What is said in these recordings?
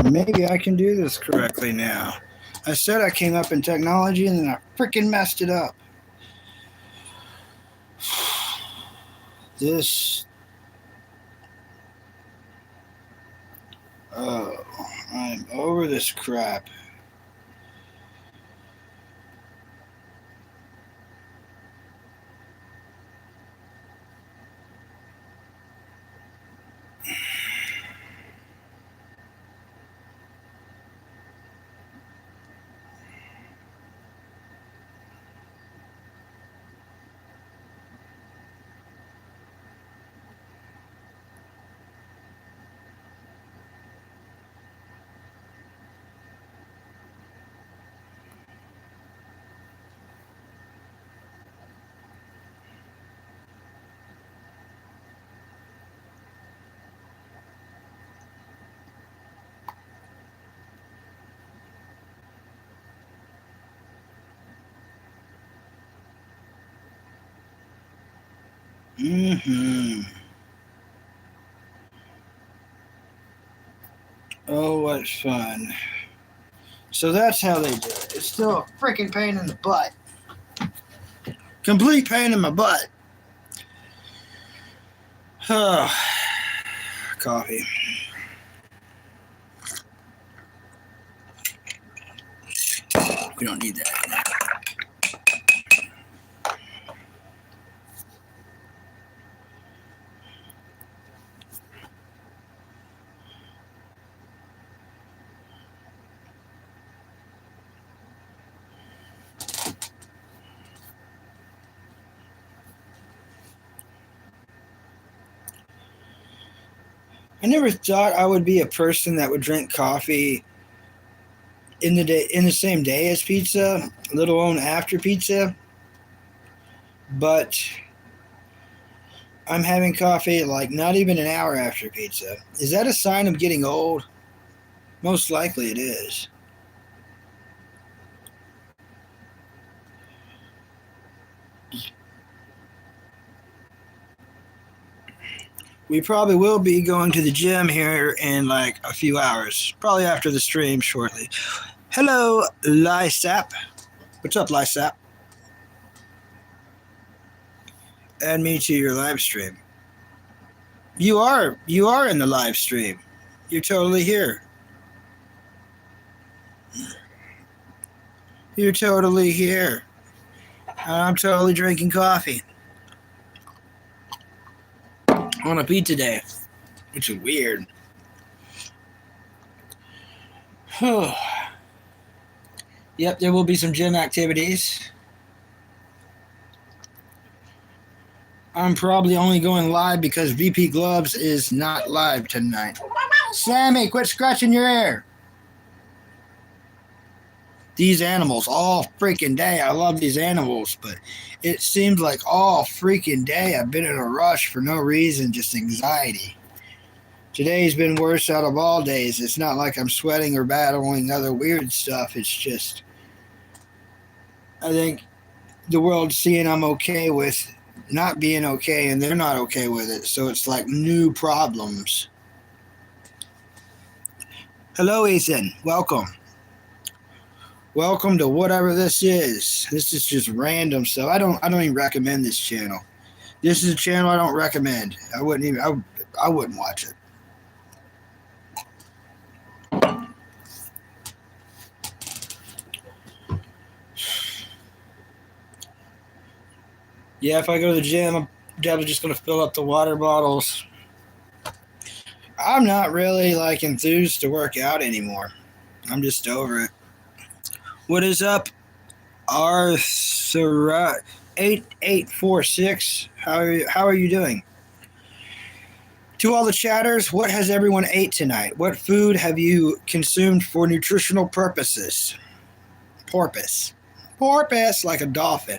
Maybe I can do this correctly now. I said I came up in technology and then I freaking messed it up. This. Oh, I'm over this crap. Oh, what fun. So that's how they do it. It's still a freaking pain in the butt. Complete pain in my butt. Oh, coffee. We don't need that. I never thought I would be a person that would drink coffee in the same day as pizza, let alone after pizza. But I'm having coffee like not even an hour after pizza. Is that a sign of getting old? Most likely it is. We probably will be going to the gym here in like a few hours, probably after the stream shortly. Hello, Lysap. What's up, Lysap? Add me to your live stream. You are in the live stream. You're totally here. You're totally here. I'm totally drinking coffee on a pizza day, which is weird. Yep, there will be some gym activities. I'm probably only going live because VP Gloves is not live tonight. Sammy, quit scratching your ear. These animals all freaking day. I love these animals, but it seems like all freaking day I've been in a rush for no reason, just anxiety. Today's been worse out of all days. It's not like I'm sweating or battling other weird stuff. It's just, I think the world's seeing I'm okay with not being okay, and they're not okay with it. So it's like new problems. Hello, Ethan. Welcome. Welcome to whatever this is. This is just random stuff. I don't even recommend this channel. This is a channel I don't recommend. I wouldn't watch it. Yeah, if I go to the gym, I'm definitely just going to fill up the water bottles. I'm not really like enthused to work out anymore. I'm just over it. What is up, Arthur 8846? How are you doing? To all the chatters, what has everyone ate tonight? What food have you consumed for nutritional purposes? Porpoise, like a dolphin.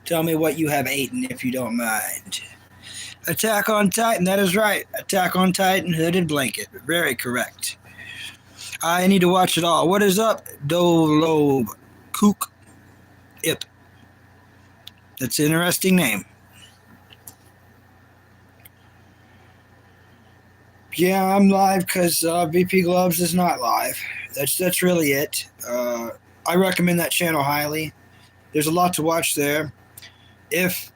Tell me what you have eaten if you don't mind. Attack on Titan, that is right. Attack on Titan, Hooded Blanket. Very correct. I need to watch it all. What is up, Dolob Kook Ip? That's an interesting name. Yeah, I'm live because VP Gloves is not live. That's really it. I recommend that channel highly. There's a lot to watch there. If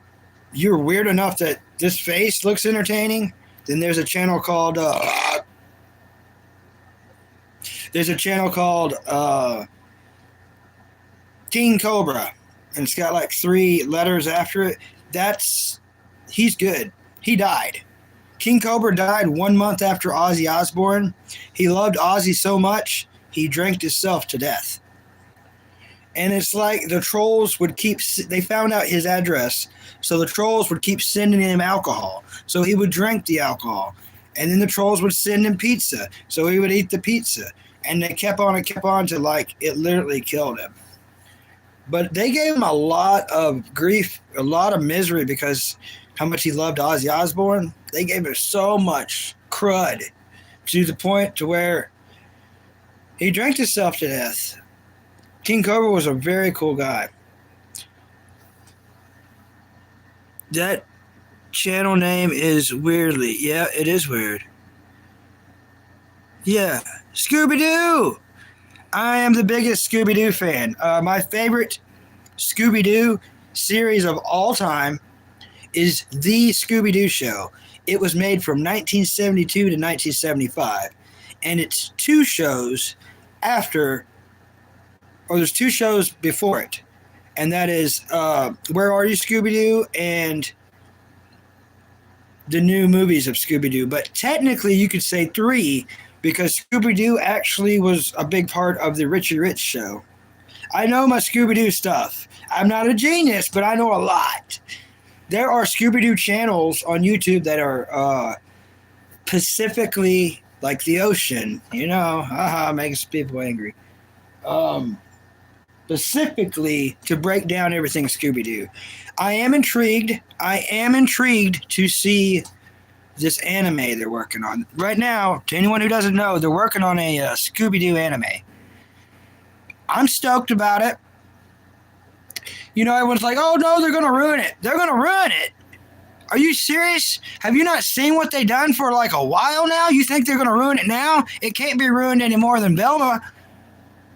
you're weird enough that this face looks entertaining, then there's a channel called King Cobra, and it's got like 3 letters after it. He's good. He died. King Cobra died 1 month after Ozzy Osbourne. He loved Ozzy so much, he drank himself to death. And it's like the trolls they found out his address, so the trolls would keep sending him alcohol. So he would drink the alcohol. And then the trolls would send him pizza, so he would eat the pizza. And they kept on and kept on to it literally killed him. But they gave him a lot of grief, a lot of misery because how much he loved Ozzy Osbourne. They gave him so much crud to the point to where he drank himself to death. King Cobra was a very cool guy. That channel name is weirdly. Yeah, it is weird. Yeah, Scooby-Doo! I am the biggest Scooby-Doo fan. My favorite Scooby-Doo series of all time is The Scooby-Doo Show. It was made from 1972 to 1975, and it's 2 shows there's 2 shows before it, and that is Where Are You, Scooby-Doo, and the new movies of Scooby-Doo. But technically you could say 3, because Scooby-Doo actually was a big part of the Richie Rich show. I know my Scooby-Doo stuff. I'm not a genius, but I know a lot. There are Scooby-Doo channels on YouTube that are specifically like the ocean, makes people angry. Specifically to break down everything Scooby-Doo. I am intrigued to see this anime they're working on. Right now, to anyone who doesn't know, they're working on a Scooby-Doo anime. I'm stoked about it. Everyone's like, oh no, they're going to ruin it. They're going to ruin it. Are you serious? Have you not seen what they've done for like a while now? You think they're going to ruin it now? It can't be ruined any more than Velma.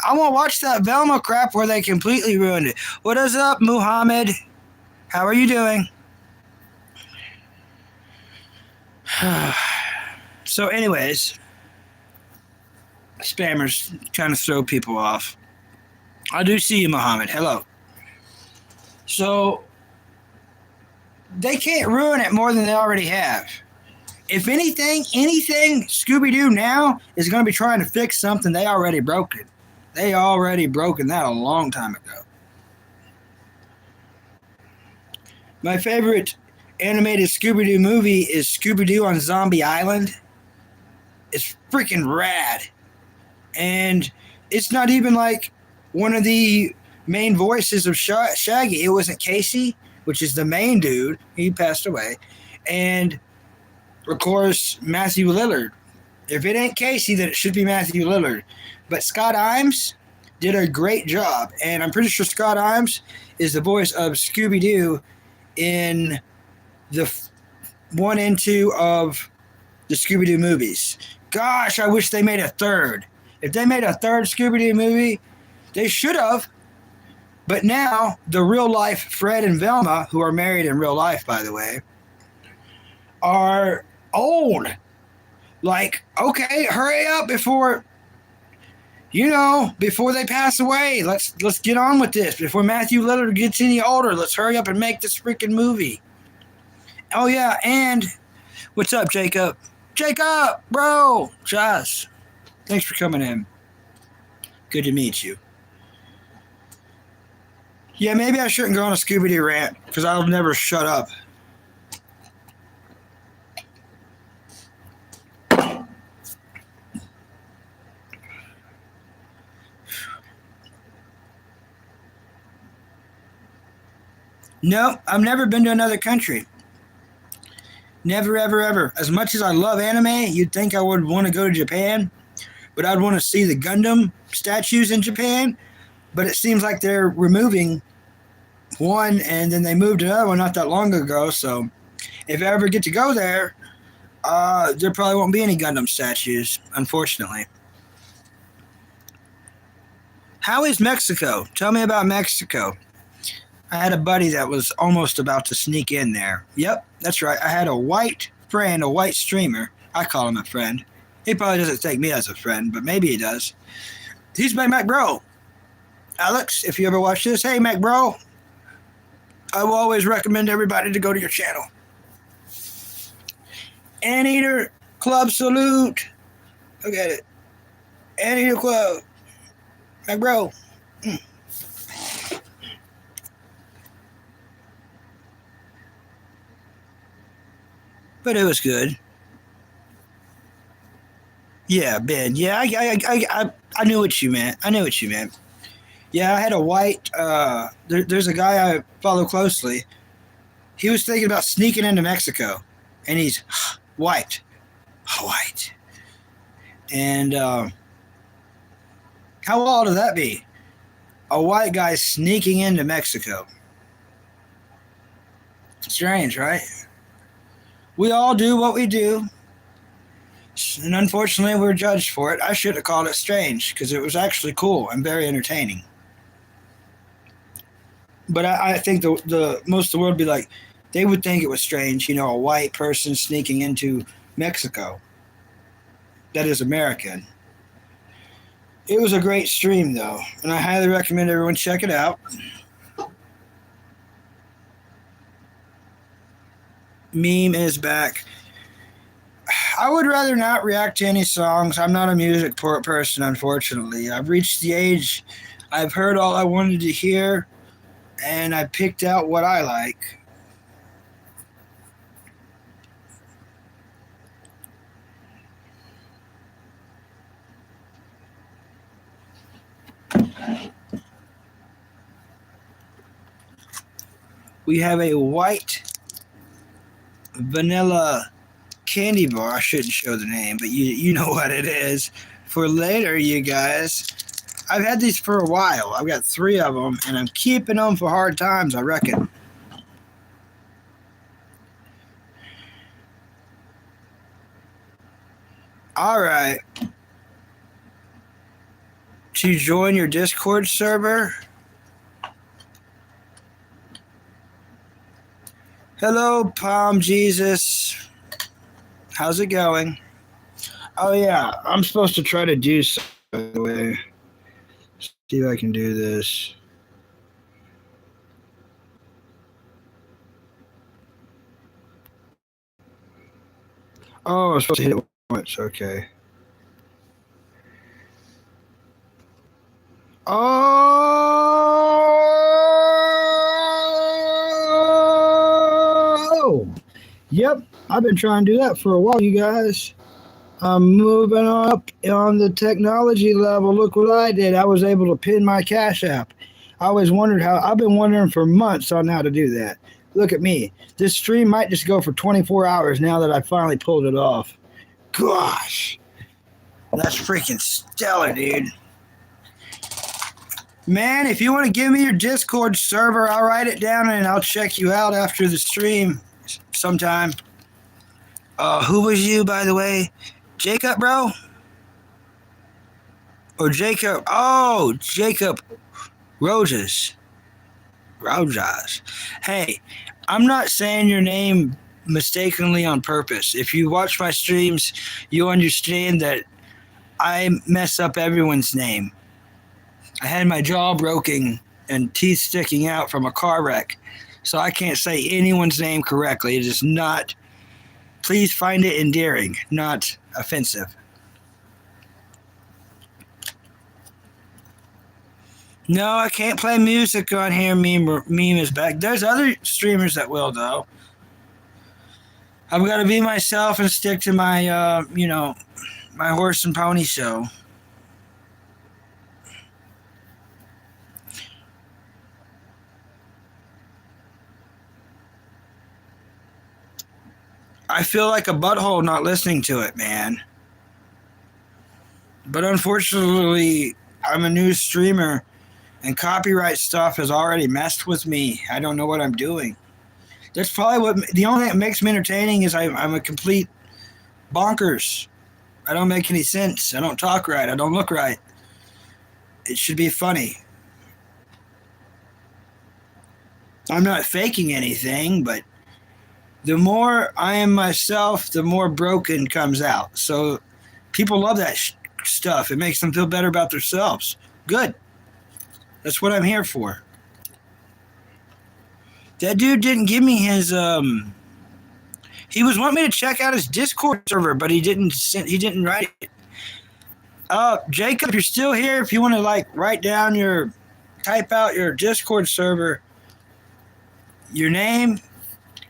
I want to watch that Velma crap where they completely ruined it. What is up, Muhammad? How are you doing? So anyways, spammers trying to throw people off. I do see you, Muhammad. Hello. So they can't ruin it more than they already have. If anything, Scooby-Doo now is going to be trying to fix something they already broken. They already broken that a long time ago. My favorite animated Scooby-Doo movie is Scooby-Doo on Zombie Island. It's freaking rad. And it's not even like one of the main voices of Shaggy. It wasn't Casey, which is the main dude. He passed away. And, of course, Matthew Lillard. If it ain't Casey, then it should be Matthew Lillard. But Scott Imes did a great job. And I'm pretty sure Scott Imes is the voice of Scooby-Doo in the 1 and 2 of the Scooby-Doo movies. Gosh, I wish they made a 3rd. If they made a 3rd Scooby-Doo movie, they should have. But now, the real-life Fred and Velma, who are married in real life, by the way, are old. Like, okay, hurry up before they pass away. Let's get on with this. Before Matthew Lillard gets any older, let's hurry up and make this freaking movie. Oh, yeah, and what's up, Jacob? Jacob, bro! Josh, thanks for coming in. Good to meet you. Yeah, maybe I shouldn't go on a Scooby-Doo rant, because I'll never shut up. No, I've never been to another country. Never, ever, ever. As much as I love anime, you'd think I would want to go to Japan, but I'd want to see the Gundam statues in Japan, but it seems like they're removing one, and then they moved another one not that long ago, so if I ever get to go there, There probably won't be any Gundam statues, unfortunately. How is Mexico? Tell me about Mexico. I had a buddy that was almost about to sneak in there. Yep, that's right. I had a white friend, a white streamer. I call him a friend. He probably doesn't take me as a friend, but maybe he does. He's my Mac Bro. Alex, if you ever watch this, hey Mac Bro. I will always recommend everybody to go to your channel. Anteater Club salute. Look at it. Anteater Club. Mac Bro. But it was good. Yeah, Ben. Yeah, I knew what you meant. I knew what you meant. Yeah, I had a white. There's a guy I follow closely. He was thinking about sneaking into Mexico, and he's white, white. And how odd would that be? A white guy sneaking into Mexico. Strange, right? We all do what we do. And unfortunately, we're judged for it. I should have called it strange because it was actually cool and very entertaining. But I think the most of the world would be like, they would think it was strange, a white person sneaking into Mexico that is American. It was a great stream, though, and I highly recommend everyone check it out. Meme is back. I would rather not react to any songs. I'm not a music person, unfortunately. I've reached the age, I've heard all I wanted to hear, and I picked out what I like. We have a white vanilla candy bar. I shouldn't show the name, but you know what it is. For later, you guys. I've had these for a while. I've got 3 of them, and I'm keeping them for hard times, I reckon. All right. To join your Discord server. Hello, Palm Jesus. How's it going? Oh, yeah. I'm supposed to try to do something. By the way. See if I can do this. Oh, I'm supposed to hit it once. Okay. Oh! Yep. I've been trying to do that for a while, you guys. I'm moving up on the technology level. Look what I did. I was able to pin my Cash App. I always wondered I've been wondering for months on how to do that. Look at me. This stream might just go for 24 hours now that I finally pulled it off. Gosh. That's freaking stellar, dude. Man, if you want to give me your Discord server, I'll write it down and I'll check you out after the stream sometime. Who was you, by the way? Jacob, bro? Or Jacob? Oh, Jacob Rojas. Hey, I'm not saying your name mistakenly on purpose. If you watch my streams, you'll understand that I mess up everyone's name. I had my jaw broken and teeth sticking out from a car wreck, so I can't say anyone's name correctly. It is not... Please find it endearing, not offensive. No, I can't play music on here. Meme is back. There's other streamers that will, though. I've got to be myself and stick to my, my horse and pony show. I feel like a butthole not listening to it, man. But unfortunately, I'm a new streamer, and copyright stuff has already messed with me. I don't know what I'm doing. That's probably the only thing that makes me entertaining is I'm a complete bonkers. I don't make any sense. I don't talk right. I don't look right. It should be funny. I'm not faking anything, but the more I am myself, the more broken comes out. So people love that stuff. It makes them feel better about themselves. Good. That's what I'm here for. That dude didn't give me his he was wanting me to check out his Discord server, but he didn't write it. Jacob, if you're still here, if you want to type out your Discord server, your name,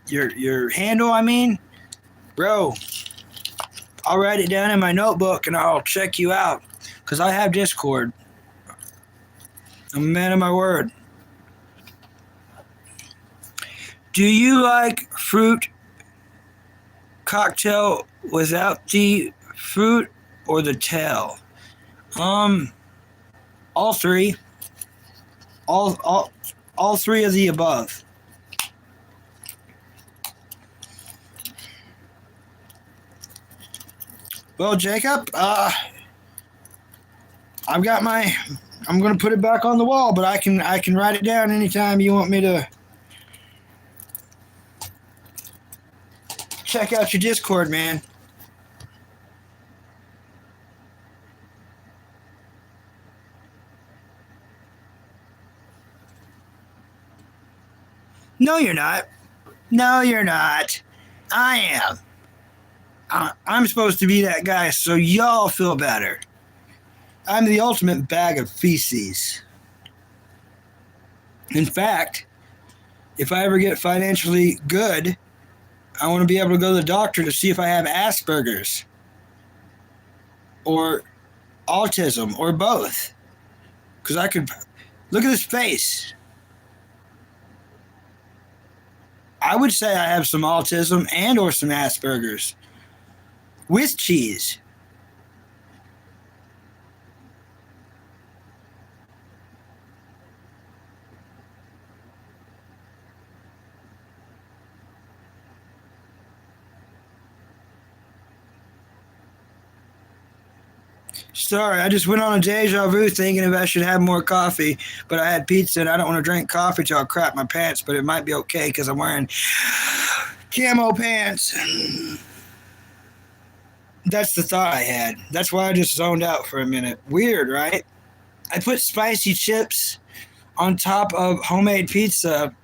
your handle, I mean, bro, I'll write it down in my notebook and I'll check you out because I have Discord. I'm a man of my word. Do you like fruit cocktail without the fruit or the tail? All three. All three of the above. Well, Jacob, I'm going to put it back on the wall, but I can write it down anytime you want me to check out your Discord, man. No, you're not. No, you're not. I am. I'm supposed to be that guy so y'all feel better. I'm the ultimate bag of feces. In fact, if I ever get financially good, I want to be able to go to the doctor to see if I have Asperger's or autism or both. Because I could look at this face. I would say I have some autism and or some Asperger's with cheese. Sorry, I just went on a deja vu thinking if I should have more coffee, but I had pizza and I don't want to drink coffee till I crap my pants, but it might be okay because I'm wearing camo pants. That's the thought I had. That's why I just zoned out for a minute. Weird, right? I put spicy chips on top of homemade pizza,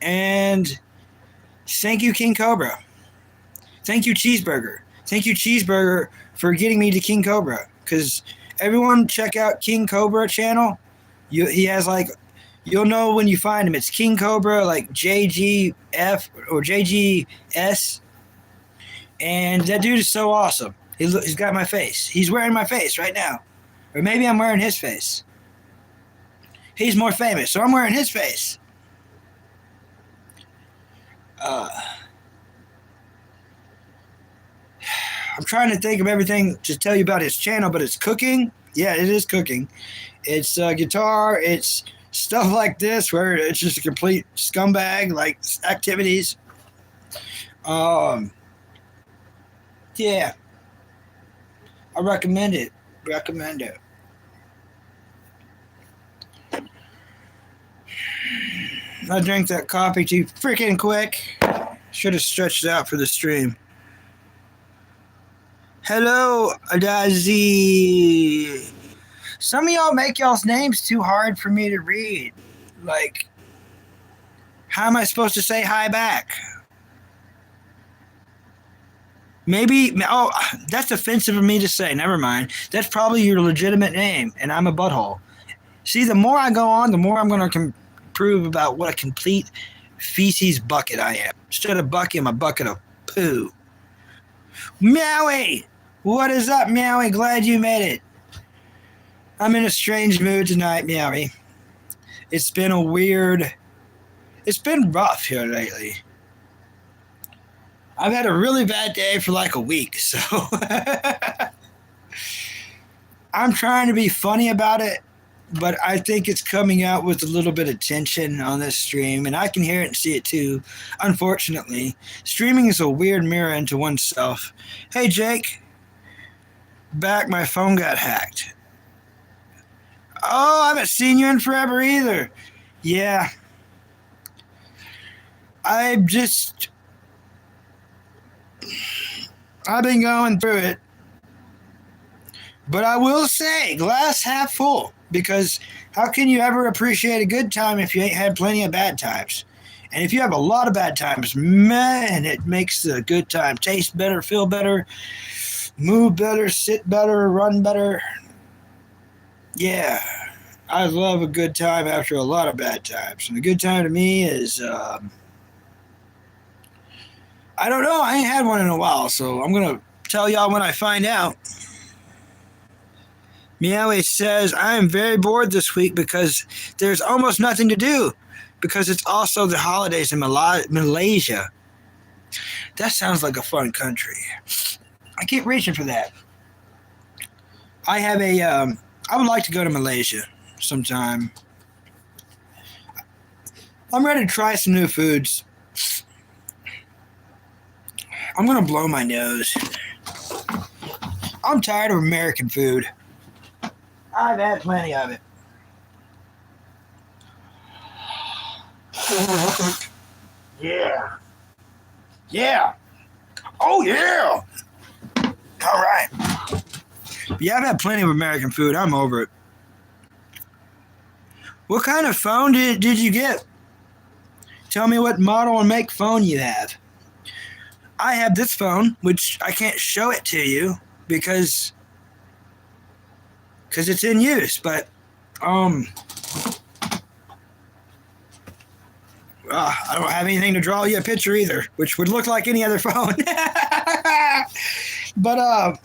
and thank you, King Cobra. Thank you, Cheeseburger. Thank you, Cheeseburger, for getting me to King Cobra. Because everyone check out King Cobra channel. He has you'll know when you find him. It's King Cobra, like JGF or JGS. And that dude is so awesome. He's got my face. He's wearing my face right now. Or maybe I'm wearing his face. He's more famous, so I'm wearing his face. I'm trying to think of everything to tell you about his channel, but it's cooking. Yeah, it is cooking. It's guitar. It's stuff like this where it's just a complete scumbag, like activities. Yeah. I recommend it. Recommend it. I drank that coffee too freaking quick. Should have stretched it out for the stream. Hello, Adazi. Some of y'all make y'all's names too hard for me to read. Like, how am I supposed to say hi back? Maybe, oh, that's offensive of me to say. Never mind. That's probably your legitimate name, and I'm a butthole. See, the more I go on, the more I'm going to prove about what a complete feces bucket I am. Instead of bucket, I'm a bucket of poo. Meowie! What is up, Meowie? Glad you made it. I'm in a strange mood tonight, Meowie. It's been rough here lately. I've had a really bad day for like a week, so I'm trying to be funny about it, but I think it's coming out with a little bit of tension on this stream, and I can hear it and see it too. Unfortunately, streaming is a weird mirror into oneself. Hey, Jake. Back, my phone got hacked. Oh, I haven't seen you in forever either. Yeah. I've been going through it. But I will say, glass half full, because how can you ever appreciate a good time if you ain't had plenty of bad times? And if you have a lot of bad times, man, it makes the good time taste better, feel better, move better, sit better, run better. Yeah, I love a good time after a lot of bad times. And a good time to me is, I don't know, I ain't had one in a while, so I'm going to tell y'all when I find out. Meowie says, I am very bored this week because there's almost nothing to do because it's also the holidays in Malaysia. That sounds like a fun country. I keep reaching for that. I would like to go to Malaysia sometime. I'm ready to try some new foods. I'm going to blow my nose. I'm tired of American food. I've had plenty of it. Yeah. Yeah. Oh, yeah. All right. Yeah, I've had plenty of American food. I'm over it. What kind of phone did you get? Tell me what model and make phone you have. I have this phone, which I can't show it to you because it's in use, but I don't have anything to draw you a picture either, which would look like any other phone. But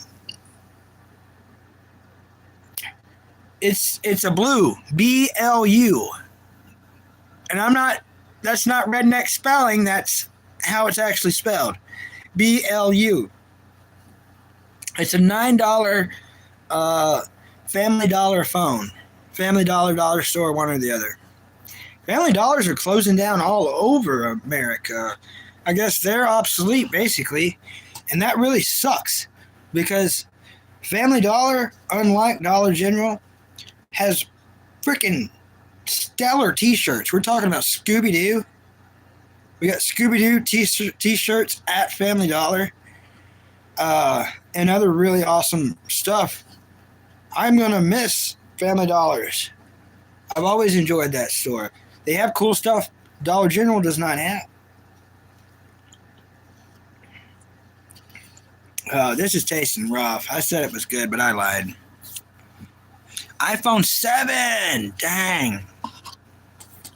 it's a blue, BLU, and that's not redneck spelling. That's how it's actually spelled, BLU. It's a $9 Family Dollar phone. Family Dollar, Dollar Store, one or the other. Family Dollars are closing down all over America. I guess they're obsolete, basically. And that really sucks because Family Dollar, unlike Dollar General, has freaking stellar t-shirts. We're talking about Scooby-Doo. We got Scooby-Doo t-shirts at Family Dollar. And other really awesome stuff. I'm going to miss Family Dollars. I've always enjoyed that store. They have cool stuff Dollar General does not have. This is tasting rough. I said it was good, but I lied. iPhone 7! Dang.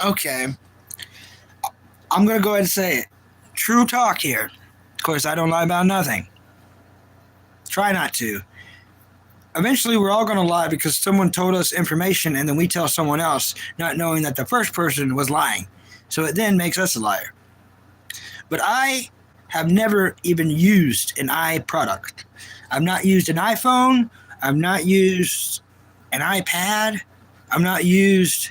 Okay. I'm going to go ahead and say it. True talk here. Of course, I don't lie about nothing. Try not to. Eventually, we're all going to lie because someone told us information and then we tell someone else, not knowing that the first person was lying. So it then makes us a liar. But I have never even used an product. I've not used an iPhone. I've not used an iPad. I've not used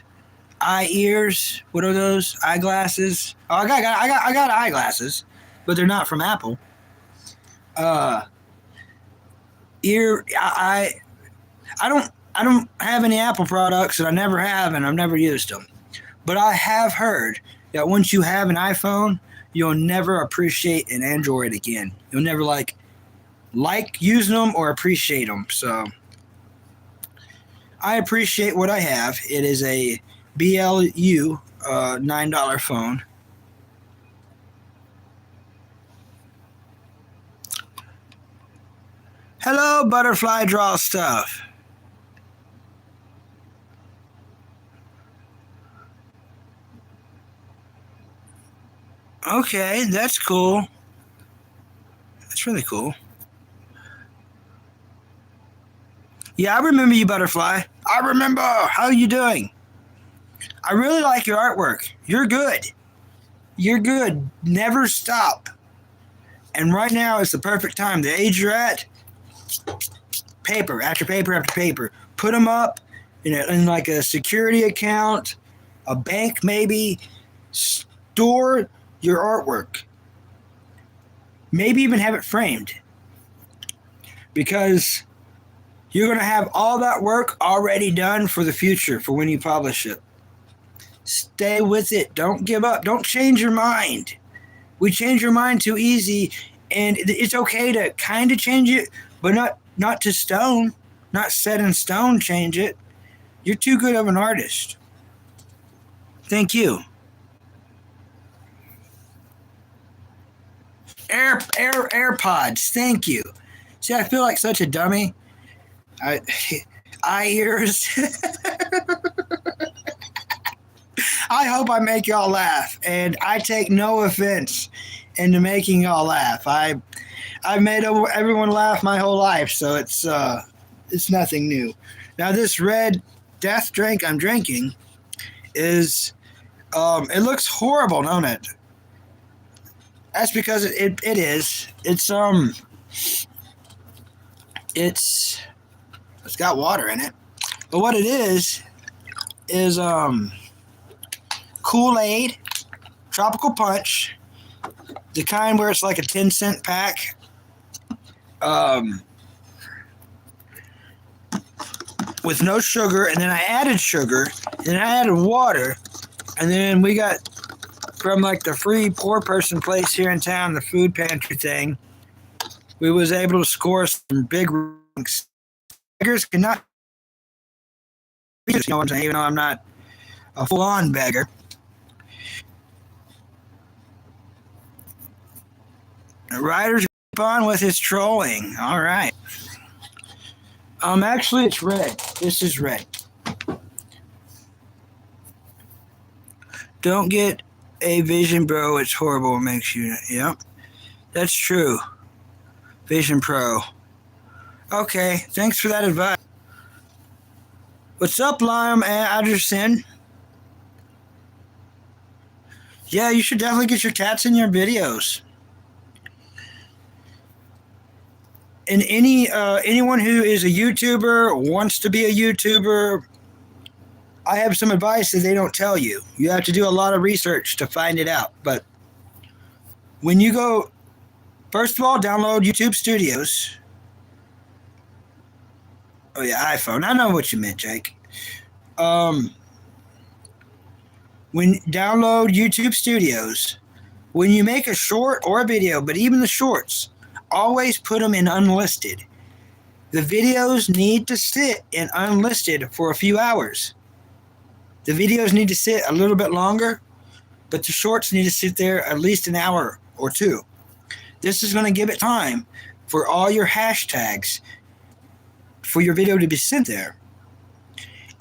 ears. What are those? Eyeglasses. Oh, I got eyeglasses, but they're not from Apple. I don't have any Apple products, and I never have, and I've never used them. But I have heard that once you have an iPhone, you'll never appreciate an Android again. You'll never like using them or appreciate them. So I appreciate what I have. It is a BLU $9 phone. Hello, butterfly draw stuff. Okay, that's cool. That's really cool. Yeah, I remember you, butterfly. I remember. How are you doing? I really like your artwork. You're good. You're good. Never stop. And right now is the perfect time. The age you're at, paper after paper after paper. Put them up in like a security account, a bank maybe. Store your artwork. Maybe even have it framed, because you're going to have all that work already done for the future, for when you publish it. Stay with it. Don't give up. Don't change your mind. We change your mind too easy, and it's okay to kind of change it, but not to stone, not set in stone change it. You're too good of an artist. Thank you. AirPods. Thank you. See, I feel like such a dummy. Eye ears. I hope I make y'all laugh, and I take no offense into making y'all laugh. I've made everyone laugh my whole life, so it's nothing new. Now, this red death drink I'm drinking is it looks horrible, don't it? That's because it is. It's got water in it. But what it is Kool-Aid, tropical punch, the kind where it's like a 10-cent pack. With no sugar, and then I added sugar, and then I added water, and then we got from like the free poor person place here in town, the food pantry thing, we was able to score some big ranks. Beggars cannot, you know what I'm saying, even though I'm not a full-on beggar. The Ryder's keep on with his trolling. All right. Actually, it's red. This is red. Don't get a Vision Pro. It's horrible. It makes you. Yep. That's true. Vision Pro. Okay. Thanks for that advice. What's up, Liam Anderson? Yeah, you should definitely get your cats in your videos. And anyone who is a YouTuber, wants to be a YouTuber, I have some advice that they don't tell you. You have to do a lot of research to find it out. But when you go, first of all, download YouTube Studios. Oh yeah, iPhone. I know what you meant, Jake. When download YouTube Studios, when you make a short or a video, but even the shorts, always put them in unlisted. The videos need to sit in unlisted for a few hours. The videos need to sit a little bit longer, but the shorts need to sit there at least an hour or two. This is going to give it time for all your hashtags for your video to be sent there.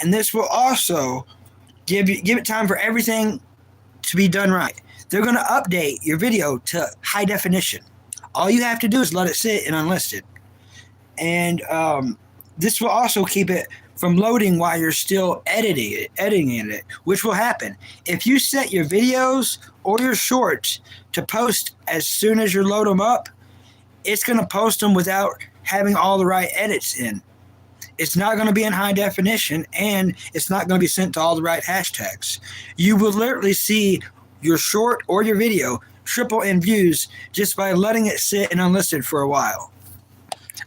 And this will also give it time for everything to be done right. They're going to update your video to high definition. All you have to do is let it sit in unlisted. And this will also keep it from loading while you're still editing it, which will happen. If you set your videos or your shorts to post as soon as you load them up, it's going to post them without having all the right edits in. It's not going to be in high definition, and it's not going to be sent to all the right hashtags. You will literally see your short or your video triple in views just by letting it sit in unlisted for a while.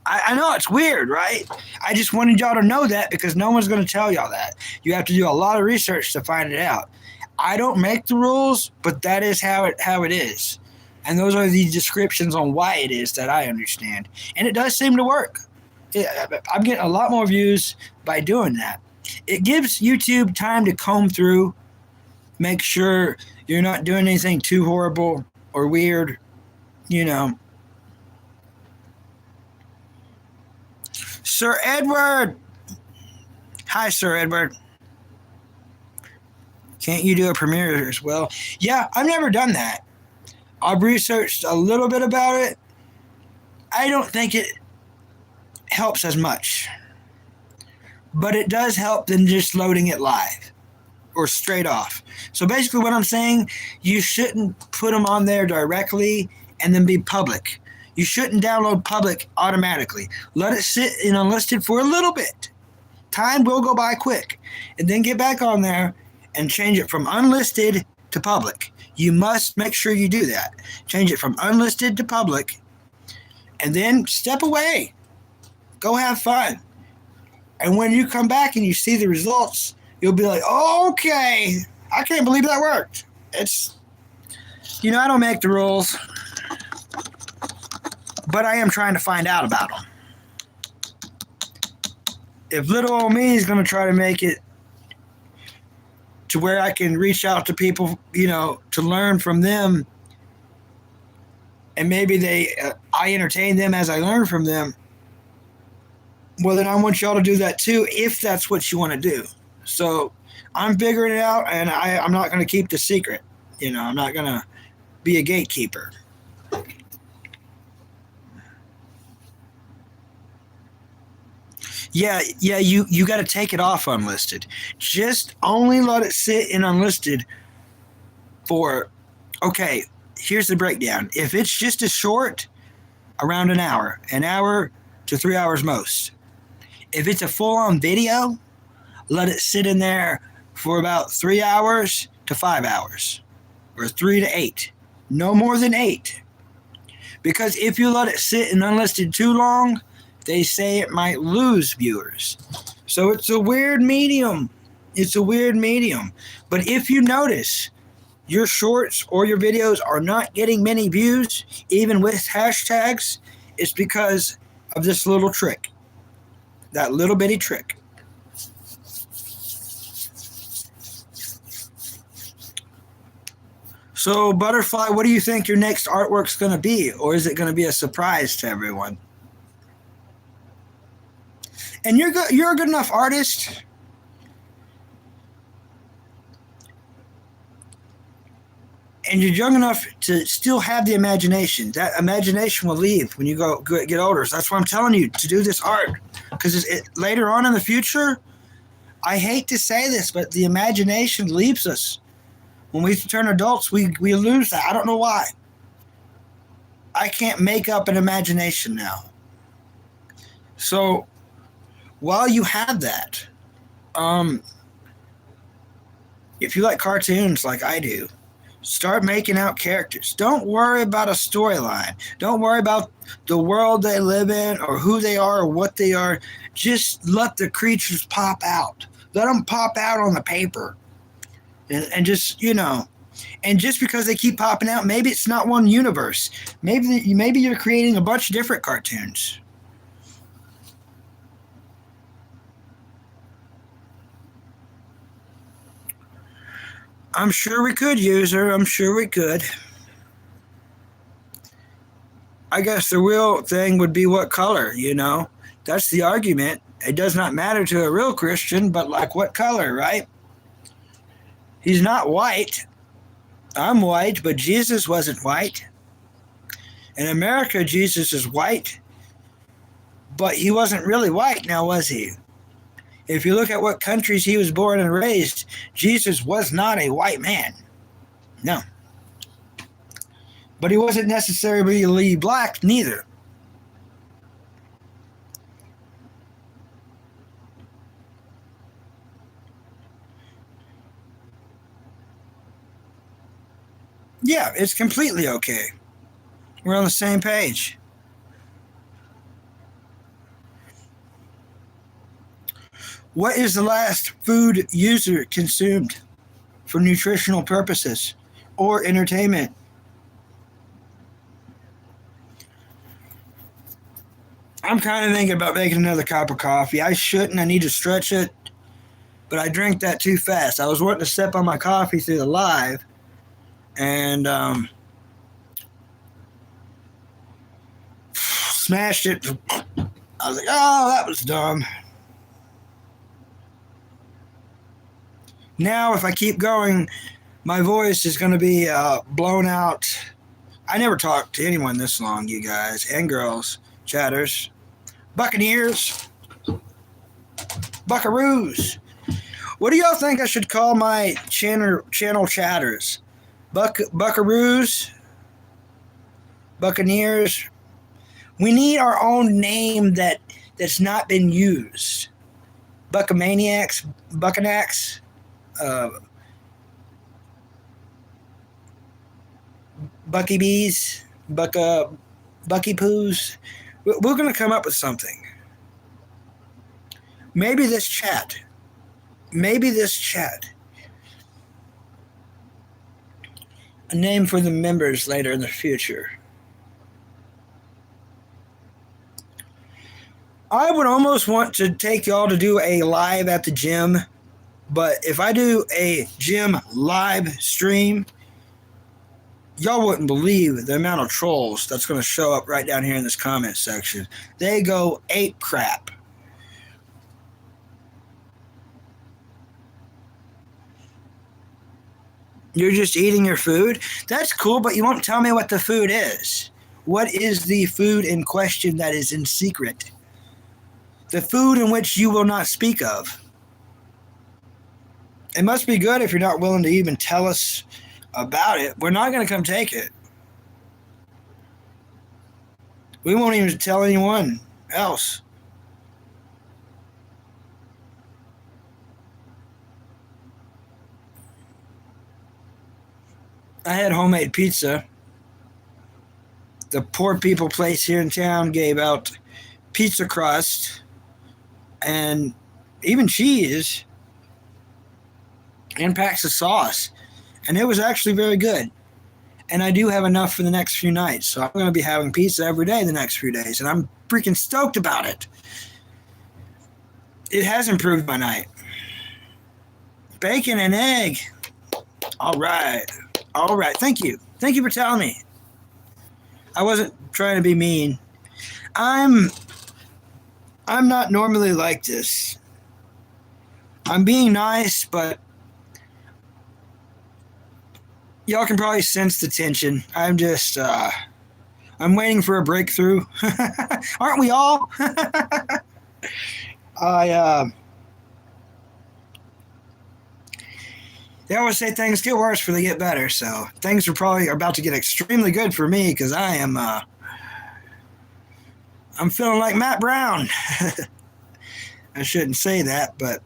I know it's weird, right? I just wanted y'all to know that because no one's going to tell y'all that. You have to do a lot of research to find it out. I don't make the rules, but that is how it is. And those are the descriptions on why it is that I understand. And it does seem to work. I'm getting a lot more views by doing that. It gives YouTube time to comb through, make sure you're not doing anything too horrible or weird, you know. Sir Edward. Hi, Sir Edward. Can't you do a premiere as well? Yeah, I've never done that. I've researched a little bit about it. I don't think it helps as much. But it does help than just loading it live or straight off. So basically what I'm saying, you shouldn't put them on there directly and then be public. You shouldn't download public automatically. Let it sit in unlisted for a little bit. time will go by quick. And then get back on there and change it from unlisted to public. You must make sure you do that. Change it from unlisted to public, and then step away. Go have fun. And when you come back and you see the results, you'll be like, oh, okay, I can't believe that worked. It's, I don't make the rules, but I am trying to find out about them. If little old me is going to try to make it to where I can reach out to people, to learn from them, and maybe I entertain them as I learn from them, well, then I want y'all to do that too, if that's what you want to do. So I'm figuring it out, and I'm not going to keep the secret. I'm not going to be a gatekeeper. Yeah, you got to take it off unlisted. Just only let it sit in unlisted for, okay, here's the breakdown. If it's just a short, around an hour to 3 hours most. If it's a full-on video, let it sit in there for about 3 hours to 5 hours, or 3 to 8. No more than 8. Because if you let it sit in unlisted too long, they say it might lose viewers. So it's a weird medium. But if you notice your shorts or your videos are not getting many views, even with hashtags, it's because of this little trick. That little bitty trick. So, Butterfly, what do you think your next artwork's going to be? Or is it going to be a surprise to everyone? And you're a good enough artist. And you're young enough to still have the imagination. That imagination will leave when you get older. So that's why I'm telling you to do this art. Because later on in the future, I hate to say this, but the imagination leaves us. When we turn adults, we lose that. I don't know why. I can't make up an imagination now. So while you have that, if you like cartoons like I do, start making out characters. Don't worry about a storyline. Don't worry about the world they live in or who they are or what they are. Just let the creatures pop out. Let them pop out on the paper. And just, and just because they keep popping out, maybe it's not one universe. Maybe you're creating a bunch of different cartoons. I'm sure we could, user. I'm sure we could. I guess the real thing would be what color, That's the argument. It does not matter to a real Christian, but like what color, right? He's not white. I'm white, but Jesus wasn't white. In America, Jesus is white, but he wasn't really white now, was he? If you look at what countries he was born and raised, Jesus was not a white man. No. But he wasn't necessarily black, neither. Yeah, it's completely okay. We're on the same page. What is the last food user consumed for nutritional purposes or entertainment? I'm kind of thinking about making another cup of coffee. I shouldn't. I need to stretch it. But I drank that too fast. I was wanting to sip on my coffee through the live. And smashed it. I was like, oh, that was dumb. Now, if I keep going, my voice is going to be blown out. I never talked to anyone this long, you guys and girls, chatters, buccaneers, buckaroos. What do y'all think I should call my channel chatters? Buckaroos? Buckamaniacs, Buckanax, uh, Bucky Bees, Bucky Poos. We're going to come up with something. Maybe this chat. Maybe this chat. A name for the members later in the future. I would almost want to take y'all to do a live at the gym, but if I do a gym live stream, y'all wouldn't believe the amount of trolls that's going to show up right down here in this comment section. They go ape crap. You're just eating your food? That's cool, but you won't tell me what the food is. What is the food in question that is in secret? The food in which you will not speak of. It must be good if you're not willing to even tell us about it. We're not going to come take it. We won't even tell anyone else. I had homemade pizza. The poor people place here in town gave out pizza crust and even cheese and packs of sauce. And it was actually very good. And I do have enough for the next few nights. So I'm going to be having pizza every day the next few days. And I'm freaking stoked about it. It has improved my night. Bacon and egg. All right. All right. Thank you. Thank you for telling me. I wasn't trying to be mean. I'm not normally like this. I'm being nice, but y'all can probably sense the tension. I'm just, I'm waiting for a breakthrough. Aren't we all? They always say things get worse before they get better, so things are probably about to get extremely good for me because I'm feeling like Matt Brown. I shouldn't say that, but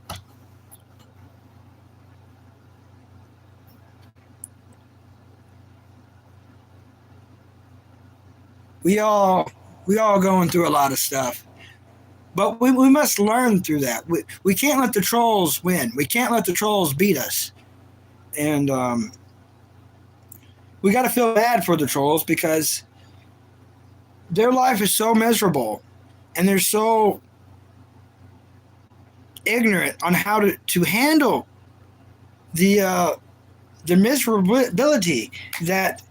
we all going through a lot of stuff. But we must learn through that. We can't let the trolls win. We can't let the trolls beat us. And we got to feel bad for the trolls because their life is so miserable and they're so ignorant on how to handle the miserability that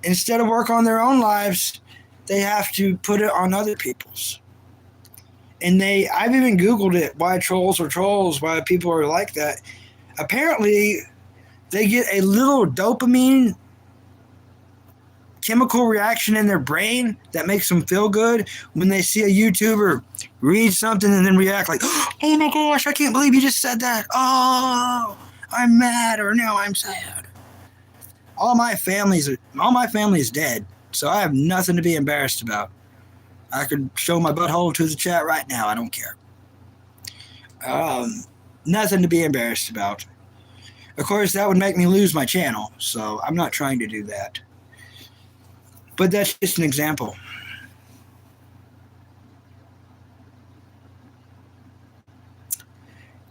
instead of work on their own lives, they have to put it on other people's. And I've even Googled it, why trolls are trolls, why people are like that. Apparently, they get a little dopamine chemical reaction in their brain that makes them feel good when they see a YouTuber read something and then react like, oh my gosh, I can't believe you just said that. Oh, I'm mad or now I'm sad. All my family is dead, so I have nothing to be embarrassed about. I could show my butthole to the chat right now. I don't care. Nothing to be embarrassed about. Of course, that would make me lose my channel, so I'm not trying to do that. But that's just an example.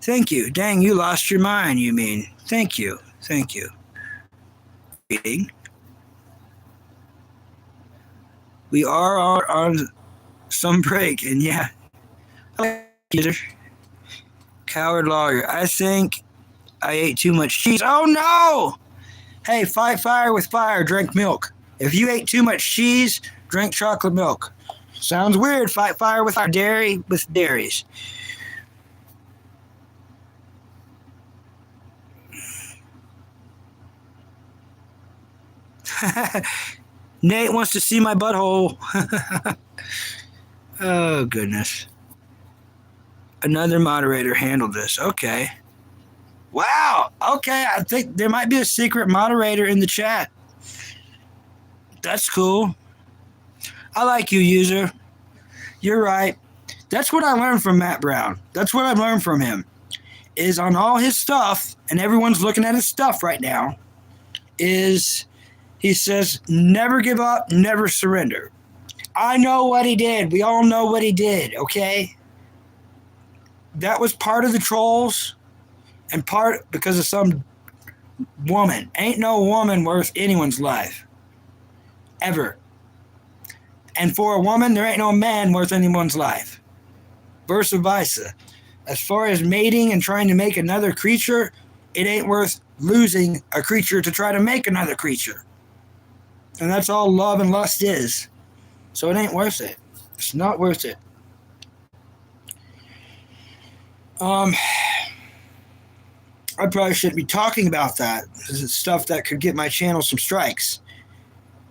Thank you. Dang, you lost your mind, you mean. Thank you. Thank you. We are on some break, and yeah. Coward lawyer. I think I ate too much cheese. Oh no! Hey, fight fire with fire, drink milk. If you ate too much cheese, drink chocolate milk. Sounds weird, fight fire with fire. Dairy with dairies. Nate wants to see my butthole. Oh, goodness. Another moderator handled this. Okay. Wow. Okay, I think there might be a secret moderator in the chat. That's cool. I like you, user. You're right. That's what I learned from Matt Brown. That's what I learned from him. Is on all his stuff, and everyone's looking at his stuff right now, is he says, never give up, never surrender. I know what he did. We all know what he did, okay? That was part of the trolls and part because of some woman. Ain't no woman worth anyone's life. Ever. And for a woman, there ain't no man worth anyone's life. Versa versa. As far as mating and trying to make another creature, it ain't worth losing a creature to try to make another creature. And that's all love and lust is. So it ain't worth it. It's not worth it. I probably shouldn't be talking about that because it's stuff that could get my channel some strikes.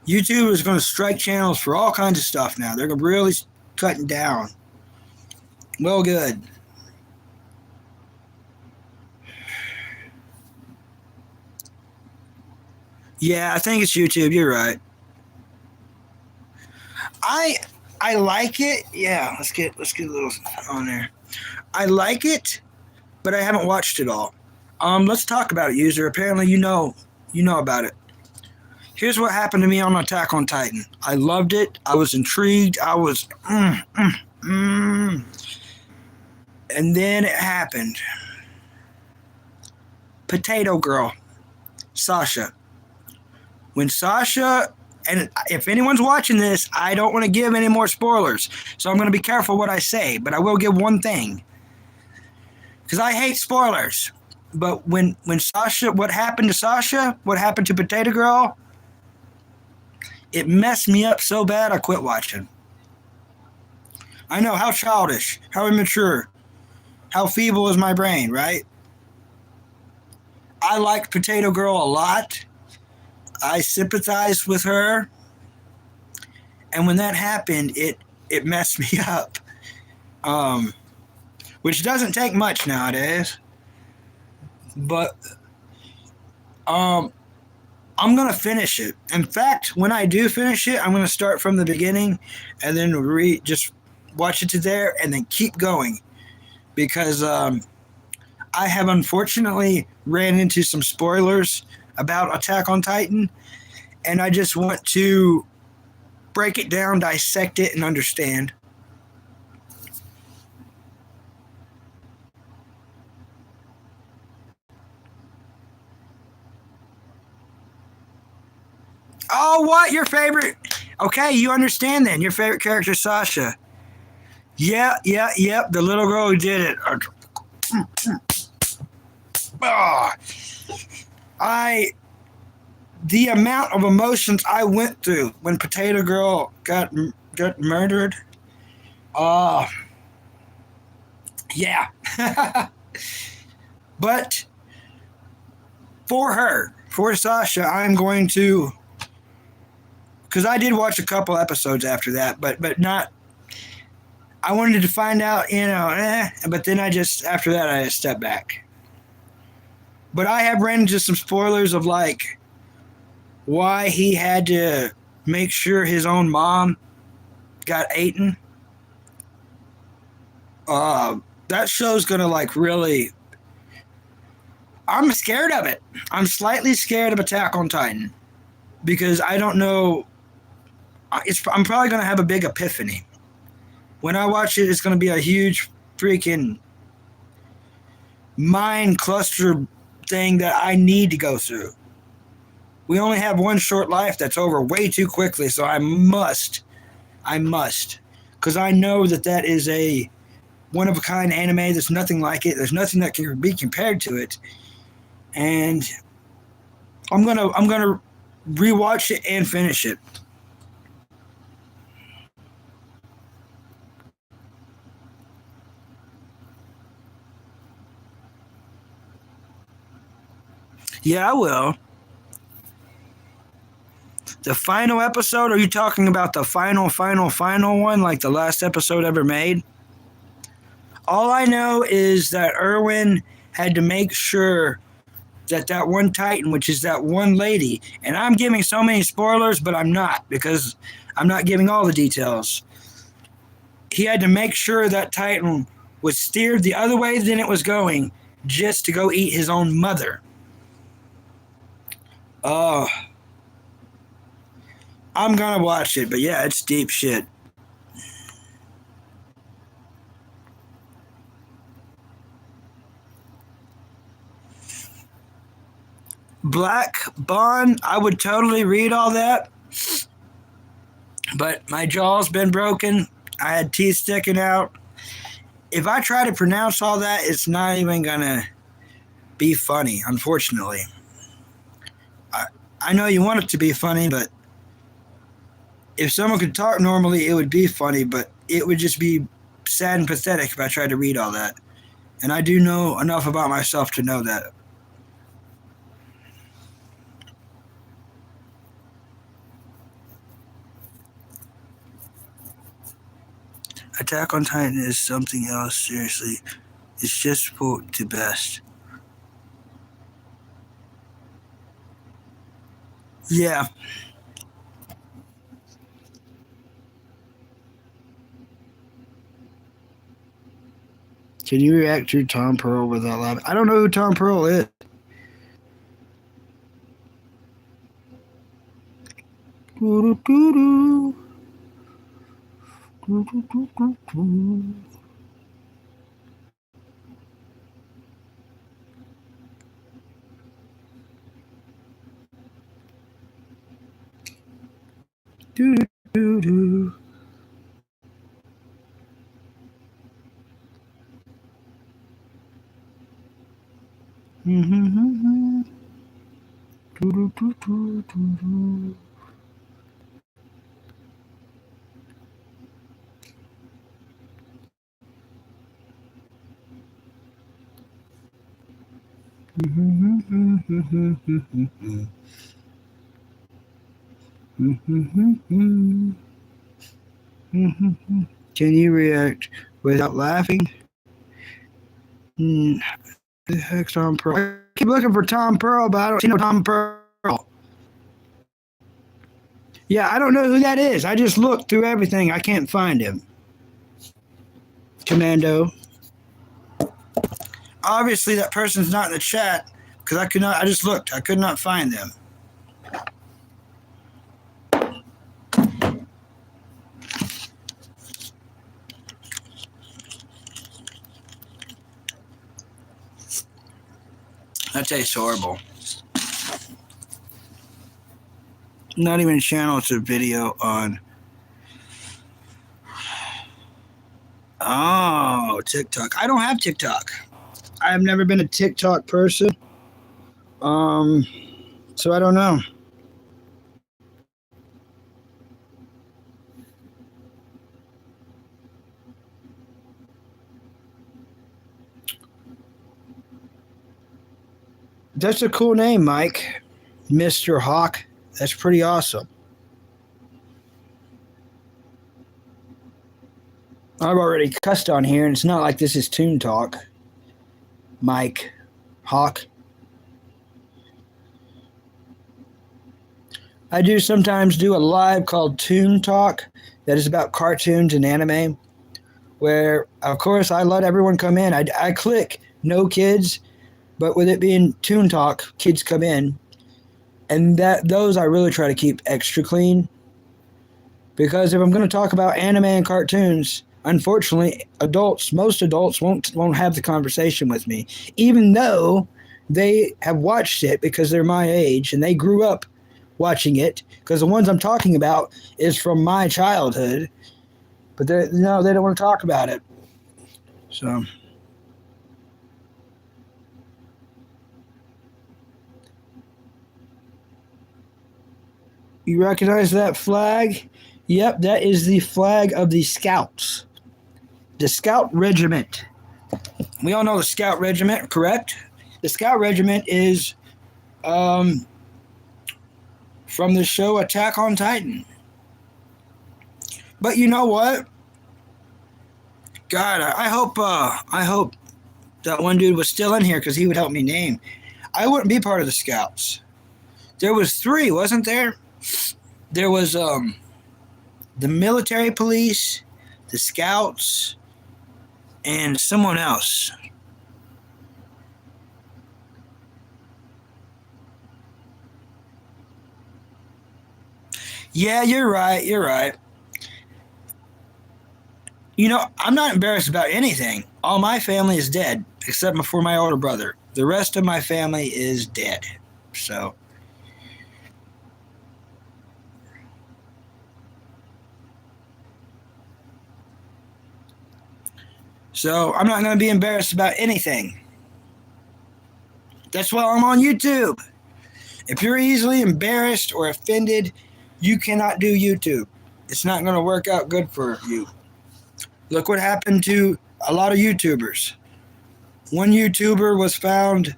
YouTube is going to strike channels for all kinds of stuff now. They're really cutting down. Well, good. Yeah, I think it's YouTube. You're right. I like it. Yeah, let's get a little on there. I like it, but I haven't watched it all. Let's talk about it, user. Apparently, you know about it. Here's what happened to me on Attack on Titan. I loved it. I was intrigued. I was and then it happened. Potato Girl, Sasha. When Sasha, and if anyone's watching this, I don't want to give any more spoilers, so I'm going to be careful what I say, but I will give one thing. Because I hate spoilers. But when Sasha, what happened to Sasha, what happened to Potato Girl, it messed me up so bad I quit watching. I know, how childish, how immature, how feeble is my brain, right? I like Potato Girl a lot. I sympathized with her. And when that happened, it messed me up. Which doesn't take much nowadays. But I'm going to finish it. In fact, when I do finish it, I'm going to start from the beginning and then just watch it to there and then keep going. Because I have unfortunately ran into some spoilers about Attack on Titan, and I just want to break it down, dissect it, and understand. Oh, what? Your favorite? Okay, you understand then. Your favorite character, Sasha. Yeah, the little girl who did it. The amount of emotions I went through when Potato Girl got murdered. Yeah. But for Sasha, I'm going to, because I did watch a couple episodes after that, but not. I wanted to find out, but then after that, I just stepped back. But I have ran into some spoilers of like why he had to make sure his own mom got eaten. That show's gonna like really. I'm scared of it. I'm slightly scared of Attack on Titan because I don't know. I'm probably gonna have a big epiphany. When I watch it, it's going to be a huge freaking mind cluster thing that I need to go through. We only have one short life that's over way too quickly, so I must, because I know that is a one-of-a-kind anime. There's nothing like it. There's nothing that can be compared to it. And I'm gonna rewatch it and finish it. Yeah, I will. The final episode? Are you talking about the final one, like the last episode ever made? All I know is that Erwin had to make sure that one Titan, which is that one lady, and I'm giving so many spoilers, but I'm not, because I'm not giving all the details. he had to make sure that Titan was steered the other way than it was going just to go eat his own mother. Oh, I'm gonna watch it, but yeah, it's deep shit. Black Bond, I would totally read all that, but my jaw's been broken. I had teeth sticking out. If I try to pronounce all that, it's not even gonna be funny, unfortunately. I know you want it to be funny, but if someone could talk normally, it would be funny, but it would just be sad and pathetic if I tried to read all that. And I do know enough about myself to know that. Attack on Titan is something else, seriously. It's just for the best. Yeah. Can you react to Tom Pearl without laughing? I don't know who Tom Pearl is. Doo-doo-doo-doo. Doo-doo-doo-doo-doo. Doo-doo-doo-doo. Mm-hmm. Doo-doo-doo-doo-doo. Can you react without laughing? The heck's Tom Pearl? I keep looking for Tom Pearl, but I don't see no Tom Pearl. Yeah, I don't know who that is. I just looked through everything. I can't find him. Commando. Obviously, that person's not in the chat because I could not. I just looked. I could not find them. That tastes horrible. Not even a channel, it's a video on. Oh, TikTok. I don't have TikTok. I've never been a TikTok person. So I don't know. That's a cool name, Mike. Mr. Hawk. That's pretty awesome. I've already cussed on here, and it's not like this is Toon Talk. Mike Hawk. I do sometimes do a live called Toon Talk that is about cartoons and anime, where, of course, I let everyone come in. I click no kids, but with it being Toon Talk, kids come in. And those I really try to keep extra clean. Because if I'm going to talk about anime and cartoons, unfortunately, most adults won't have the conversation with me, even though they have watched it because they're my age and they grew up watching it. Because the ones I'm talking about is from my childhood, but they don't want to talk about it. So, you recognize that flag? Yep, that is the flag of the Scouts. The Scout Regiment. We all know the Scout Regiment, correct? The Scout Regiment is from the show Attack on Titan. But you know what? God, I hope that one dude was still in here because he would help me name. I wouldn't be part of the Scouts. There was 3, wasn't there? There was the military police, the Scouts, and someone else. Yeah, you're right. You're right. You know, I'm not embarrassed about anything. All my family is dead, except for my older brother. The rest of my family is dead. So, so I'm not going to be embarrassed about anything. That's why I'm on YouTube. If you're easily embarrassed or offended, you cannot do YouTube. It's not going to work out good for you. Look what happened to a lot of YouTubers. One YouTuber was found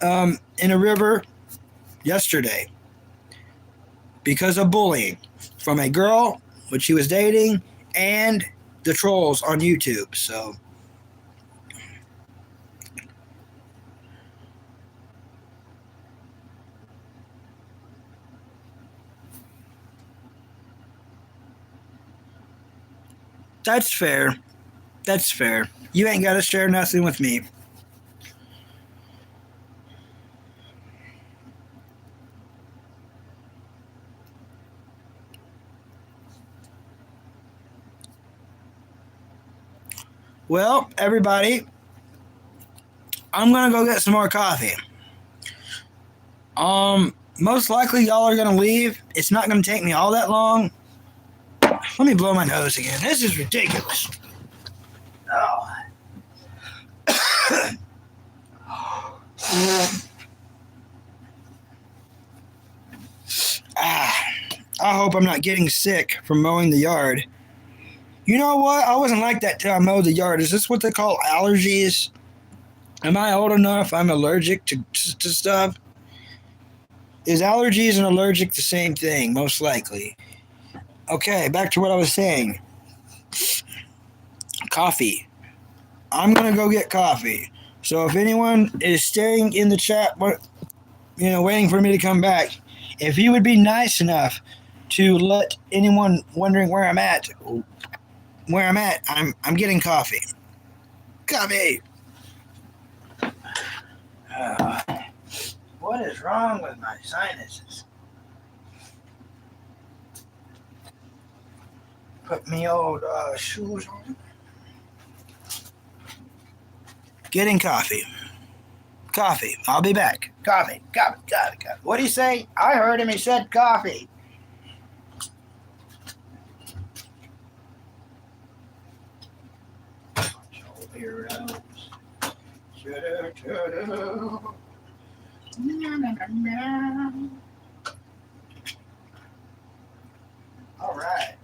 in a river yesterday because of bullying from a girl which he was dating and the trolls on YouTube. So that's fair. That's fair. You ain't got to share nothing with me. Well, everybody, I'm gonna go get some more coffee. Most likely y'all are gonna leave. It's not gonna take me all that long. Let me blow my nose again. This is ridiculous. Oh. Ah, I hope I'm not getting sick from mowing the yard. You know what? I wasn't like that till I mowed the yard. Is this what they call allergies? Am I old enough? I'm allergic to stuff. Is allergies and allergic the same thing? Most likely. Okay, back to what I was saying. Coffee. I'm gonna go get coffee. So if anyone is staying in the chat, waiting for me to come back, if you would be nice enough to let anyone wondering where I'm at, I'm getting coffee. Coffee. Uh, what is wrong with my sinuses? Put me old shoes on. Getting coffee. Coffee. I'll be back. Coffee. Coffee. Coffee. Coffee. What did he say? I heard him. He said coffee. All right.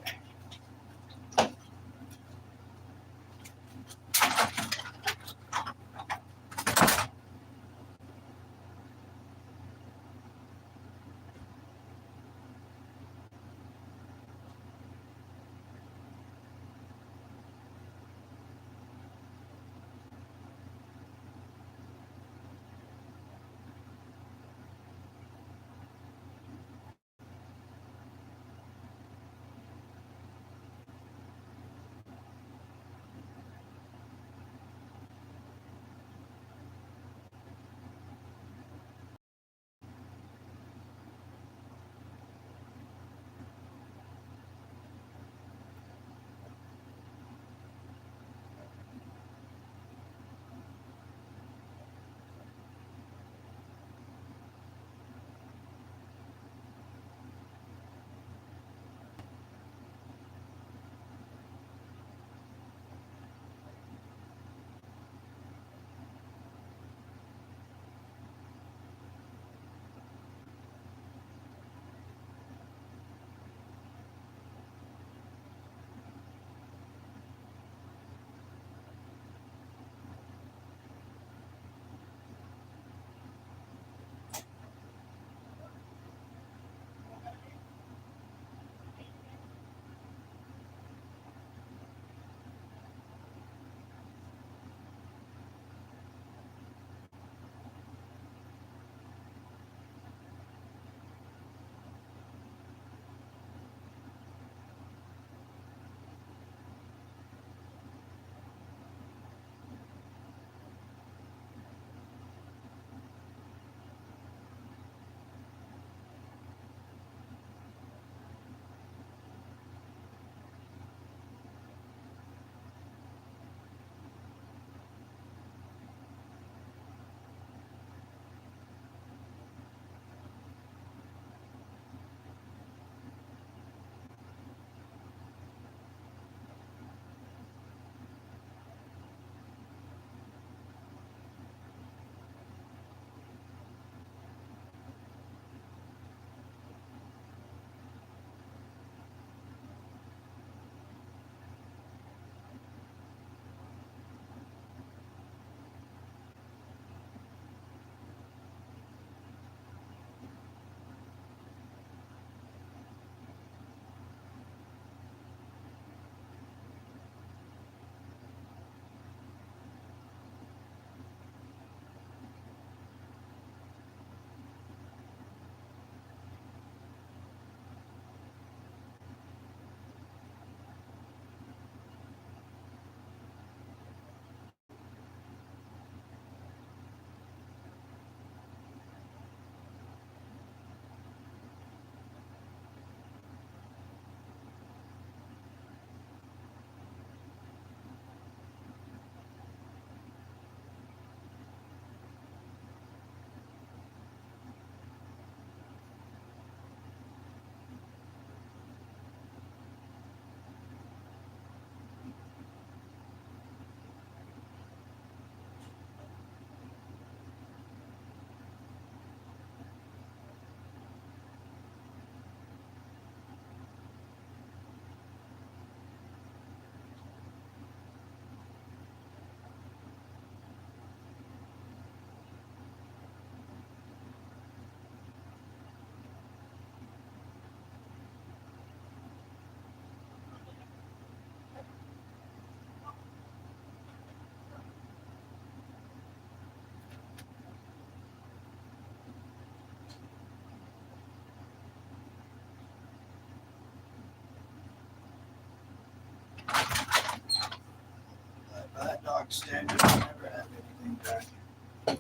That dog standard never have anything back.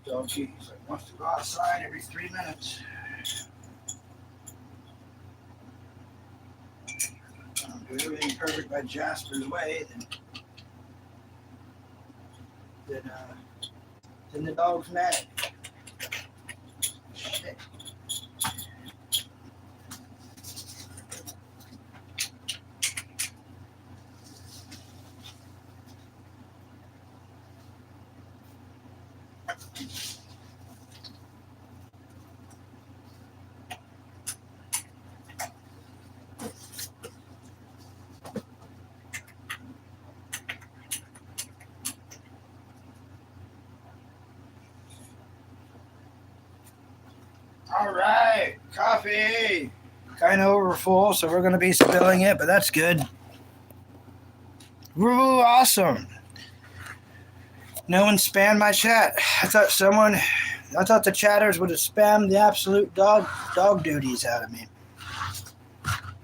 Dog, he's like, wants to go outside every 3 minutes. Do everything perfect by Jasper's way, then the dog's mad. Shit. All right, coffee. Kind of over full, so we're going to be spilling it, but that's good. Woo, awesome. No one spammed my chat. I thought the chatters would have spammed the absolute dog duties out of me.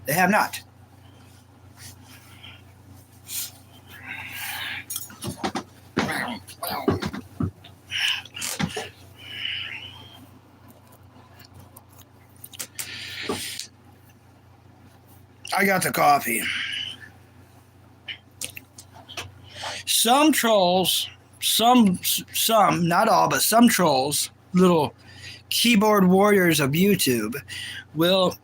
They have not. I got the coffee. Some trolls, some, not all, but some trolls, little keyboard warriors of YouTube, will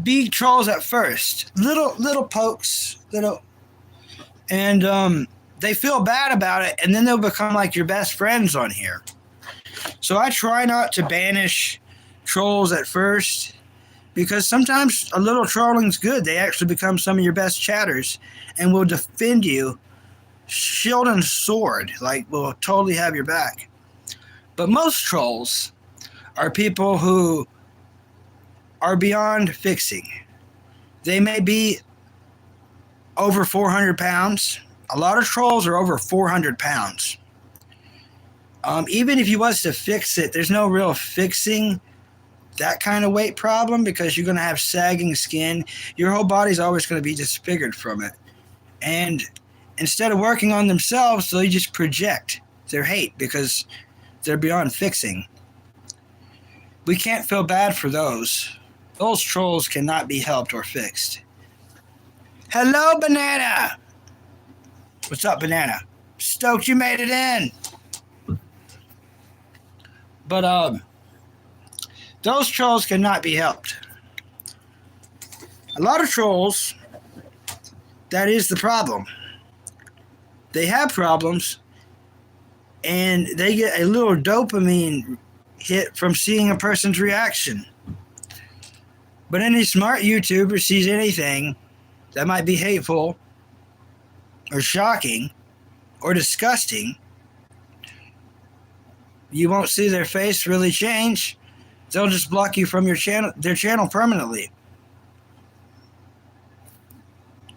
be trolls at first. Little pokes, and they feel bad about it, and then they'll become like your best friends on here. So I try not to banish trolls at first, because sometimes a little trolling's good. They actually become some of your best chatters and will defend you shield and sword, like will totally have your back. But most trolls are people who are beyond fixing. They may be over 400 pounds. A lot of trolls are over 400 pounds. Even if you was to fix it, there's no real fixing that kind of weight problem, because you're going to have sagging skin. Your whole body's always going to be disfigured from it. And instead of working on themselves, they just project their hate because they're beyond fixing. We can't feel bad for those. Those trolls cannot be helped or fixed. Hello, Banana. What's up, Banana? Stoked you made it in. But those trolls cannot be helped. A lot of trolls, that is the problem. They have problems, and they get a little dopamine hit from seeing a person's reaction. But any smart YouTuber sees anything that might be hateful or shocking or disgusting, you won't see their face really change. They'll just block you from their channel permanently.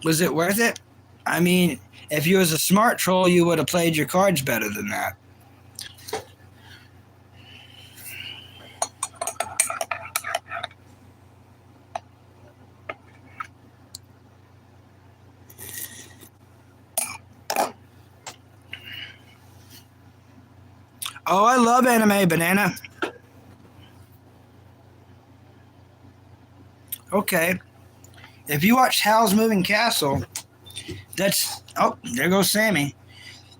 Was it worth it? I mean, if you was a smart troll, you would have played your cards better than that. Oh, I love anime, Banana. Okay. If you watch Howl's Moving Castle, that's... Oh, there goes Sammy.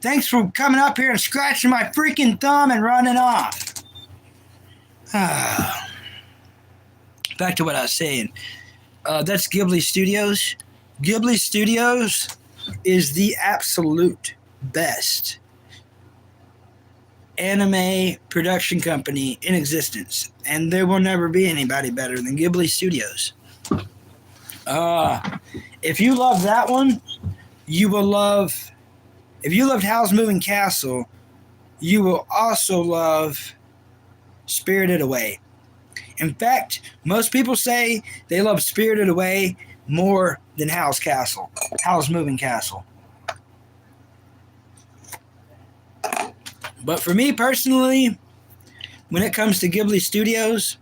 Thanks for coming up here and scratching my freaking thumb and running off. Back to what I was saying. That's Ghibli Studios. Ghibli Studios is the absolute best anime production company in existence, and there will never be anybody better than Ghibli Studios. If you love that one, you will love... If you loved Howl's Moving Castle, you will also love Spirited Away. In fact, most people say they love Spirited Away more than Howl's Moving Castle. But for me personally, when it comes to Ghibli Studios,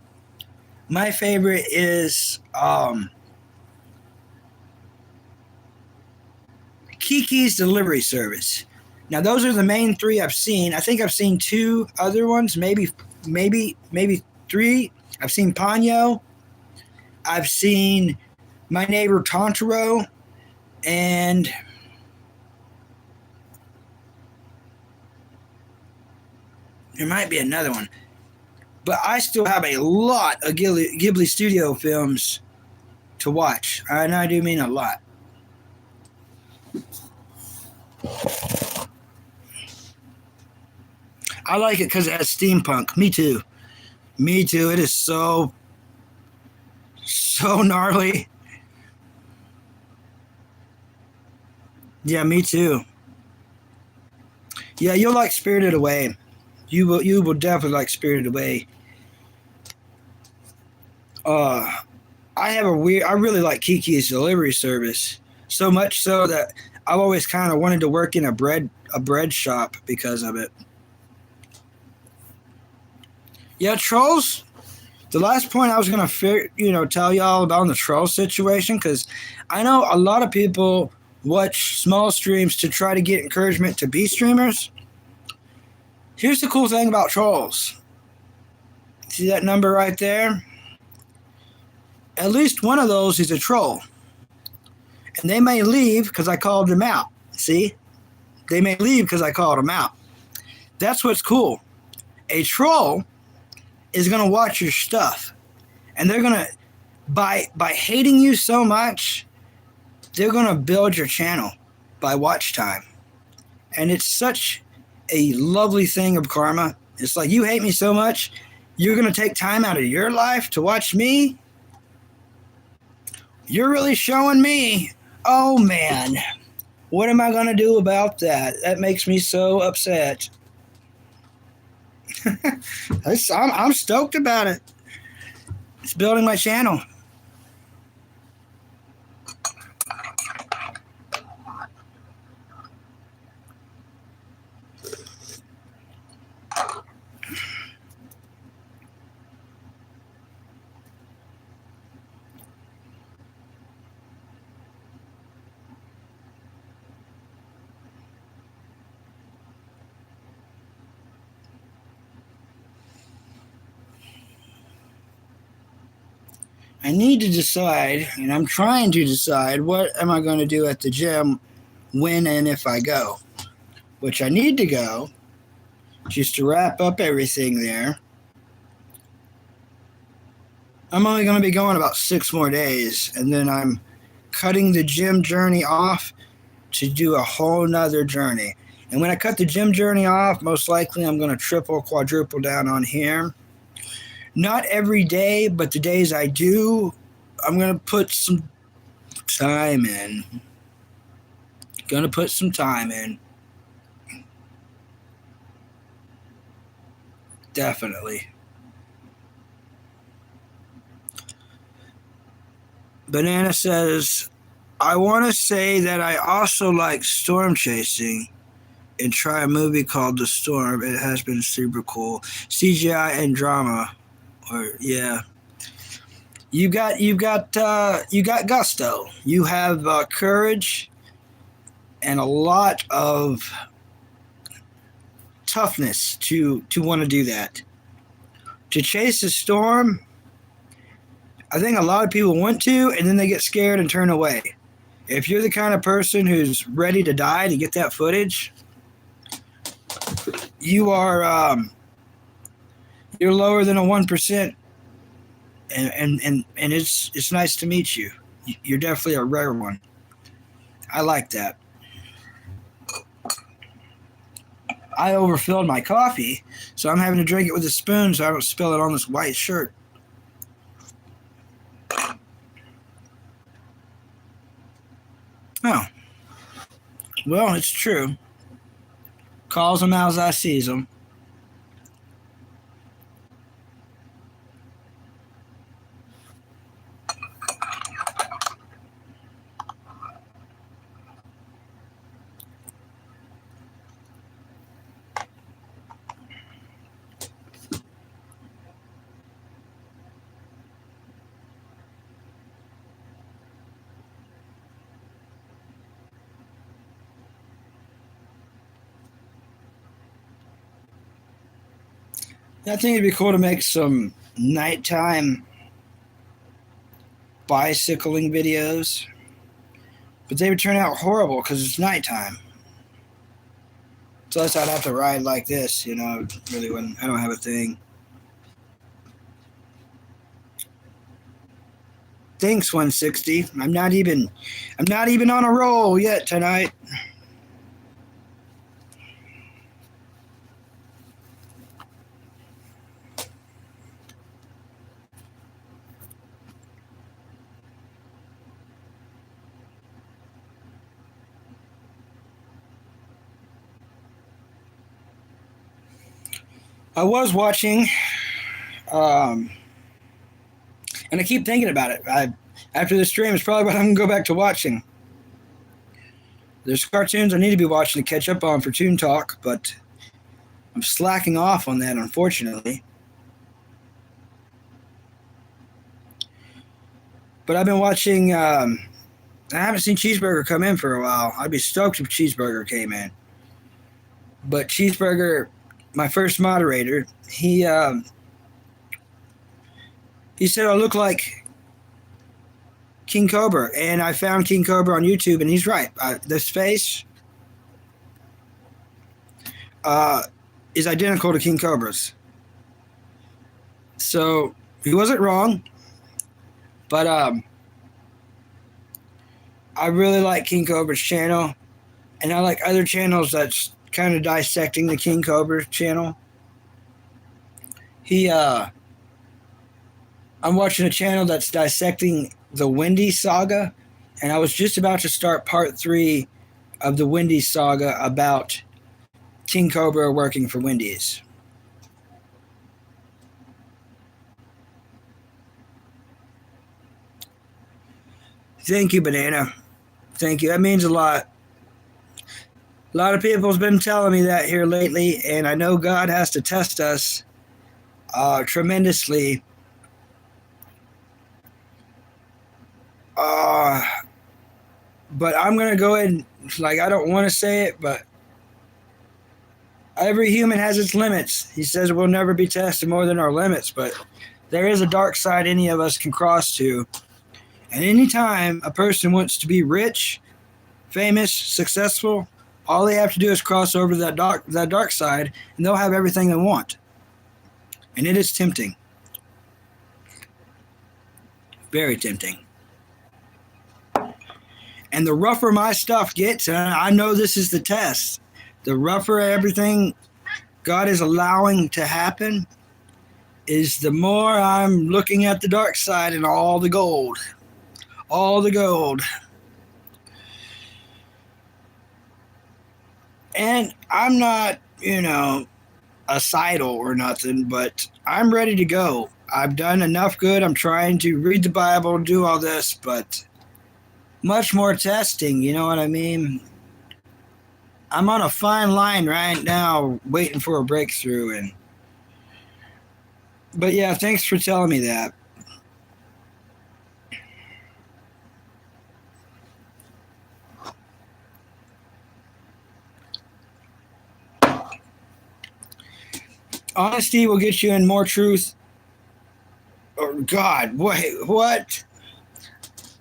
my favorite is Kiki's Delivery Service. Now those are the main three I've seen. I think I've seen two other ones, maybe three. I've seen Ponyo. I've seen My Neighbor Totoro, and there might be another one. But I still have a lot of Ghibli Studio films to watch. And I do mean a lot. I like it because it has steampunk. Me too. Me too. It is so gnarly. Yeah, me too. Yeah, you'll like Spirited Away. You will definitely like Spirited Away. I really like Kiki's Delivery Service, so much so that I've always kind of wanted to work in a bread shop because of it. Yeah, trolls. The last point I was gonna tell y'all about the troll situation, because I know a lot of people watch small streams to try to get encouragement to be streamers. Here's the cool thing about trolls. See that number right there? At least one of those is a troll. And they may leave because I called them out. See? They may leave because I called them out. That's what's cool. A troll is going to watch your stuff. And they're going to, by hating you so much, they're going to build your channel by watch time. And it's such a lovely thing of karma. It's like, you hate me so much, you're going to take time out of your life to watch me? You're really showing me. Oh, man. What am I going to do about that? That makes me so upset. I'm stoked about it. It's building my channel. I need to decide, and I'm trying to decide, what am I going to do at the gym when and if I go. Which I need to go, just to wrap up everything there. I'm only going to be going about 6 more days, and then I'm cutting the gym journey off to do a whole nother journey. And when I cut the gym journey off, most likely I'm going to triple, quadruple down on here. Not every day, but the days I do, I'm going to put some time in. Going to put some time in. Definitely. Banana says, I want to say that I also like storm chasing and try a movie called The Storm. It has been super cool. CGI and drama. Or yeah, you got gusto. You have courage and a lot of toughness to want to do that. To chase a storm, I think a lot of people want to, and then they get scared and turn away. If you're the kind of person who's ready to die to get that footage, you are you're lower than a 1%, and it's nice to meet you. You're definitely a rare one. I like that. I overfilled my coffee, so I'm having to drink it with a spoon so I don't spill it on this white shirt. Oh. Well, it's true. Calls them as I sees them. I think it'd be cool to make some nighttime bicycling videos, but they would turn out horrible because it's nighttime. Plus, I'd have to ride like this, you know. Really, wouldn't. I don't have a thing. Thanks, 160. I'm not even on a roll yet tonight. I was watching, um, and I keep thinking about it. After this stream, it's probably what I'm gonna go back to watching. There's cartoons I need to be watching to catch up on for Toon Talk, but I'm slacking off on that, unfortunately. But I've been watching. I haven't seen Cheeseburger come in for a while. I'd be stoked if Cheeseburger came in. But Cheeseburger, my first moderator, he said I look like King Cobra, and I found King Cobra on YouTube, and he's right. This face is identical to King Cobra's, so he wasn't wrong. But I really like King Cobra's channel, and I like other channels that's kind of dissecting the King Cobra channel. I'm watching a channel that's dissecting the Wendy's saga, and I was just about to start part 3 of the Wendy's saga about King Cobra working for Wendy's. Thank you, Banana. Thank you. That means a lot. A lot of people's been telling me that here lately, and I know God has to test us tremendously. But I'm going to go ahead and, I don't want to say it, but every human has its limits. He says we'll never be tested more than our limits, but there is a dark side any of us can cross to. And anytime a person wants to be rich, famous, successful, all they have to do is cross over that dark side, and they'll have everything they want. And it is tempting. Very tempting. And the rougher my stuff gets, and I know this is the test, the rougher everything God is allowing to happen is the more I'm looking at the dark side and all the gold. All the gold. And I'm not, a sidle or nothing, but I'm ready to go. I've done enough good. I'm trying to read the Bible, do all this, but much more testing, you know what I mean? I'm on a fine line right now waiting for a breakthrough. But yeah, thanks for telling me that. Honesty will get you in more truth. Oh, God, wait, what?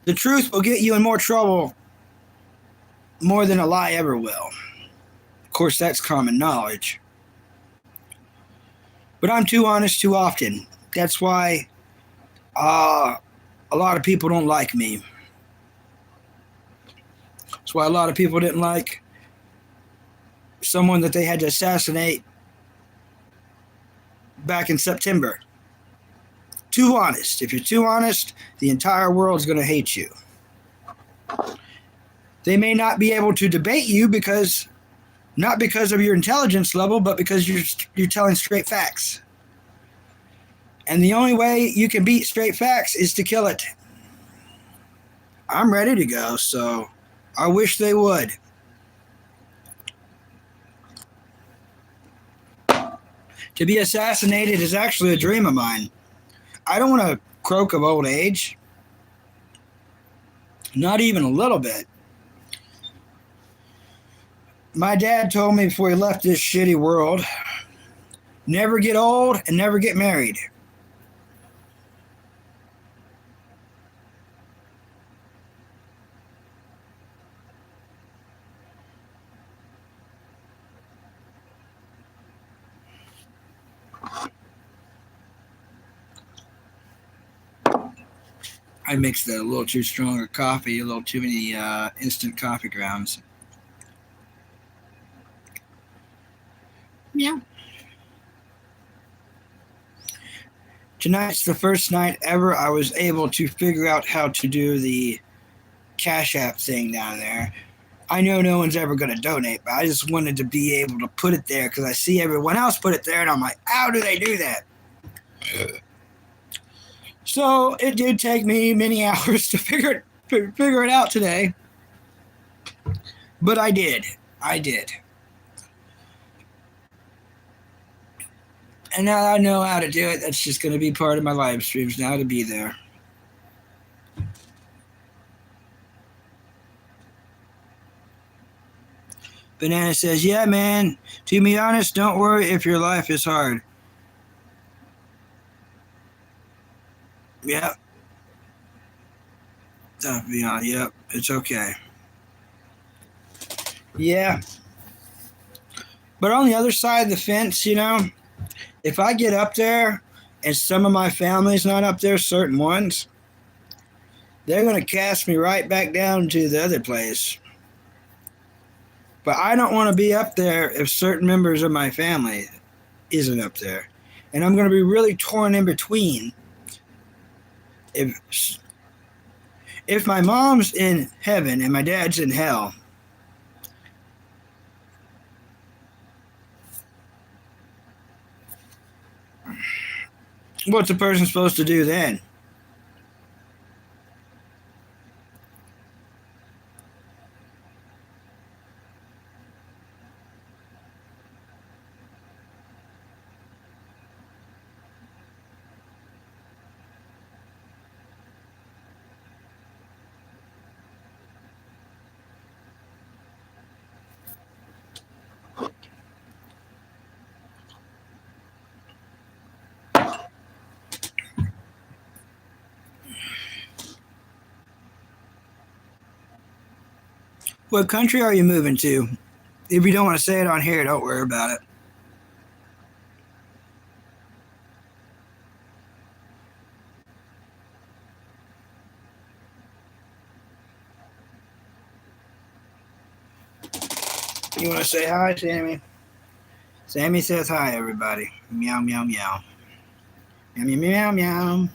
The truth will get you in more trouble more than a lie ever will. Of course, that's common knowledge. But I'm too honest too often. That's why a lot of people don't like me. That's why a lot of people didn't like someone that they had to assassinate back in September. Too honest. If you're too honest, the entire world's going to hate you. They may not be able to debate you not because of your intelligence level, but because you're telling straight facts. And the only way you can beat straight facts is to kill it. I'm ready to go, so I wish they would. To be assassinated is actually a dream of mine. I don't want to croak of old age. Not even a little bit. My dad told me before he left this shitty world Never get old and never get married. I mixed a little too strong of coffee, a little too many instant coffee grounds. Yeah. Tonight's the first night ever I was able to figure out how to do the Cash App thing down there. I know no one's ever going to donate, but I just wanted to be able to put it there because I see everyone else put it there, and I'm like, how do they do that? So it did take me many hours to figure it out today, but I did. I did. And now that I know how to do it, that's just going to be part of my live streams now to be there. Banana says, yeah, man, to be honest, don't worry if your life is hard. Yep. Yep, it's okay. Yeah. But on the other side of the fence, if I get up there and some of my family's not up there, certain ones, they're going to cast me right back down to the other place. But I don't want to be up there if certain members of my family isn't up there. And I'm going to be really torn in between. If my mom's in heaven and my dad's in hell, what's a person supposed to do then? What country are you moving to? If you don't want to say it on here, don't worry about it. You want to say hi, Sammy? Sammy says hi, everybody. Meow, meow, meow. Meow, meow, meow, meow.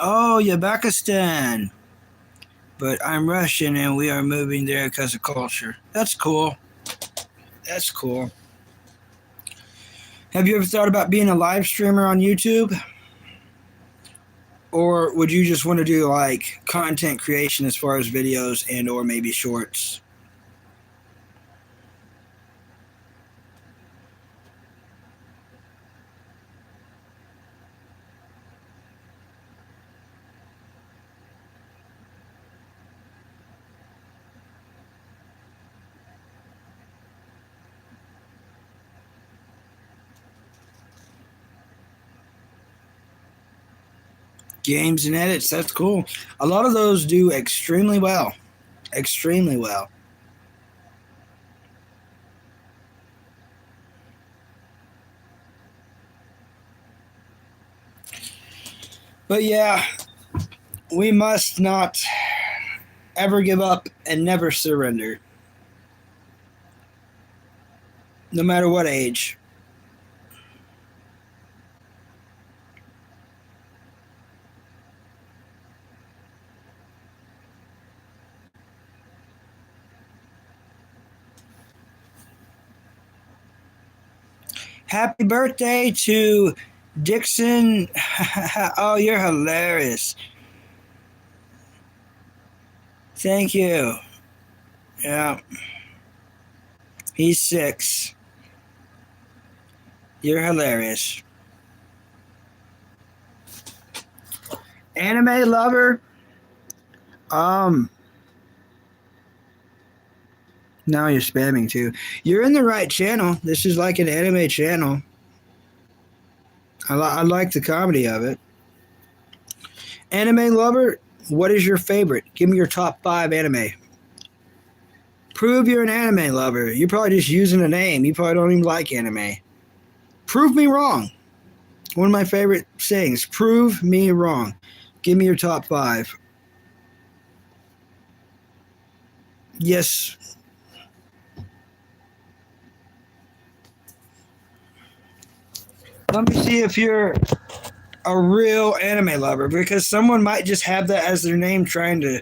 Oh, Uzbekistan. But I'm Russian and we are moving there because of culture. That's cool. That's cool. Have you ever thought about being a live streamer on YouTube? Or would you just want to do like content creation as far as videos and or maybe shorts? Games and edits, that's cool. A lot of those do extremely well. Extremely well. But yeah, we must not ever give up and never surrender. No matter what age. Happy birthday to Dixon. Oh, you're hilarious. Thank you. Yeah. He's 6. You're hilarious. Anime lover. Now you're spamming too. You're in the right channel. This is like an anime channel. I like the comedy of it. Anime lover, what is your favorite? Give me your top 5 anime. Prove you're an anime lover. You're probably just using a name. You probably don't even like anime. Prove me wrong. One of my favorite sayings. Prove me wrong. Give me your top 5. Yes. Let me see if you're a real anime lover, because someone might just have that as their name trying to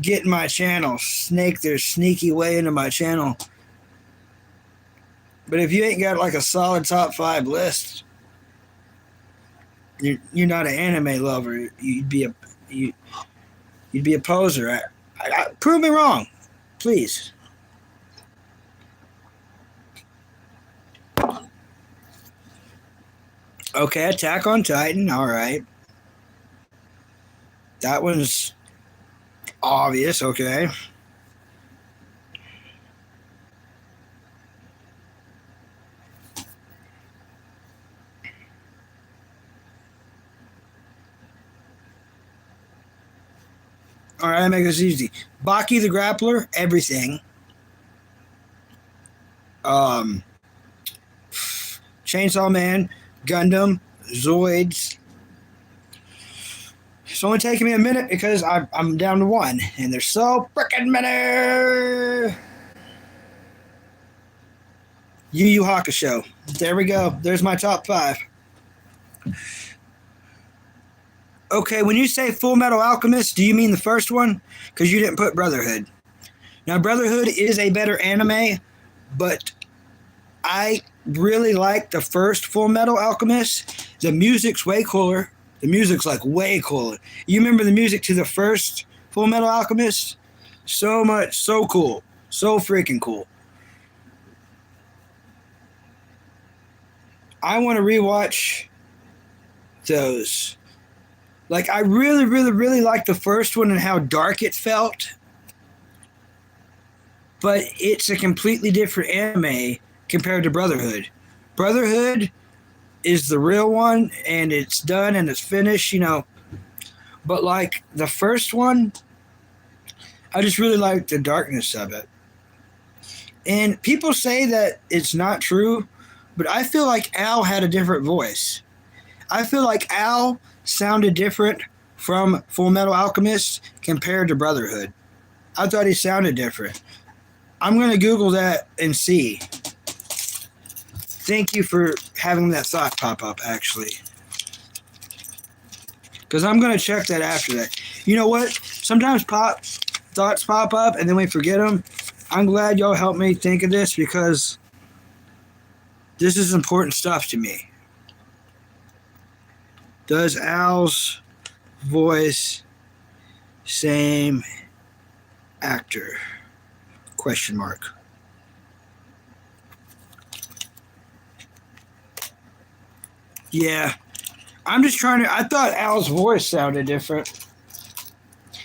get in my channel, snake their sneaky way into my channel. But if you ain't got like a solid top 5 list, you're not an anime lover. You'd be a poser. Prove me wrong, please. Okay, Attack on Titan. All right, that one's obvious. Okay. All right, I make this easy. Bucky the Grappler, everything. Chainsaw Man, Gundam, Zoids. It's only taking me a minute because I'm down to 1, and there's so frickin' many. Yu Yu Hakusho. There we go. There's my top 5. Okay, when you say Full Metal Alchemist, do you mean the first one? Because you didn't put Brotherhood. Now, Brotherhood is a better anime, but I really like the first Full Metal Alchemist. The music's way cooler. The music's like way cooler. You remember the music to the first Full Metal Alchemist? So much, so cool. So freaking cool. I want to rewatch those. Like, I really, really, really like the first one and how dark it felt. But it's a completely different anime compared to Brotherhood. Brotherhood is the real one, and it's done and it's finished, you know. But, like, the first one, I just really like the darkness of it. And people say that it's not true, but I feel like Al had a different voice. I feel like Al sounded different from Full Metal Alchemist compared to Brotherhood. I thought he sounded different. I'm going to Google that and see. Thank you for having that thought pop up, actually. Because I'm going to check that after that. You know what? Sometimes thoughts pop up and then we forget them. I'm glad y'all helped me think of this because this is important stuff to me. Does Al's voice same actor? Question mark. Yeah. I'm just trying to... I thought Al's voice sounded different.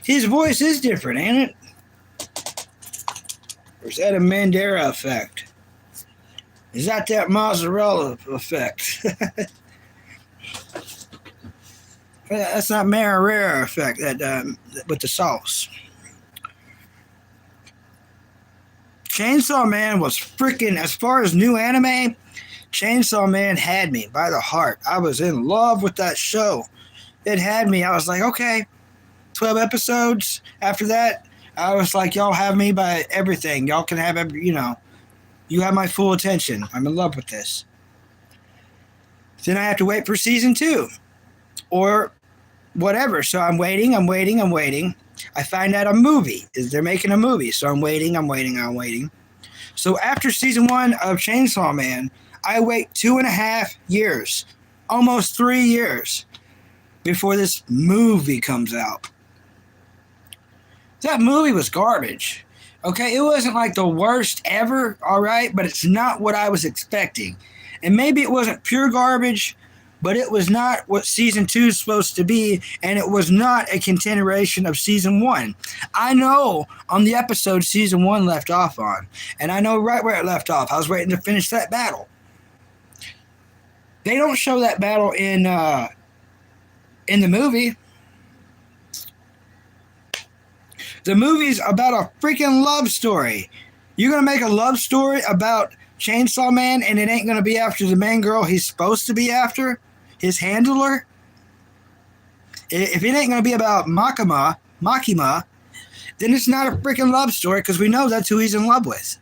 His voice is different, ain't it? Or is that a Mandela effect? Is that mozzarella effect? That's not Marinara effect that with the sauce. Chainsaw Man was freaking, as far as new anime, Chainsaw Man had me by the heart. I was in love with that show. It had me. I was like, okay, 12 episodes. After that, I was like, y'all have me by everything. Y'all can have, you know, you have my full attention. I'm in love with this. Then I have to wait for season 2 or whatever. So I'm waiting. I find out a movie. They're making a movie. So I'm waiting. So after season 1 of Chainsaw Man, I wait 2.5 years, almost 3 years before this movie comes out. That movie was garbage. Okay, it wasn't like the worst ever, all right, but it's not what I was expecting. And maybe it wasn't pure garbage, but it was not what season 2 is supposed to be, and it was not a continuation of season 1. I know on the episode season 1 left off on, and I know right where it left off. I was waiting to finish that battle. They don't show that battle in the movie. The movie's about a freaking love story. You're going to make a love story about Chainsaw Man and it ain't going to be after the main girl he's supposed to be after? His handler? If it ain't going to be about Makima, then it's not a freaking love story because we know that's who he's in love with.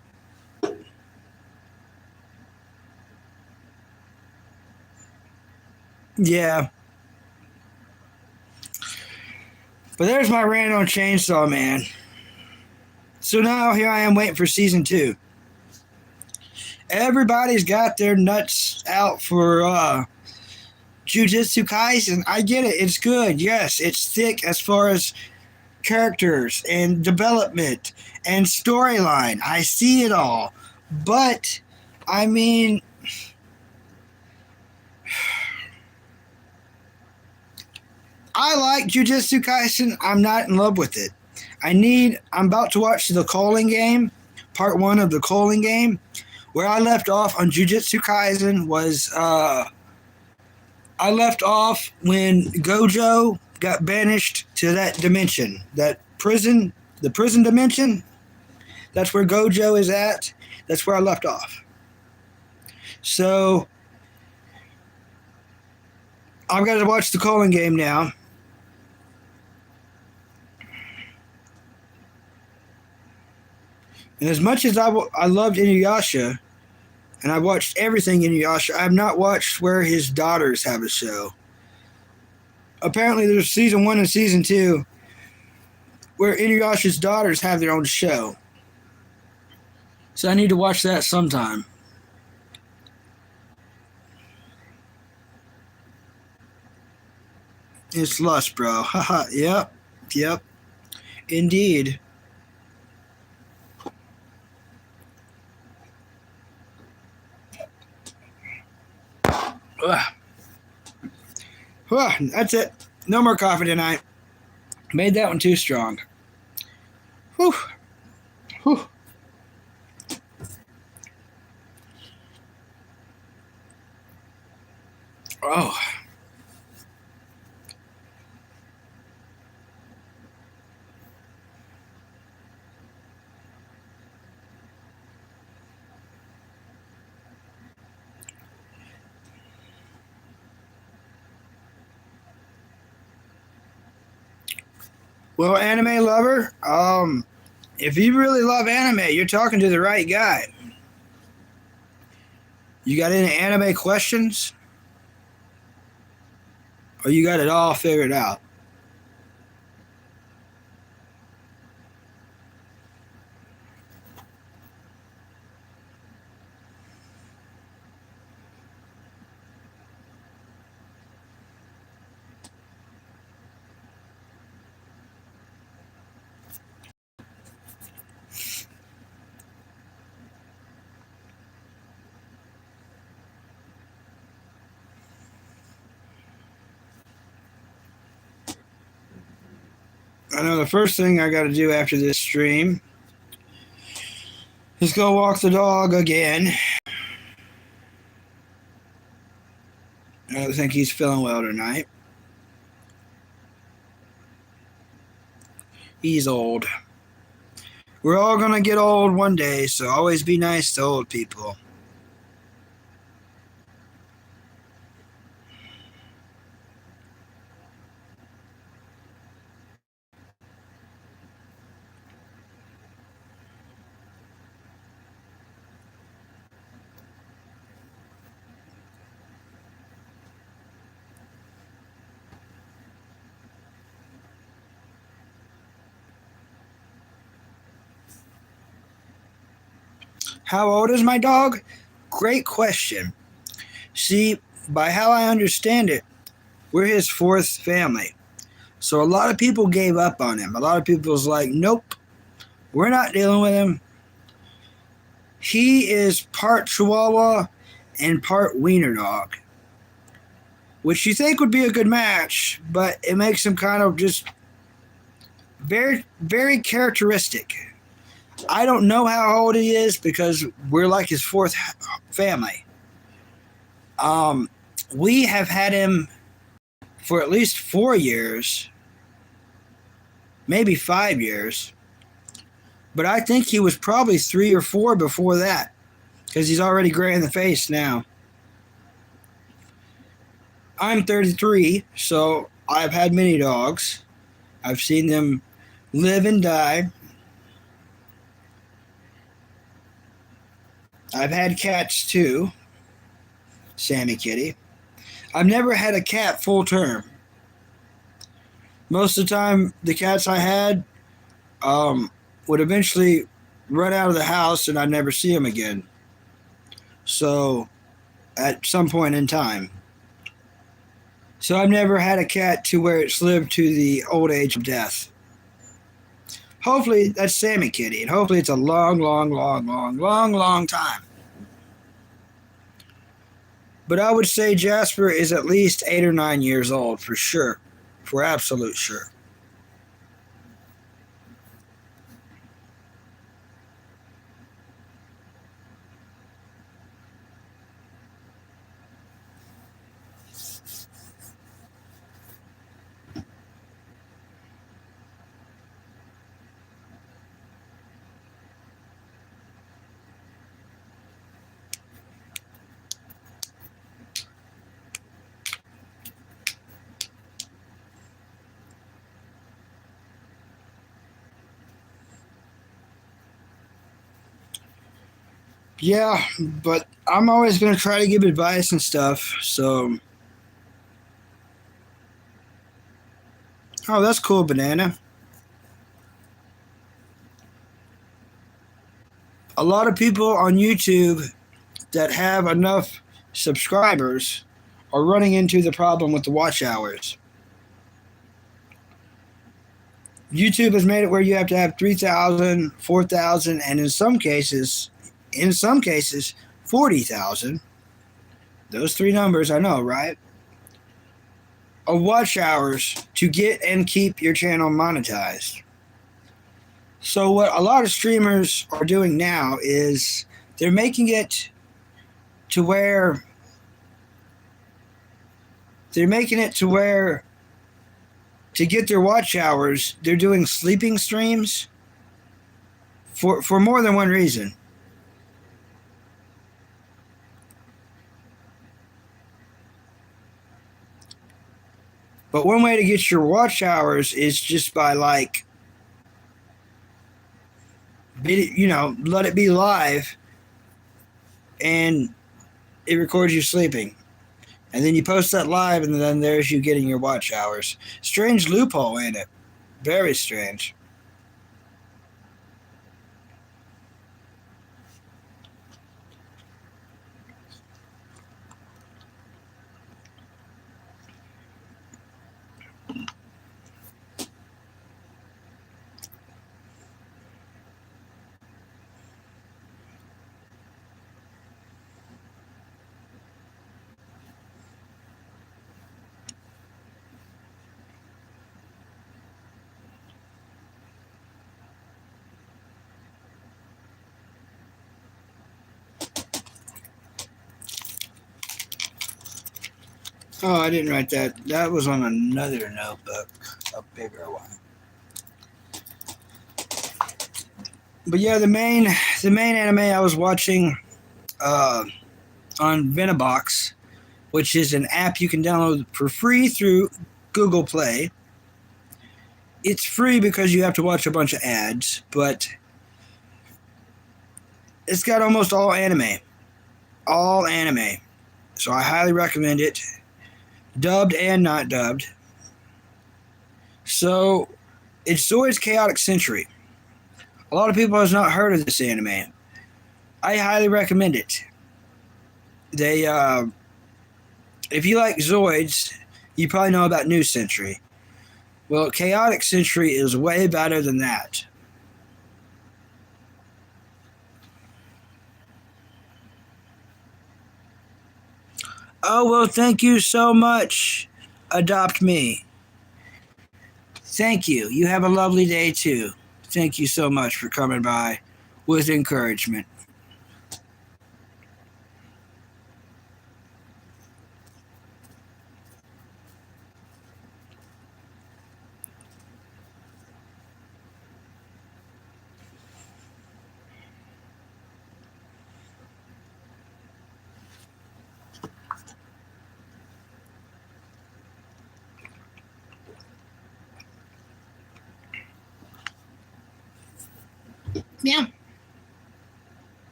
Yeah. But there's my rant on Chainsaw Man. So now here I am waiting for season 2. Everybody's got their nuts out for Jujutsu Kaisen. I get it. It's good. Yes, it's thick as far as characters and development and storyline. I see it all. But, I mean, I like Jujutsu Kaisen. I'm not in love with it. I'm about to watch the Calling Game, part 1 of the Calling Game. Where I left off on Jujutsu Kaisen was, I left off when Gojo got banished to that dimension, that prison, the prison dimension. That's where Gojo is at. That's where I left off. So, I've got to watch the Calling Game now. And as much as I loved Inuyasha, and I watched everything Inuyasha, I have not watched where his daughters have a show. Apparently there's season 1 and season 2 where Inuyasha's daughters have their own show. So I need to watch that sometime. It's lust, bro. Haha, yep. Indeed. That's it. No more coffee tonight. Made that one too strong. Whew. Oh. Well, anime lover, if you really love anime, you're talking to the right guy. You got any anime questions? Or you got it all figured out? I know the first thing I got to do after this stream is go walk the dog again. I don't think he's feeling well tonight. He's old. We're all going to get old one day, so always be nice to old people. How old is my dog? Great question. See, by how I understand it, we're his 4th family. So a lot of people gave up on him. A lot of people was like, nope, We're not dealing with him. He is part Chihuahua and part Wiener Dog, which you think would be a good match, but it makes him kind of just very, very characteristic. I don't know how old he is because we're like his fourth family. We have had him for at least 4 years, maybe 5 years. But I think he was probably 3 or 4 before that, because he's already gray in the face now. I'm 33, so I've had many dogs. I've seen them live and die. I've had cats too, Sammy Kitty. I've never had a cat full term. Most of the time, the cats I had would eventually run out of the house and I'd never see them again. So, at some point in time. So I've never had a cat to where it's lived to the old age of death. Hopefully that's Sammy Kitty, and hopefully it's a long, long, long, long, long, long time. But I would say Jasper is at least 8 or 9 years old for sure, for absolute sure. Yeah, but I'm always going to try to give advice and stuff, so... Oh, that's cool, Banana. A lot of people on YouTube that have enough subscribers are running into the problem with the watch hours. YouTube has made it where you have to have 3,000, 4,000, and in some cases, 40,000. Those three numbers, I know, right? Of watch hours to get and keep your channel monetized. So what a lot of streamers are doing now is they're making it to where to get their watch hours, they're doing sleeping streams for more than one reason. But one way to get your watch hours is just by let it be live and it records you sleeping. And then you post that live and then there's you getting your watch hours. Strange loophole, ain't it? Very strange. Oh, I didn't write that. That was on another notebook, a bigger one. But yeah, the main anime I was watching on Venobox, which is an app you can download for free through Google Play. It's free because you have to watch a bunch of ads, but it's got almost all anime. All anime. So I highly recommend it. Dubbed and not dubbed. So, it's Zoid's Chaotic Century. A lot of people have not heard of this anime. I highly recommend it. They, if you like Zoids, you probably know about New Century. Well, Chaotic Century is way better than that. Oh, well, thank you so much. Adopt me. Thank you. You have a lovely day too. Thank you so much for coming by with encouragement. Yeah.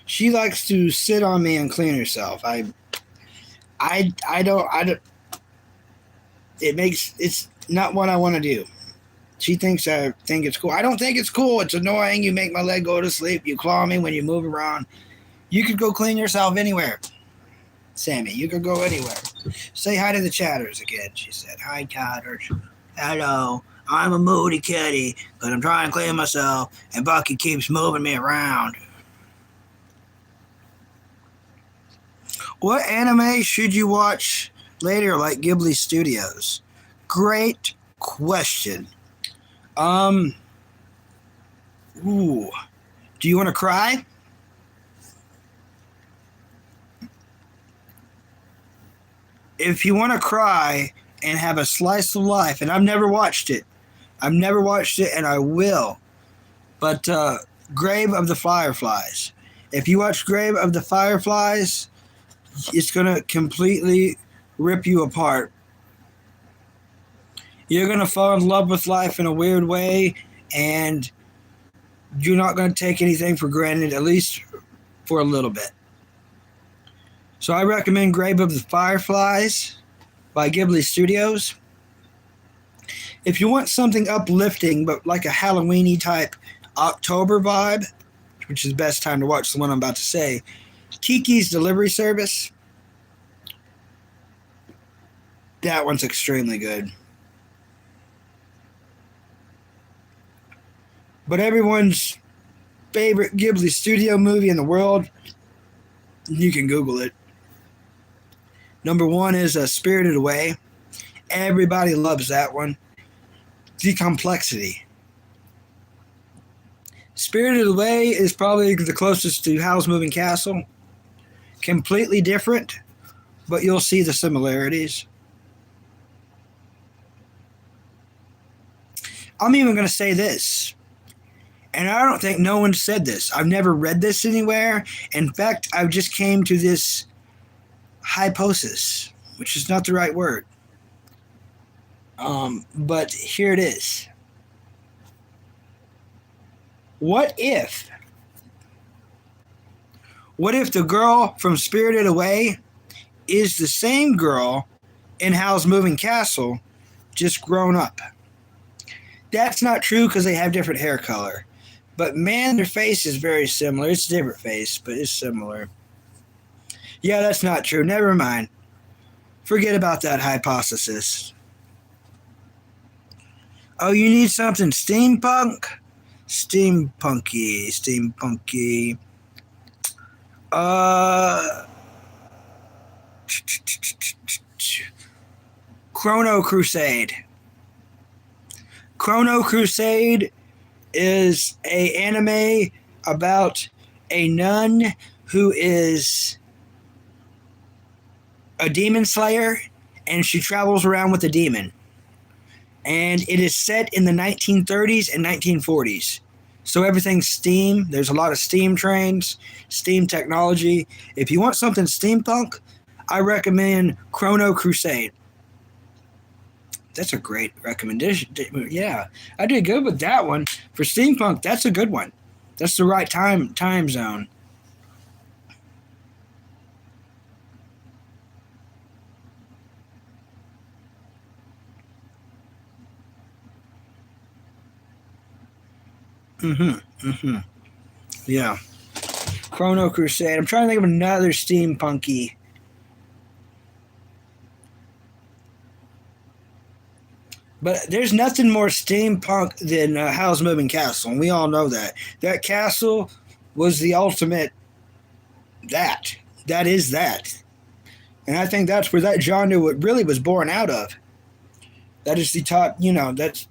She likes to sit on me and clean herself. I don't. It's not what I want to do. She thinks I think it's cool. I don't think it's cool. It's annoying. You make my leg go to sleep. You claw me when you move around. You could go clean yourself anywhere, Sammy. You could go anywhere. Say hi to the chatters again, she said. Hi, chatters. Hello. I'm a moody kitty because I'm trying to clean myself, and Bucky keeps moving me around. What anime should you watch later, like Ghibli Studios? Great question. Um, ooh. Do you want to cry? If you want to cry and have a slice of life, and I've never watched it, and I will. But Grave of the Fireflies. If you watch Grave of the Fireflies, it's gonna completely rip you apart. You're gonna fall in love with life in a weird way, and you're not gonna take anything for granted, at least for a little bit. So I recommend Grave of the Fireflies by Ghibli Studios. If you want something uplifting, but like a Halloweeny type October vibe, which is the best time to watch the one I'm about to say, Kiki's Delivery Service. That one's extremely good. But everyone's favorite Ghibli studio movie in the world, you can Google it. Number one is Spirited Away. Everybody loves that one. The complexity. Spirited Away is probably the closest to Howl's Moving Castle. Completely different, but you'll see the similarities. I'm even going to say this, and I don't think no one said this. I've never read this anywhere. In fact, I've just came to this hypothesis, which is not the right word. But here it is. What if? What if the girl from Spirited Away is the same girl in Howl's Moving Castle, just grown up? That's not true because they have different hair color. But man, their face is very similar. It's a different face, but it's similar. Yeah, that's not true. Never mind. Forget about that hypothesis. Oh, you need something steampunk? Steampunky. Uh, Chrono Crusade. Chrono Crusade is a anime about a nun who is a demon slayer, and she travels around with a demon. And it is set in the 1930s and 1940s. So everything's steam. There's a lot of steam trains, steam technology. If you want something steampunk, I recommend Chrono Crusade. That's a great recommendation. Yeah, I did good with that one. For steampunk, that's a good one. That's the right time zone. Mm-hmm. Yeah. Chrono Crusade. I'm trying to think of another steampunky. But there's nothing more steampunk than Howl's Moving Castle, and we all know that. That castle was the ultimate that. That is that. And I think that's where that genre really was born out of. That is the top, that's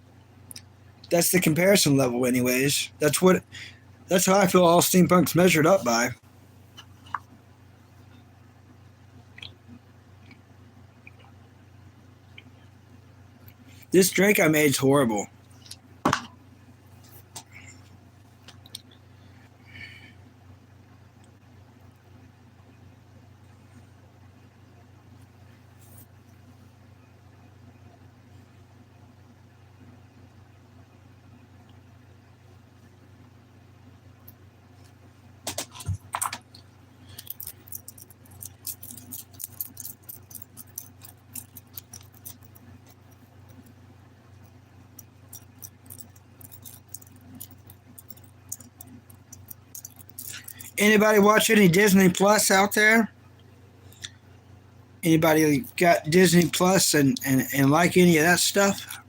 the comparison level anyways. That's how I feel all steampunk's measured up by. This drink I made is horrible. Anybody watch any Disney Plus out there? Anybody got Disney Plus and like any of that stuff?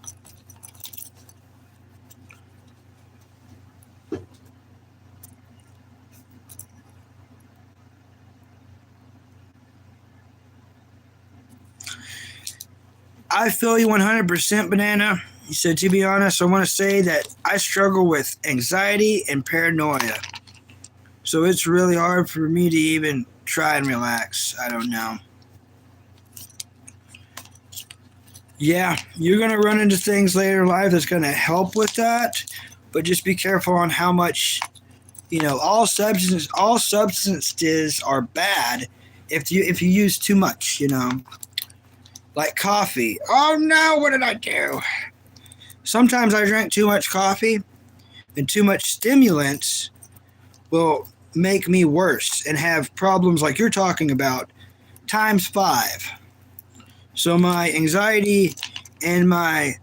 I feel you 100%, Banana. He said, to be honest, I want to say that I struggle with anxiety and paranoia. So it's really hard for me to even try and relax. I don't know. Yeah, you're going to run into things later in life that's going to help with that. But just be careful on how much, all substances are bad if you use too much, Like coffee. Oh no, what did I do? Sometimes I drink too much coffee, and too much stimulants will make me worse and have problems like you're talking about times 5. So my anxiety and my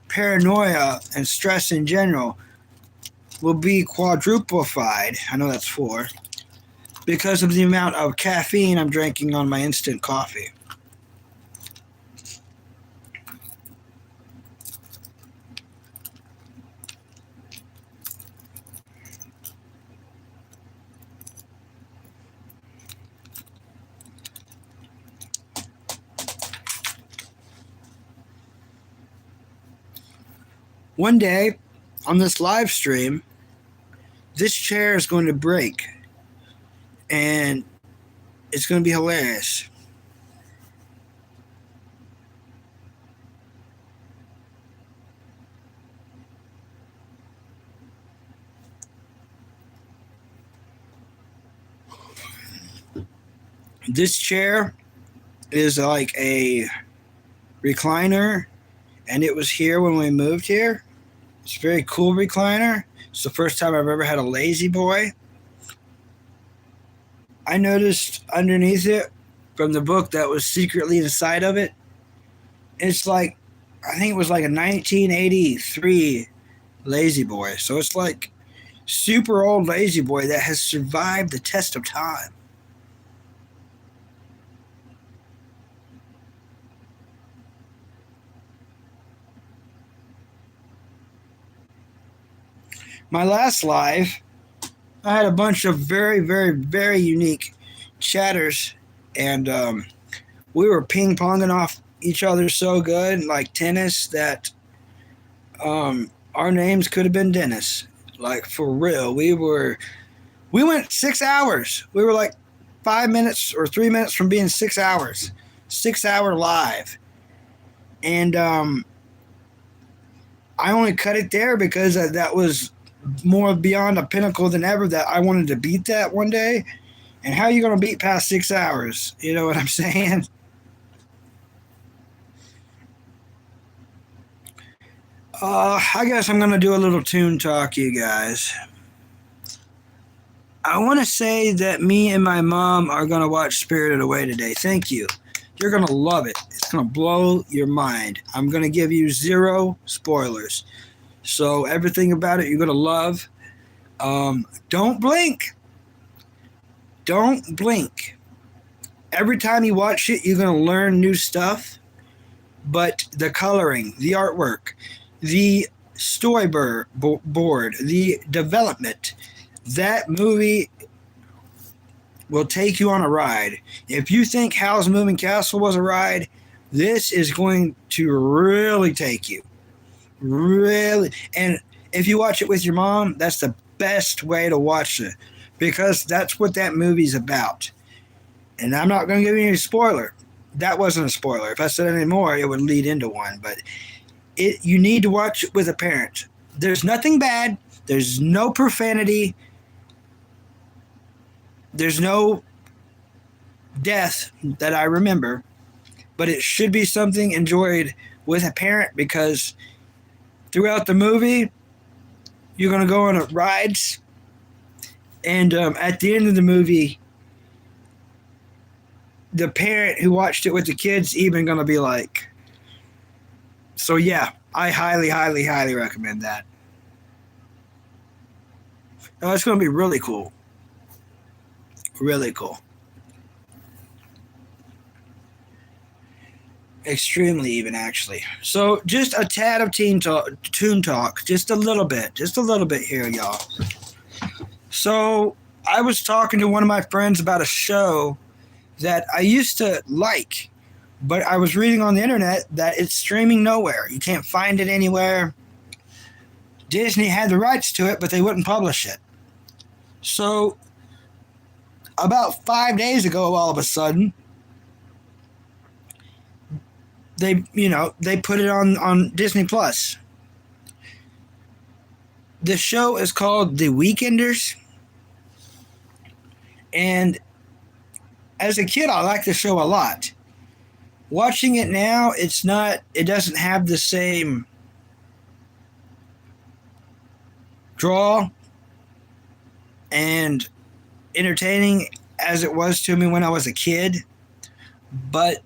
paranoia and stress in general will be quadruplified. I know that's 4 because of the amount of caffeine I'm drinking on my instant coffee. One day, on this live stream, this chair is going to break, and it's going to be hilarious. This chair is like a recliner, and it was here when we moved here. It's a very cool recliner. It's the first time I've ever had a lazy boy. I noticed underneath it from the book that was secretly inside of it, it's like, I think it was like a 1983 lazy boy. So it's like super old lazy boy that has survived the test of time. My last live, I had a bunch of very, very, very unique chatters, and we were ping-ponging off each other so good, like tennis, that our names could have been Dennis. Like, for real. We went 6 hours. We were like 5 minutes or 3 minutes from being 6 hours. 6-hour live. And I only cut it there because that was more beyond a pinnacle than ever, that I wanted to beat that one day. And how are you going to beat past 6 hours? You know what I'm saying? I guess I'm going to do a little tune talk, you guys. I want to say that me and my mom are going to watch Spirited Away today. Thank you. You're going to love it. It's going to blow your mind. I'm going to give you 0 spoilers. So everything about it you're going to love. Don't blink. Don't blink. Every time you watch it, you're going to learn new stuff. But the coloring, the artwork, the storyboard, the development, that movie will take you on a ride. If you think Howl's Moving Castle was a ride, this is going to really take you. Really. And if you watch it with your mom, that's the best way to watch it, because that's what that movie's about. And I'm not going to give you any spoiler. That wasn't a spoiler. If I said any more, it would lead into one. But you need to watch it with a parent. There's nothing bad. There's no profanity. There's no death that I remember. But it should be something enjoyed with a parent, because throughout the movie, you're going to go on rides. And at the end of the movie, the parent who watched it with the kids even going to be like. So yeah, I highly, highly, highly recommend that. Oh, it's going to be really cool. Really cool. Extremely even, actually. So just a tad of Toon Talk. Just a little bit here, y'all. So I was talking to one of my friends about a show that I used to like, but I was reading on the internet that it's streaming nowhere. You can't find it anywhere. Disney had the rights to it, but they wouldn't publish it. So about 5 days ago, all of a sudden, they put it on Disney Plus. The show is called The Weekenders. And as a kid, I liked the show a lot. Watching it now, it doesn't have the same draw and entertaining as it was to me when I was a kid. But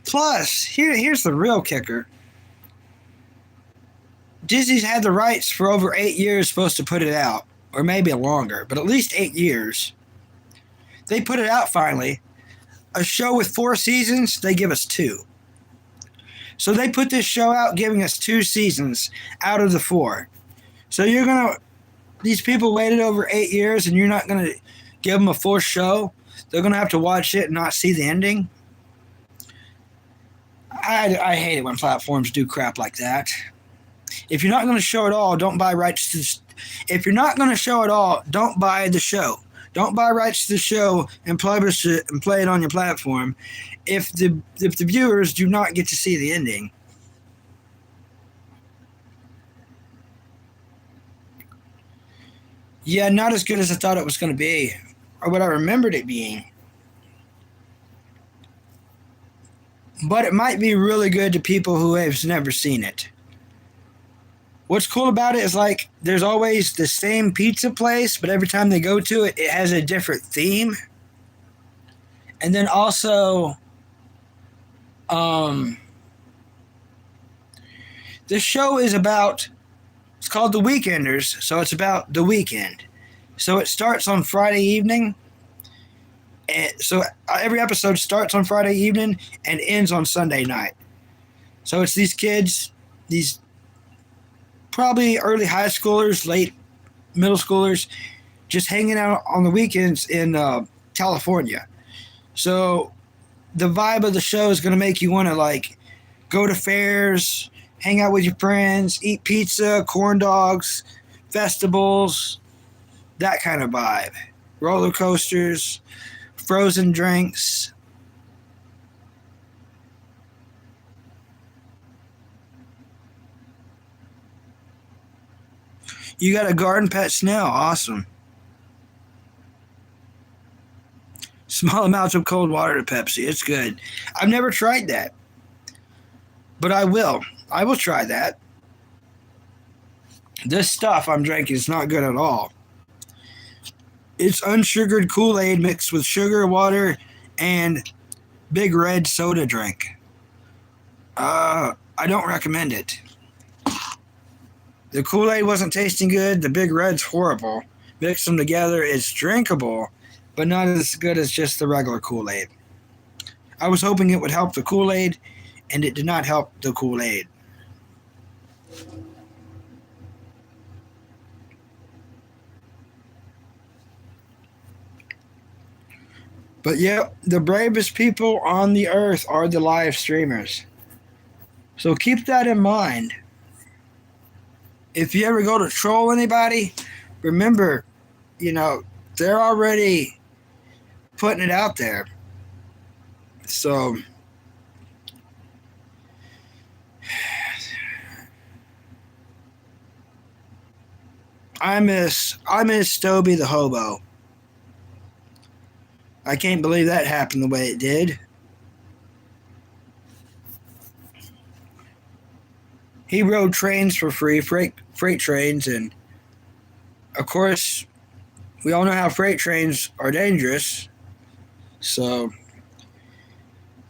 plus, here's the real kicker. Disney's had the rights for over 8 years supposed to put it out. Or maybe longer, but at least 8 years. They put it out finally. A show with 4 seasons, they give us 2. So they put this show out giving us 2 seasons out of the 4. So these people waited over 8 years and you're not going to give them a full show. They're going to have to watch it and not see the ending. I hate it when platforms do crap like that. If you're not going to show it all, don't buy rights to If you're not going to show it all, don't buy the show. Don't buy rights to the show and publish it and play it on your platform if the viewers do not get to see the ending. Yeah, not as good as I thought it was going to be, or what I remembered it being. But it might be really good to people who have never seen it. What's cool about it is, like, there's always the same pizza place, but every time they go to it, it has a different theme. And then also, the show is about, it's called The Weekenders, so it's about the weekend. So it starts on Friday evening. And so every episode starts on Friday evening and ends on Sunday night. So it's these kids, these probably early high schoolers, late middle schoolers, just hanging out on the weekends in California. So the vibe of the show is going to make you want to, like, go to fairs, hang out with your friends, eat pizza, corn dogs, festivals, that kind of vibe. Roller coasters, frozen drinks. You got a garden pet snail. Awesome. Small amounts of cold water to Pepsi. It's good. I've never tried that. But I will. I will try that. This stuff I'm drinking is not good at all. It's unsugared Kool-Aid mixed with sugar, water, and Big Red soda drink. I don't recommend it. The Kool-Aid wasn't tasting good. The Big Red's horrible. Mix them together, it's drinkable, but not as good as just the regular Kool-Aid. I was hoping it would help the Kool-Aid, and it did not help the Kool-Aid. But yeah, the bravest people on the earth are the live streamers. So keep that in mind. If you ever go to troll anybody, remember, they're already putting it out there. So I miss Stoby the hobo. I can't believe that happened the way it did. He rode trains for free, freight trains, and of course, we all know how freight trains are dangerous. So,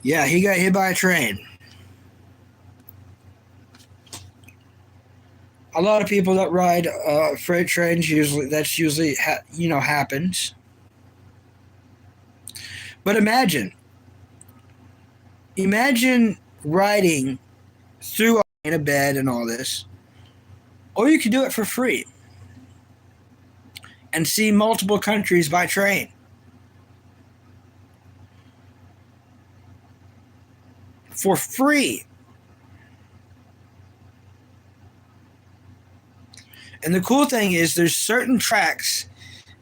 yeah, he got hit by a train. A lot of people that ride freight trains usually happens. But imagine riding through in a bed and all this, or you could do it for free and see multiple countries by train. For free. And the cool thing is there's certain tracks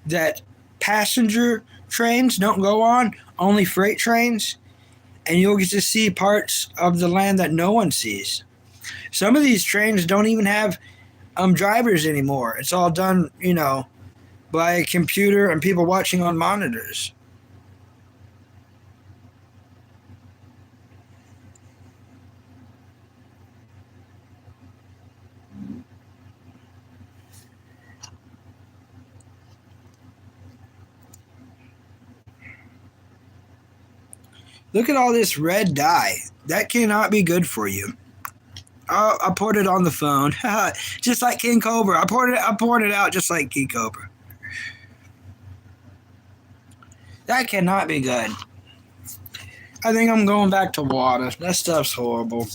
that passenger trains don't go on, only freight trains, and you'll get to see parts of the land that no one sees. Some of these trains don't even have drivers anymore. It's all done, by a computer and people watching on monitors. Look at all this red dye. That cannot be good for you. Oh, I poured it on the phone. Just like King Cobra. I poured it out just like King Cobra. That cannot be good. I think I'm going back to water. That stuff's horrible.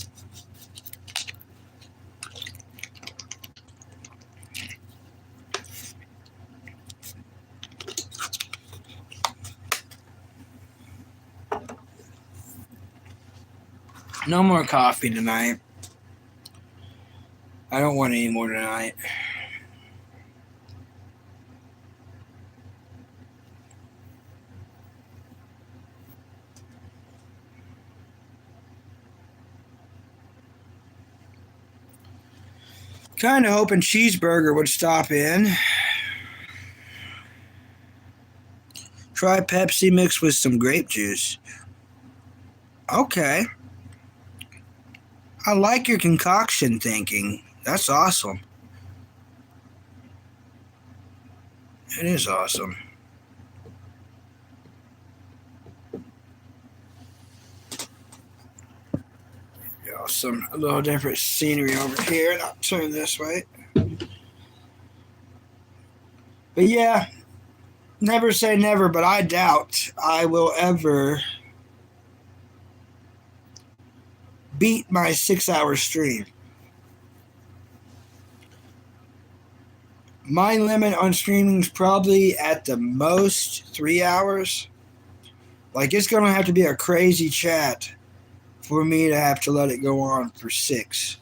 No more coffee tonight. I don't want any more tonight. Kind of hoping Cheeseburger would stop in. Try Pepsi mixed with some grape juice. Okay. I like your concoction thinking. That's awesome. It is awesome. Yeah, a little different scenery over here. And I'll turn this way. But yeah, never say never, but I doubt I will ever beat my 6-hour stream. My limit on streaming is probably at the most 3 hours. Like, it's going to have to be a crazy chat for me to have to let it go on for 6.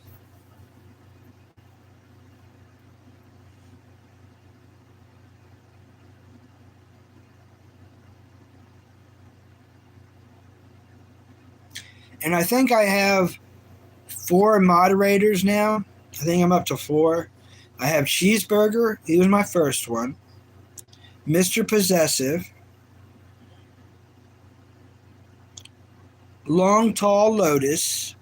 And I think I have 4 moderators now. I think I'm up to 4. I have Cheeseburger. He was my first one. Mr. Possessive. Long Tall Lotus.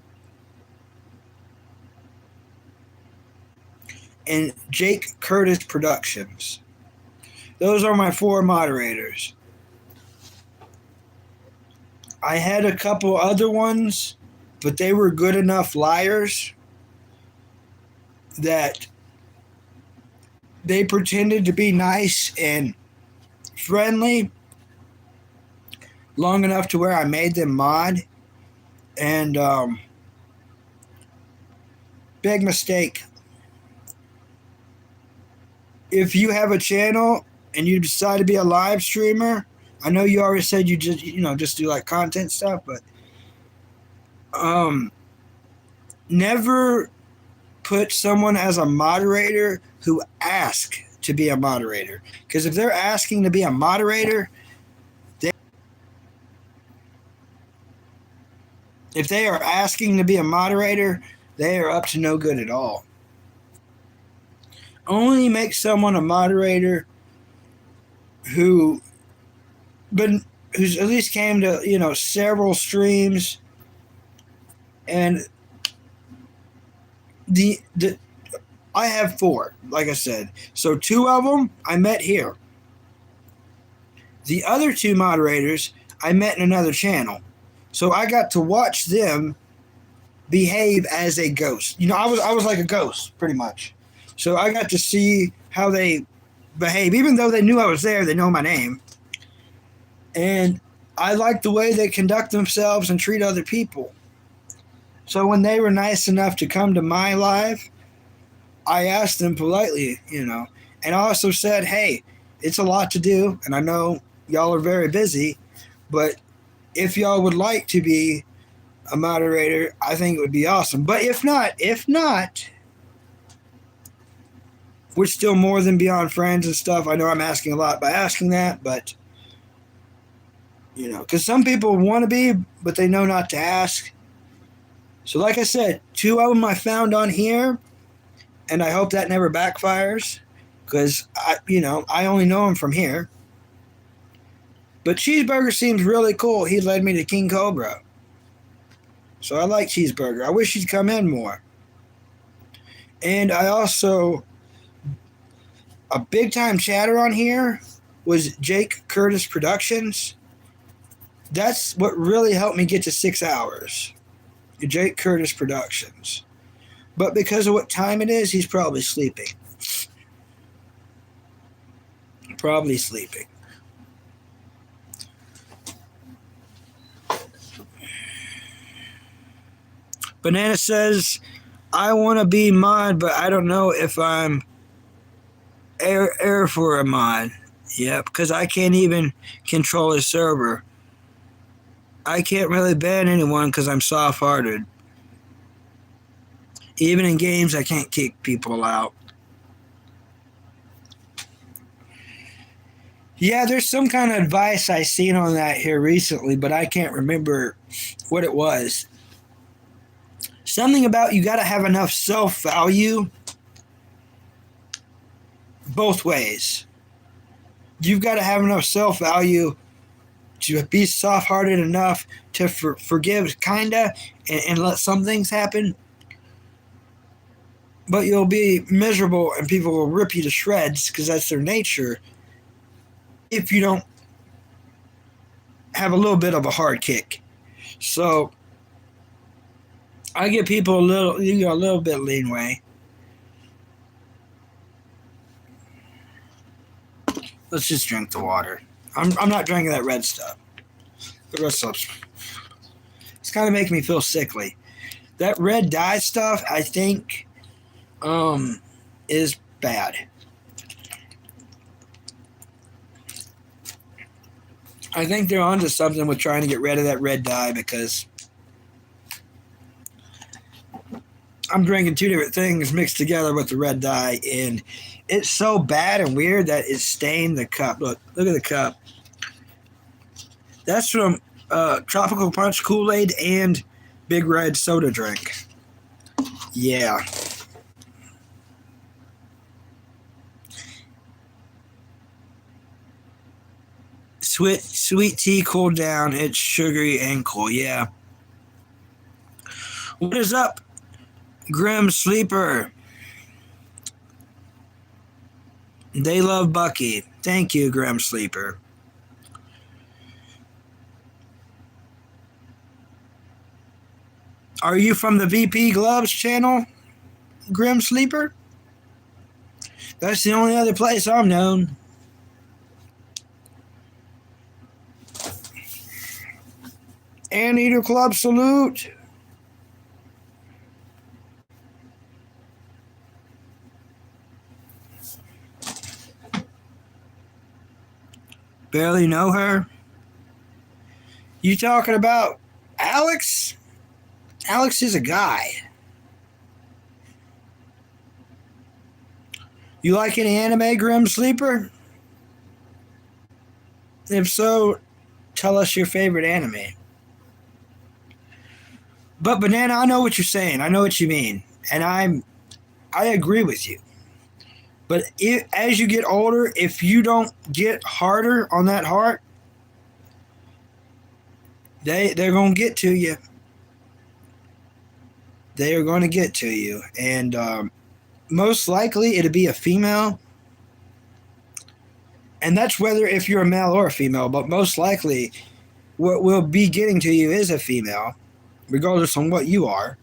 And Jake Curtis Productions. Those are my 4 moderators. I had a couple other ones, but they were good enough liars that they pretended to be nice and friendly long enough to where I made them mod. And big mistake. If you have a channel and you decide to be a live streamer, I know you already said you just do like content stuff, but never put someone as a moderator who asks to be a moderator. Because if they're asking to be a moderator, if they are asking to be a moderator, they are up to no good at all. Only make someone a moderator who's at least came to several streams, and the I have 4, like I said. So 2 of them I met here. The other 2 moderators I met in another channel. So I got to watch them behave as a ghost. I was like a ghost, pretty much. So I got to see how they behave. Even though they knew I was there, they know my name. And I like the way they conduct themselves and treat other people. So when they were nice enough to come to my live, I asked them politely, and I also said, hey, it's a lot to do, and I know y'all are very busy, but if y'all would like to be a moderator, I think it would be awesome. But if not, we're still more than beyond friends and stuff. I know I'm asking a lot by asking that, but because some people want to be, but they know not to ask. So like I said, 2 of them I found on here, and I hope that never backfires, because I only know him from here. But Cheeseburger seems really cool. He led me to King Cobra. So I like Cheeseburger. I wish he'd come in more. And I also, a big time chatter on here was Jake Curtis Productions. That's what really helped me get to 6 hours. Jake Curtis Productions. But because of what time it is, he's probably sleeping. Probably sleeping. Banana says, I want to be mod, but I don't know if I'm air for a mod. Yeah, because I can't even control a server. I can't really ban anyone because I'm soft-hearted. Even in games, I can't kick people out. Yeah, there's some kind of advice I seen on that here recently, but I can't remember what it was. Something about you got to have enough self-value both ways. You've got to have enough self-value to be soft-hearted enough to forgive, kinda, and let some things happen. But you'll be miserable and people will rip you to shreds because that's their nature if you don't have a little bit of a hard kick. So I give people a little bit leeway. Let's just drink the water. I'm not drinking that red stuff. The red stuff's it's kind of making me feel sickly. That red dye stuff, I think, is bad. I think they're onto something with trying to get rid of that red dye because I'm drinking 2 different things mixed together with the red dye, and it's so bad and weird that it stained the cup. Look at the cup. That's from Tropical Punch Kool-Aid and Big Red soda drink. Yeah. Sweet tea cooled down. It's sugary and cool. Yeah. What is up, Grim Sleeper? They love Bucky. Thank you, Grim Sleeper. Are you from the VP Gloves channel, Grim Sleeper? That's the only other place I'm known. Anteater Club salute. Barely know her. You talking about Alex? Alex is a guy. You like any anime, Grim Sleeper? If so, tell us your favorite anime. But Banana, I know what you're saying. I know what you mean, and I agree with you. But as you get older, if you don't get harder on that heart, they're gonna get to you. They are going to get to you, and most likely it'll be a female. And that's whether if you're a male or a female, but most likely what will be getting to you is a female, regardless on what you are,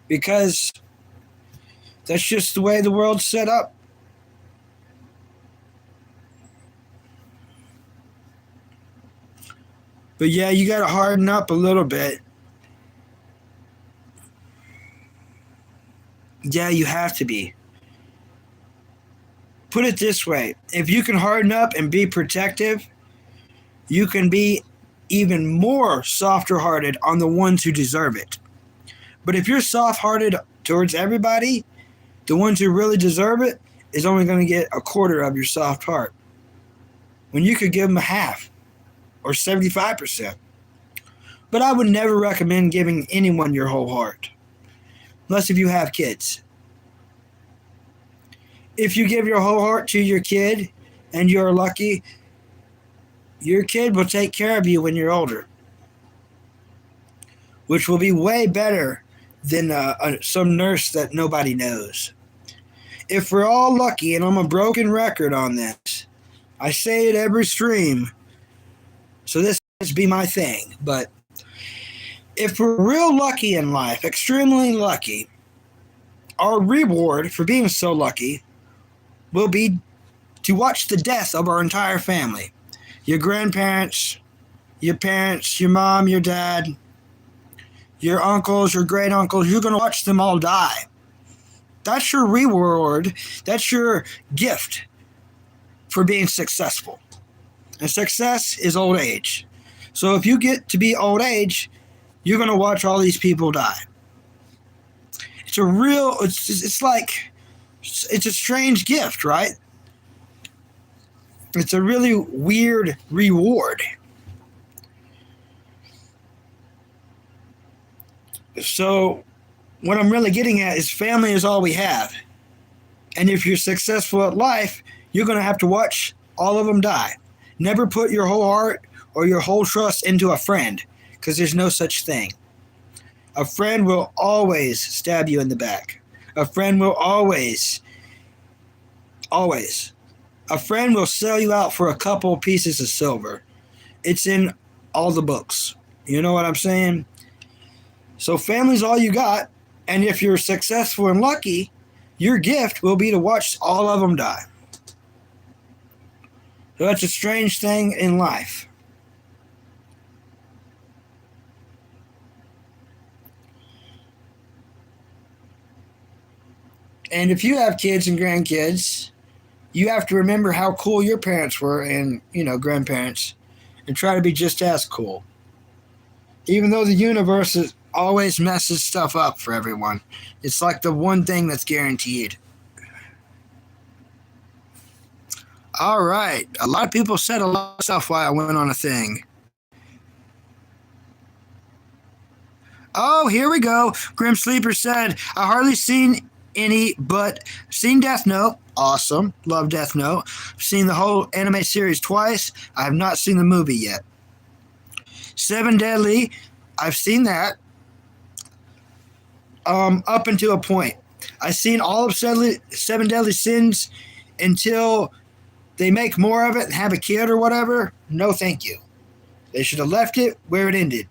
because that's just the way the world's set up. But yeah, you got to harden up a little bit. Yeah, you have to be. Put it this way, if you can harden up and be protective, you can be even more softer hearted on the ones who deserve it. But if you're soft hearted towards everybody, the ones who really deserve it is only going to get a quarter of your soft heart, when you could give them a half or 75%. But I would never recommend giving anyone your whole heart, unless if you have kids. If you give your whole heart to your kid and you're lucky, your kid will take care of you when you're older, which will be way better than some nurse that nobody knows. If we're all lucky, and I'm a broken record on this, I say it every stream, so this must be my thing, but if we're real lucky in life, extremely lucky, our reward for being so lucky will be to watch the death of our entire family. Your grandparents, your parents, your mom, your dad, your uncles, your great uncles, you're going to watch them all die. That's your reward. That's your gift for being successful. And success is old age. So if you get to be old age, you're going to watch all these people die. It's a strange gift, right? It's a really weird reward. So what I'm really getting at is family is all we have. And if you're successful at life, you're going to have to watch all of them die. Never put your whole heart or your whole trust into a friend, because there's no such thing. A friend will always stab you in the back. A friend will always. A friend will sell you out for a couple pieces of silver. It's in all the books. You know what I'm saying? So family's all you got, and if you're successful and lucky, your gift will be to watch all of them die. So that's a strange thing in life. And if you have kids and grandkids, you have to remember how cool your parents were and, grandparents, and try to be just as cool. Even though the universe always messes stuff up for everyone, it's like the one thing that's guaranteed. All right. A lot of people said a lot of stuff while I went on a thing. Oh, here we go. Grim Sleeper said, I hardly seen any, but seen Death Note. Awesome. Love Death Note. Seen the whole anime series twice. I have not seen the movie yet. Seven Deadly. I've seen that. Up until a point. I've seen all of Seven Deadly Sins until they make more of it and have a kid or whatever. No, thank you. They should have left it where it ended.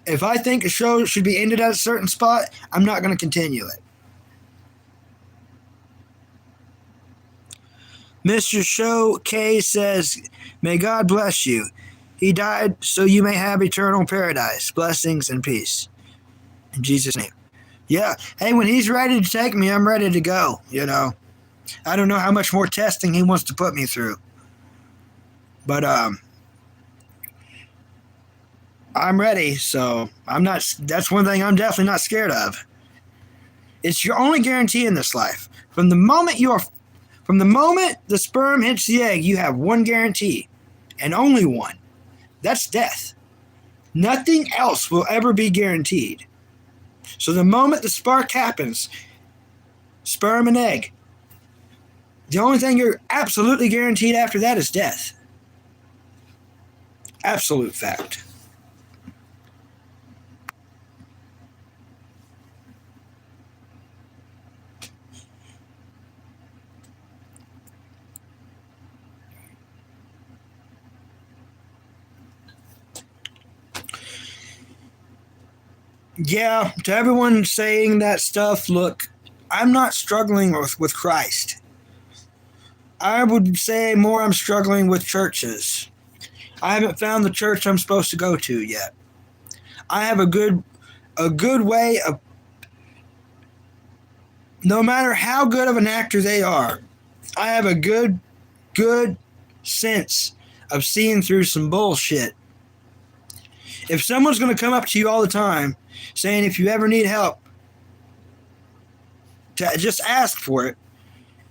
If I think a show should be ended at a certain spot, I'm not going to continue it. Mr. Show K says, may God bless you. He died so you may have eternal paradise. Blessings and peace. In Jesus' name. Yeah. Hey, when he's ready to take me, I'm ready to go, you know. I don't know how much more testing he wants to put me through. But I'm ready, so I'm not. That's one thing I'm definitely not scared of. It's your only guarantee in this life. From the moment the sperm hits the egg, you have one guarantee, and only one. That's death. Nothing else will ever be guaranteed. So the moment the spark happens, sperm and egg, the only thing you're absolutely guaranteed after that is death. Absolute fact. Yeah, to everyone saying that stuff, look, I'm not struggling with Christ. I would say more I'm struggling with churches. I haven't found the church I'm supposed to go to yet. I have a good way of, no matter how good of an actor they are, I have a good sense of seeing through some bullshit. If someone's going to come up to you all the time saying if you ever need help, to just ask for it,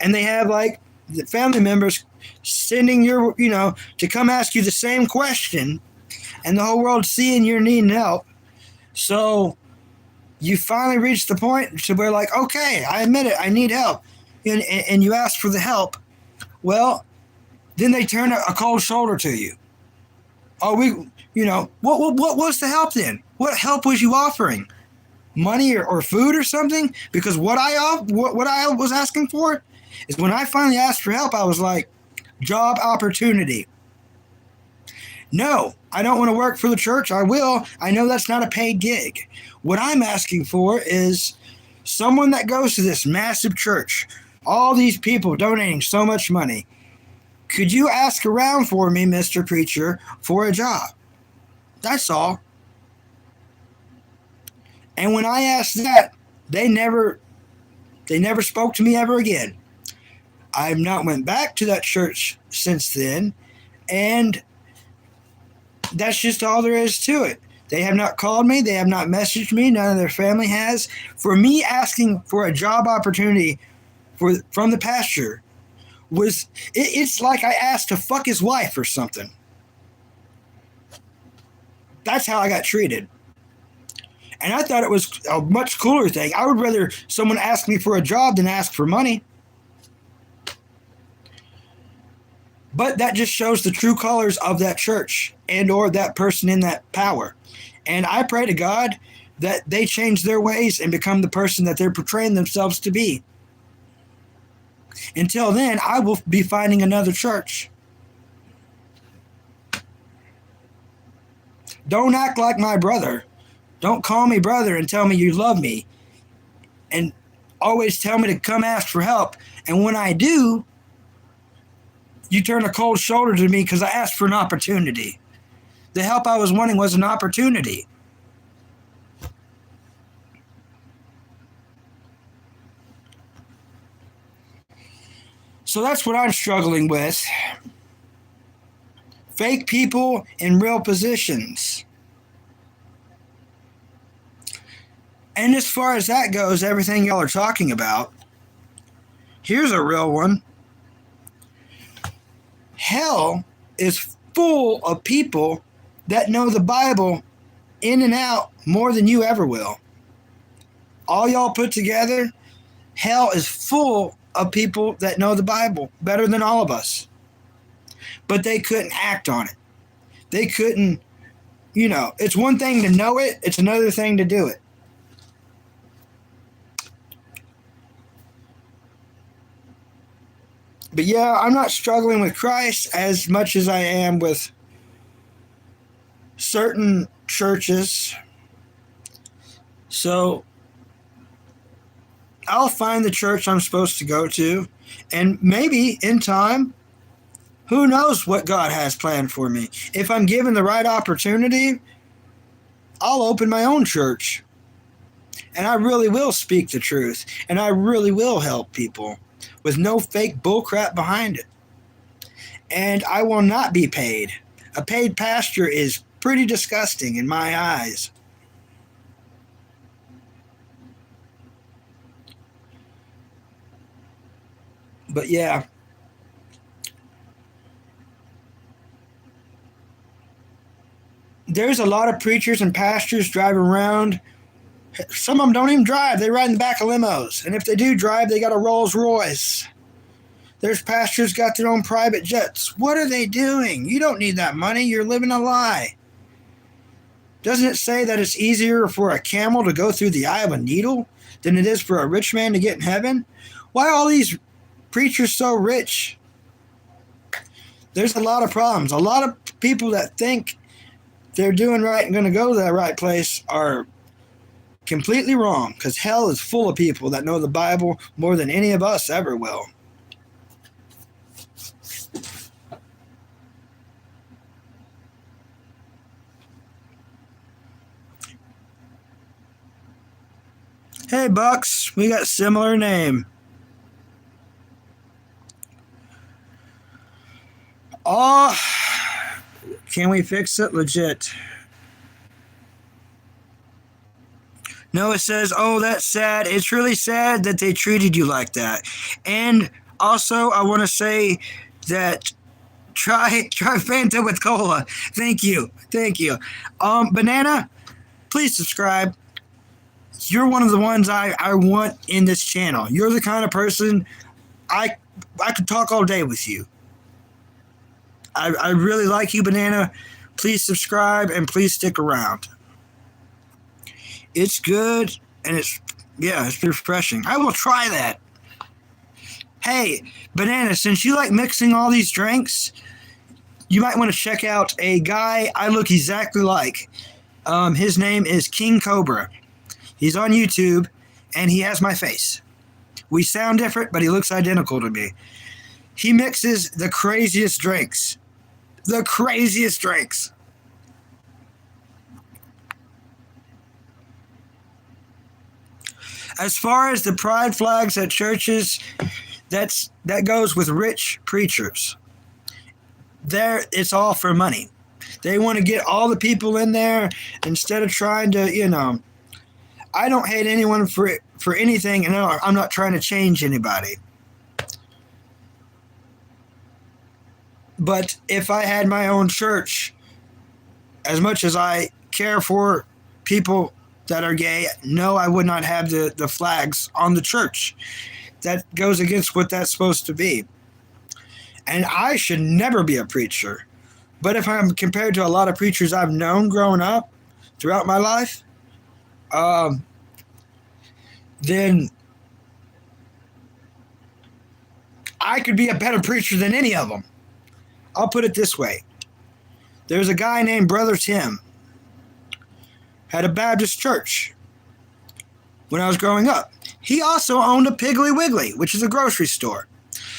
and they have like the family members sending to come ask you the same question, and the whole world seeing you're needing help, so you finally reach the point to where like, okay, I admit it, I need help, and you ask for the help. Well, then they turn a cold shoulder to you. Oh, what was the help then? What help was you offering? Money or food or something? Because what I was asking for is, when I finally asked for help, I was like, job opportunity. No, I don't want to work for the church. I will. I know that's not a paid gig. What I'm asking for is someone that goes to this massive church, all these people donating so much money. Could you ask around for me, Mr. Preacher, for a job? That's all. And when I asked that, they never spoke to me ever again. I've not went back to that church since then, and that's just all there is to it. They have not called me. They have not messaged me. None of their family has. For me asking for a job opportunity from the pastor, it's like I asked to fuck his wife or something. That's how I got treated. And I thought it was a much cooler thing. I would rather someone ask me for a job than ask for money. But that just shows the true colors of that church and or that person in that power. And I pray to God that they change their ways and become the person that they're portraying themselves to be. Until then, I will be finding another church. Don't act like my brother. Don't call me brother and tell me you love me. And always tell me to come ask for help. And when I do, you turn a cold shoulder to me because I asked for an opportunity. The help I was wanting was an opportunity. So that's what I'm struggling with. Fake people in real positions. And as far as that goes, everything y'all are talking about, here's a real one. Hell is full of people that know the Bible in and out more than you ever will. All y'all put together, hell is full of people that know the Bible better than all of us. But they couldn't act on it. They couldn't, it's one thing to know it, it's another thing to do it. But yeah, I'm not struggling with Christ as much as I am with certain churches. So I'll find the church I'm supposed to go to. And maybe in time, who knows what God has planned for me. If I'm given the right opportunity, I'll open my own church. And I really will speak the truth. And I really will help people with no fake bullcrap behind it. And I will not be paid. A paid pastor is pretty disgusting in my eyes. But yeah. There's a lot of preachers and pastors driving around. Some of them don't even drive. They ride in the back of limos. And if they do drive, they got a Rolls Royce. There's pastors got their own private jets. What are they doing? You don't need that money. You're living a lie. Doesn't it say that it's easier for a camel to go through the eye of a needle than it is for a rich man to get in heaven? Why are all these preachers so rich? There's a lot of problems. A lot of people that think they're doing right and going to go to that right place are completely wrong, because hell is full of people that know the Bible more than any of us ever will. Hey, Bucks, we got a similar name. Oh, can we fix it? Legit. No, it says, oh, that's sad. It's really sad that they treated you like that. And also, I want to say that try Fanta with cola. Thank you. Banana, please subscribe. You're one of the ones I want in this channel. You're the kind of person I could talk all day with you. I really like you, Banana. Please subscribe and please stick around. It's good and it's refreshing. I will try that. Hey, Banana, since you like mixing all these drinks, you might want to check out a guy I look exactly like. His name is King Cobra. He's on YouTube, and he has my face. We sound different, but he looks identical to me. He mixes the craziest drinks. The craziest drinks. As far as the pride flags at churches, that goes with rich preachers. It's all for money. They want to get all the people in there instead of trying to, I don't hate anyone for anything, and I'm not trying to change anybody. But if I had my own church, as much as I care for people that are gay, no, I would not have the flags on the church. That goes against what that's supposed to be. And I should never be a preacher. But if I'm compared to a lot of preachers I've known growing up throughout my life, then I could be a better preacher than any of them. I'll put it this way. There's a guy named Brother Tim. Had a Baptist church when I was growing up. He also owned a Piggly Wiggly, which is a grocery store.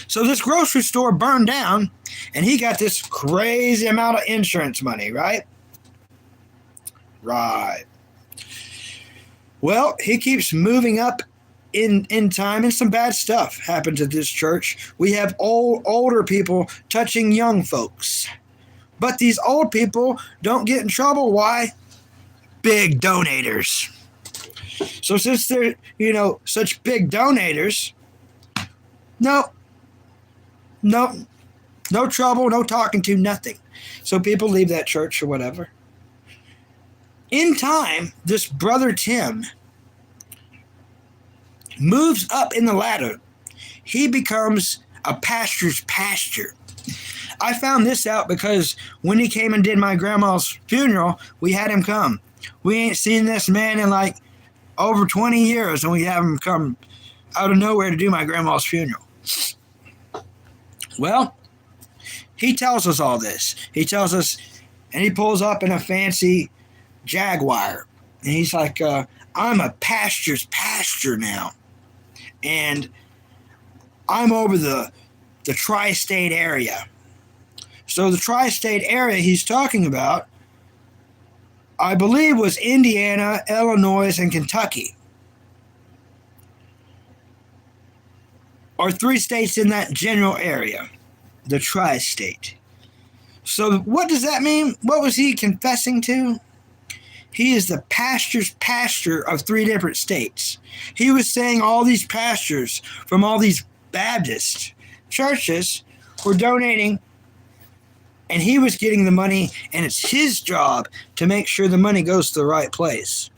So this grocery store burned down, and he got this crazy amount of insurance money, right? Right. Well, he keeps moving up in time, and some bad stuff happens at this church. We have older people touching young folks. But these old people don't get in trouble. Why? Big donators. So since they're, such big donators, no trouble, no talking to, nothing. So people leave that church or whatever. In time, this Brother Tim moves up in the ladder. He becomes a pastor's pastor. I found this out because when he came and did my grandma's funeral, we had him come. We ain't seen this man in like over 20 years, and we have him come out of nowhere to do my grandma's funeral. Well, he tells us all this. He tells us, and he pulls up in a fancy Jaguar. And he's like, I'm a pastor's pastor now. And I'm over the tri-state area. So the tri-state area he's talking about, I believe, was Indiana, Illinois, and Kentucky. Or 3 states in that general area, the tri-state. So what does that mean? What was he confessing to? He is the pastor's pastor of 3 different states. He was saying all these pastors from all these Baptist churches were donating, and he was getting the money, and it's his job to make sure the money goes to the right place.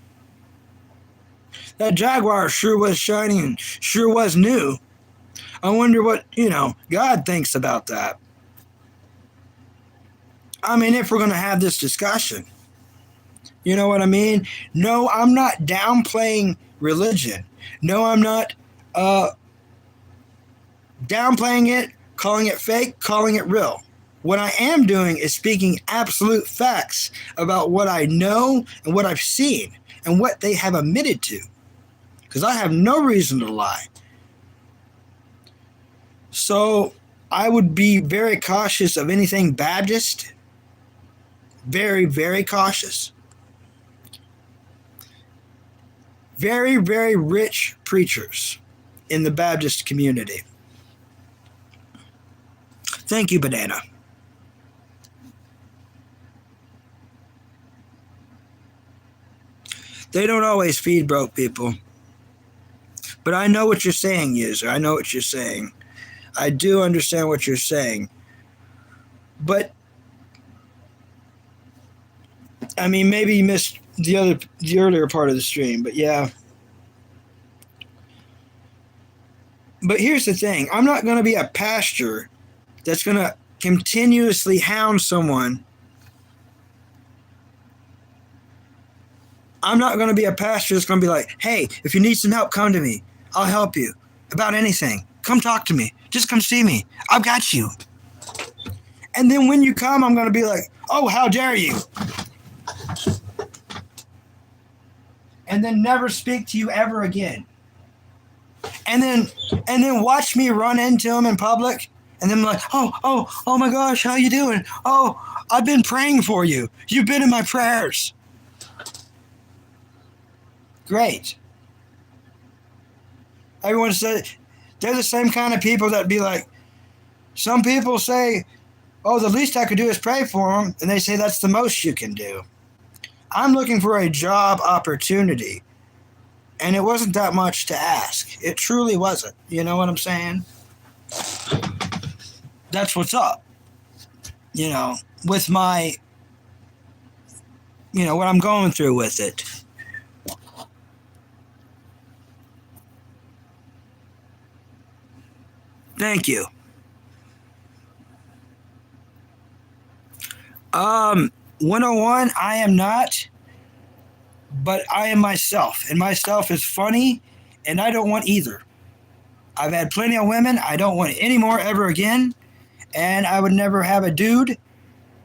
That Jaguar sure was shiny and sure was new. I wonder what, God thinks about that. I mean, if we're going to have this discussion, you know what I mean? No, I'm not downplaying religion. No, I'm not downplaying it, calling it fake, calling it real. What I am doing is speaking absolute facts about what I know and what I've seen and what they have admitted to. Because I have no reason to lie. So I would be very cautious of anything Baptist. Very, very cautious. Very, very rich preachers in the Baptist community. Thank you, Banana. They don't always feed broke people. But I know what you're saying, user. I know what you're saying. I do understand what you're saying. But, I mean, maybe you missed the earlier part of the stream, but yeah. But here's the thing. I'm not going to be a pastor that's going to continuously hound someone. I'm not going to be a pastor that's going to be like, hey, if you need some help, come to me. I'll help you. About anything. Come talk to me. Just come see me. I've got you. And then when you come, I'm going to be like, oh, how dare you? And then never speak to you ever again. And then watch me run into him in public. And then like, oh my gosh, how you doing? Oh, I've been praying for you. You've been in my prayers. Great. Everyone said they're the same kind of people that be like, some people say, oh, the least I could do is pray for them. And they say that's the most you can do. I'm looking for a job opportunity. And it wasn't that much to ask. It truly wasn't. You know what I'm saying? That's what's up. With my, what I'm going through with it. Thank you. 101, I am not, but I am myself. And myself is funny, and I don't want either. I've had plenty of women. I don't want any more ever again. And I would never have a dude,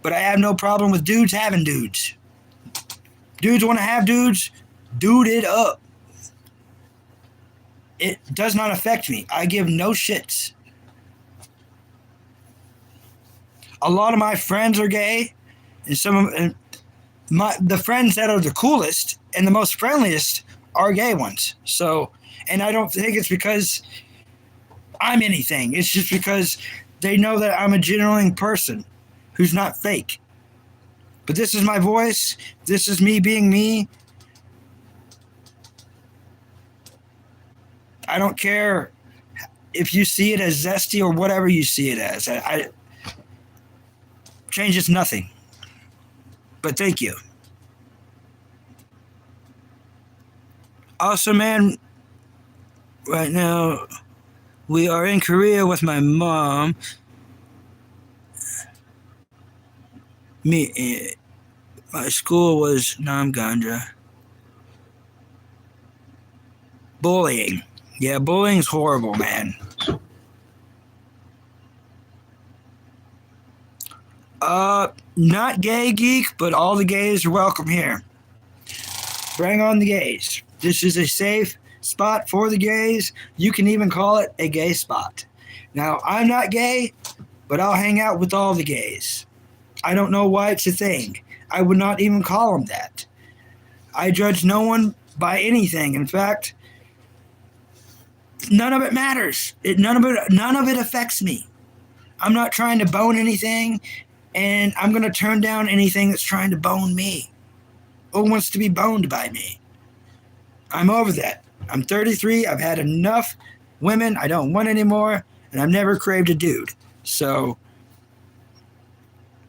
but I have no problem with dudes having dudes. Dudes want to have dudes, dude it up. It does not affect me. I give no shits. A lot of my friends are gay, and the friends that are the coolest and the most friendliest are gay ones. So, and I don't think it's because I'm anything. It's just because they know that I'm a genuine person who's not fake. But this is my voice. This is me being me. I don't care if you see it as zesty or whatever you see it as. I changes nothing. But thank you. Also, man, right now we are in Korea with my mom. My school was Namganja. Bullying. Yeah, bullying's horrible, man. Not gay geek, but all the gays are welcome here. Bring on the gays. This is a safe spot for the gays. You can even call it a gay spot. Now, I'm not gay, but I'll hang out with all the gays. I don't know why it's a thing. I would not even call them that. I judge no one by anything. In fact, none of it matters. None of it affects me. I'm not trying to bone anything, and I'm going to turn down anything that's trying to bone me. Who wants to be boned by me? I'm over that. I'm 33. I've had enough women. I don't want any more, and I've never craved a dude. So,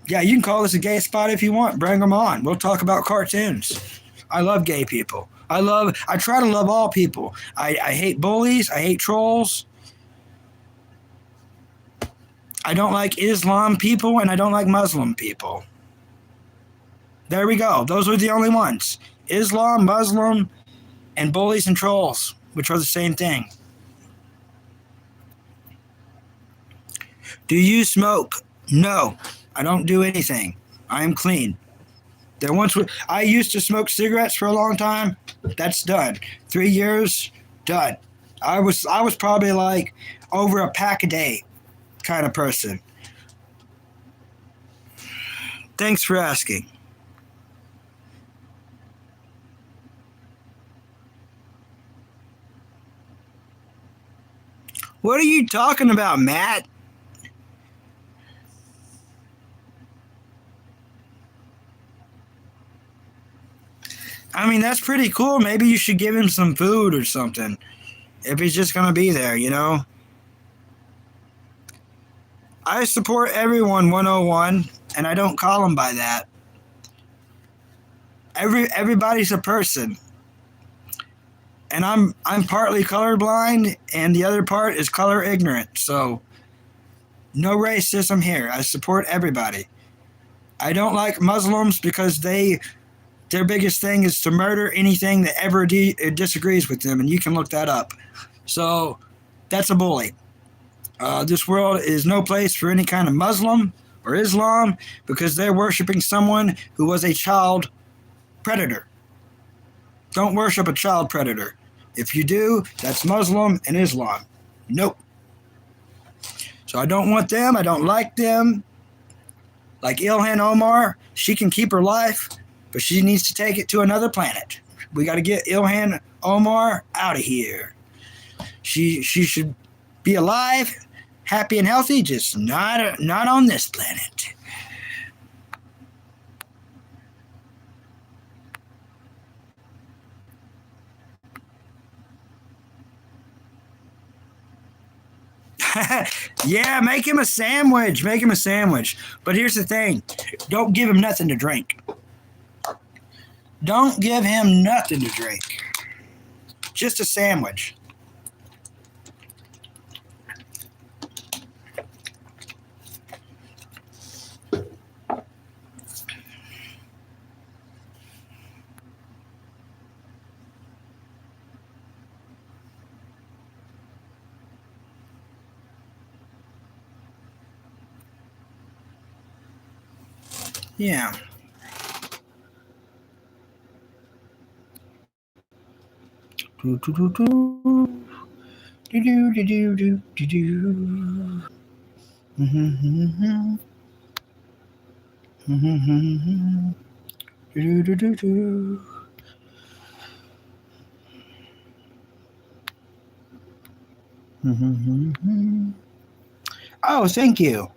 yeah, you can call this a gay spot if you want. Bring them on. We'll talk about cartoons. I love gay people. I try to love all people. I hate bullies. I hate trolls. I don't like Islam people, and I don't like Muslim people. There we go. Those are the only ones. Islam, Muslim, and bullies and trolls, which are the same thing. Do you smoke? No, I don't do anything. I am clean. I used to smoke cigarettes for a long time. That's done. 3 years, done. I was probably like over a pack a day kind of person. Thanks for asking. What are you talking about, Matt? I mean, that's pretty cool. Maybe you should give him some food or something. If he's just going to be there, you know? I support everyone 101, and I don't call them by that. Everybody's a person. And I'm partly colorblind, and the other part is color ignorant. So, no racism here. I support everybody. I don't like Muslims because their biggest thing is to murder anything that ever disagrees with them, and you can look that up. So, that's a bully. This world is no place for any kind of Muslim or Islam because they're worshiping someone who was a child predator. Don't worship a child predator. If you do, that's Muslim and Islam. Nope. So I don't want them. I don't like them. Like Ilhan Omar, she can keep her life, but she needs to take it to another planet. We got to get Ilhan Omar out of here. She should be alive, happy and healthy, just not on this planet. Yeah, make him a sandwich. Make him a sandwich. But here's the thing. Don't give him nothing to drink. Don't give him nothing to drink. Just a sandwich. Yeah. Do do do do. Do do do do do do do. Mm-hmm. Mm-hmm. Do do do do. Mm-hmm. Oh, thank you.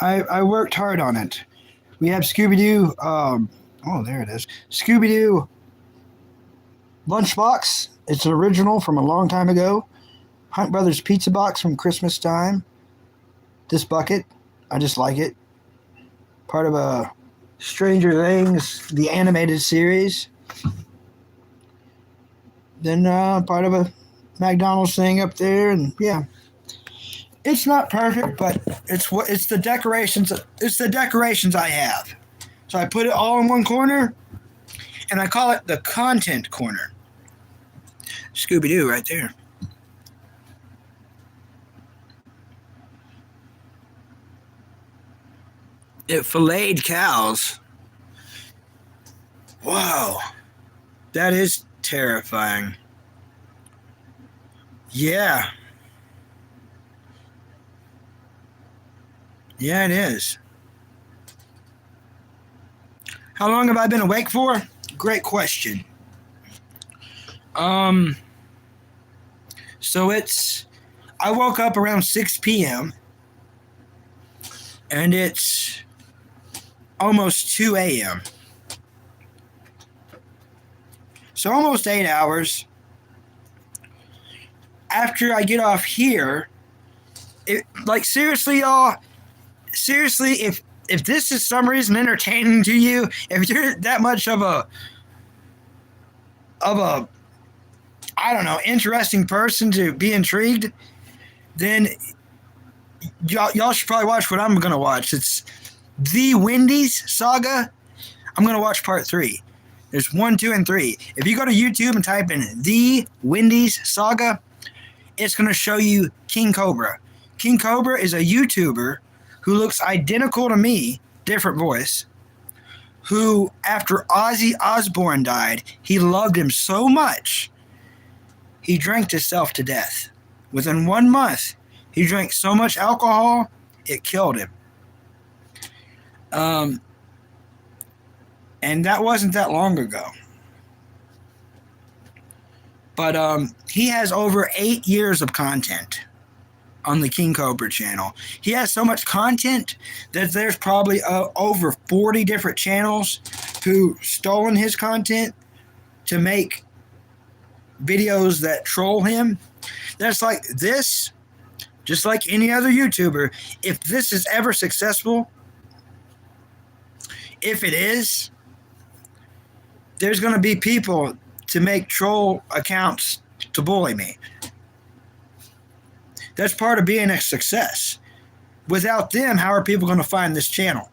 I worked hard on it. We have Scooby Doo. Oh, there it is. Scooby Doo Lunchbox. It's an original from a long time ago. Hunt Brothers Pizza Box from Christmas time. This bucket, I just like it. Part of a Stranger Things, the animated series. Then part of a McDonald's thing up there, and yeah, it's not perfect, but it's the decorations. It's the decorations I have. So I put it all in one corner, and I call it the content corner. Scooby Doo, right there. It filleted cows. Wow, that is terrifying. Yeah. Yeah, it is. How long have I been awake for? Great question. Um, so I woke up around 6 p.m. and it's almost 2 a.m. So almost 8 hours. After I get off here, like seriously, y'all, seriously, if this is some reason entertaining to you, if you're that much of a I don't know, interesting person to be intrigued, then y'all should probably watch what I'm gonna watch. It's the Wendy's saga. I'm gonna watch part 3. There's 1, 2, and 3. If you go to YouTube and type in the Wendy's saga, it's gonna show you King Cobra. King Cobra is a YouTuber who looks identical to me, different voice, who, after Ozzy Osbourne died, he loved him so much, he drank himself to death. Within 1 month, he drank so much alcohol, it killed him. And that wasn't that long ago. But he has over 8 years of content on the King Cobra channel. He has so much content that there's probably over 40 different channels who stolen his content to make videos that troll him. That's like this, just like any other YouTuber. If this is ever successful, if it is, there's going to be people to make troll accounts to bully me. That's part of being a success. Without them, how are people going to find this channel?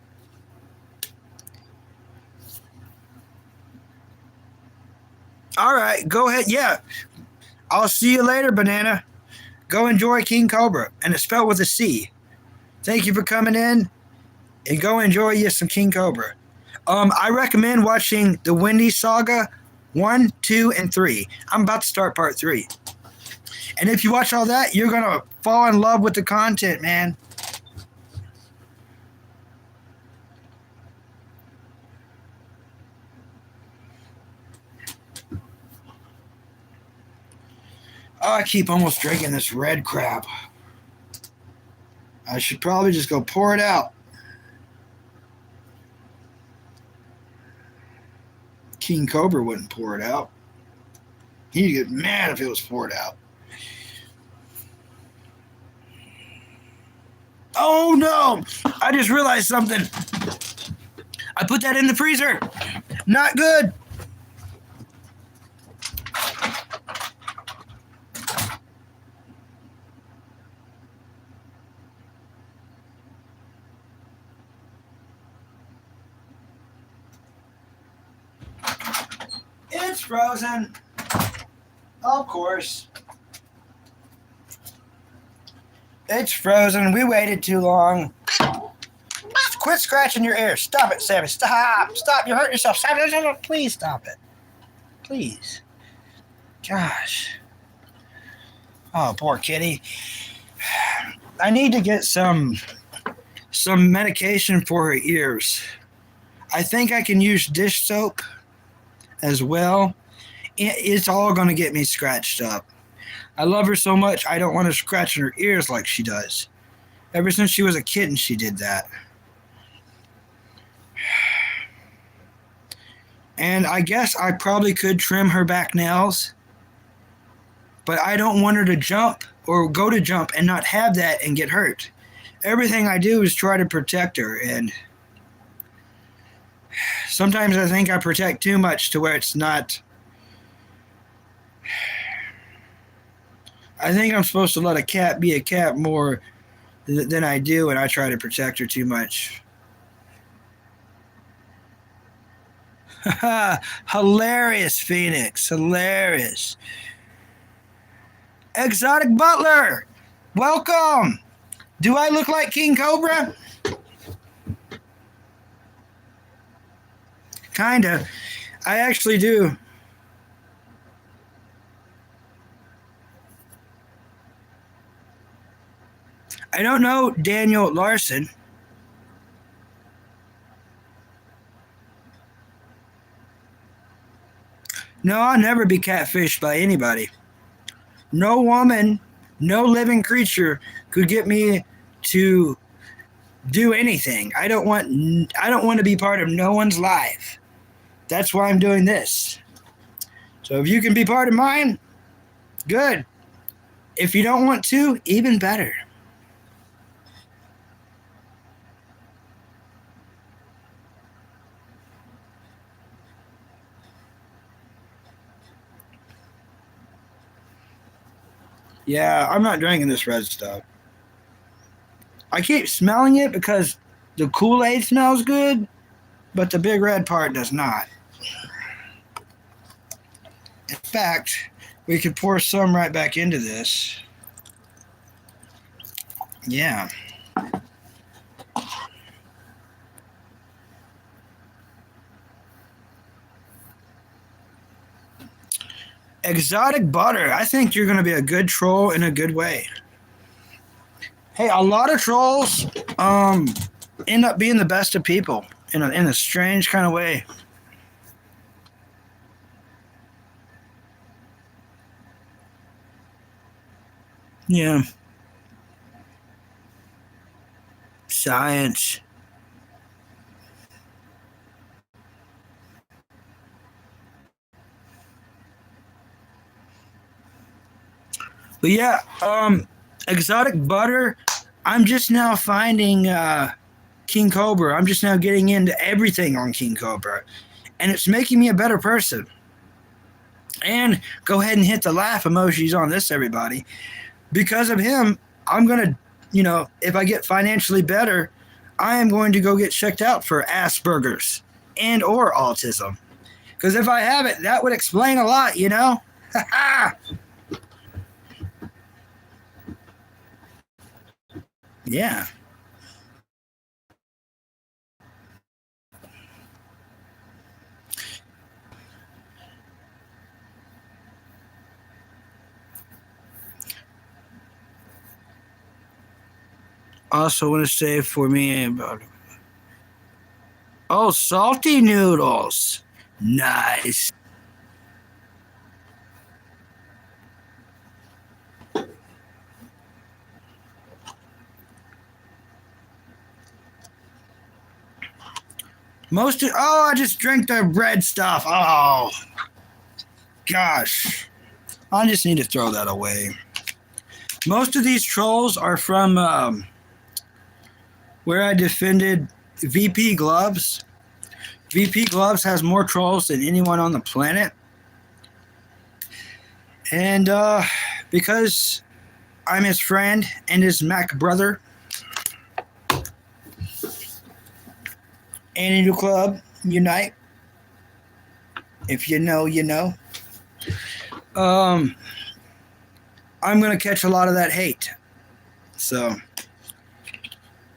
All right, go ahead. Yeah, I'll see you later, Banana. Go enjoy King Cobra, and it's spelled with a C. Thank you for coming in, and go enjoy you some King Cobra. I recommend watching the Wendy Saga 1, 2, and 3. I'm about to start part 3. And if you watch all that, you're going to fall in love with the content, man. Oh, I keep almost drinking this red crap. I should probably just go pour it out. King Cobra wouldn't pour it out. He'd get mad if it was poured out. Oh no! I just realized something. I put that in the freezer. Not good. It's frozen. Of course. It's frozen. We waited too long. Quit scratching your ears. Stop it, Sammy. Stop. Stop. You're hurting yourself. Stop. Please stop it. Please. Gosh. Oh, poor kitty. I need to get some medication for her ears. I think I can use dish soap as well. It's all going to get me scratched up. I love her so much, I don't want to scratch in her ears like she does. Ever since she was a kitten, she did that. And I guess I probably could trim her back nails, but I don't want her to jump or go to jump and not have that and get hurt. Everything I do is try to protect her, and sometimes I think I protect too much to where it's not. I think I'm supposed to let a cat be a cat more than I do, and I try to protect her too much. Hilarious, Phoenix. Hilarious. Exotic Butler, welcome. Do I look like King Cobra? Kinda. I actually do. I don't know Daniel Larson. No, I'll never be catfished by anybody. No woman, no living creature could get me to do anything. I don't want to be part of no one's life. That's why I'm doing this. So if you can be part of mine, good. If you don't want to, even better. Yeah, I'm not drinking this red stuff. I keep smelling it because the Kool-Aid smells good, but the big red part does not. In fact, we could pour some right back into this. Yeah. Exotic butter. I think you're going to be a good troll in a good way. Hey, a lot of trolls end up being the best of people in a strange kind of way. Yeah. Science. But yeah, exotic butter. I'm just now finding King Cobra. I'm just now getting into everything on King Cobra, and it's making me a better person. And go ahead and hit the laugh emojis on this, everybody. Because of him, I'm gonna, if I get financially better, I am going to go get checked out for Asperger's and or autism. Because if I have it, that would explain a lot, Yeah. Also want to say for me about salty noodles. Nice. I just drank the red stuff. Oh, gosh. I just need to throw that away. Most of these trolls are from where I defended VP Gloves. VP Gloves has more trolls than anyone on the planet. And because I'm his friend and his Mac brother, Annie Club, unite. If you know, you know. I'm going to catch a lot of that hate. So,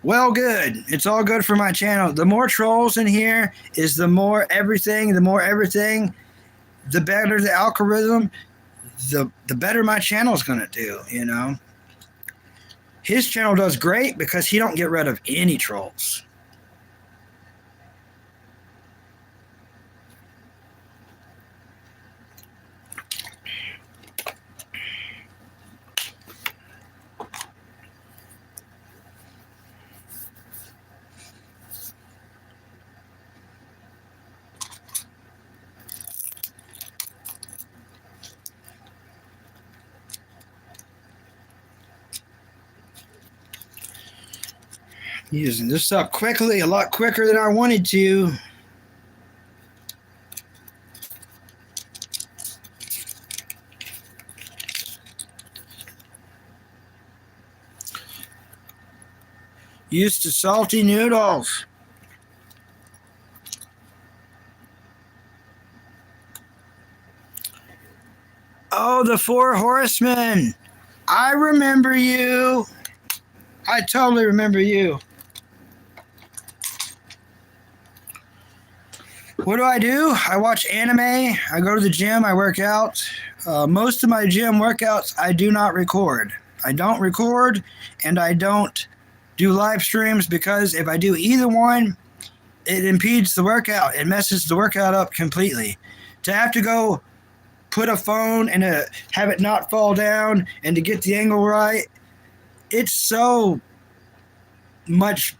well, good. It's all good for my channel. The more trolls in here is the more everything, the better the algorithm, the better my channel is going to do, His channel does great because he don't get rid of any trolls. Using this up quickly, a lot quicker than I wanted to. Used to salty noodles. Oh, the Four Horsemen. I remember you. I totally remember you. What do? I watch anime. I go to the gym. I work out. Most of my gym workouts I do not record. I don't record, and I don't do live streams because if I do either one, it impedes the workout. It messes the workout up completely. To have to go put a phone and have it not fall down and to get the angle right. It's so much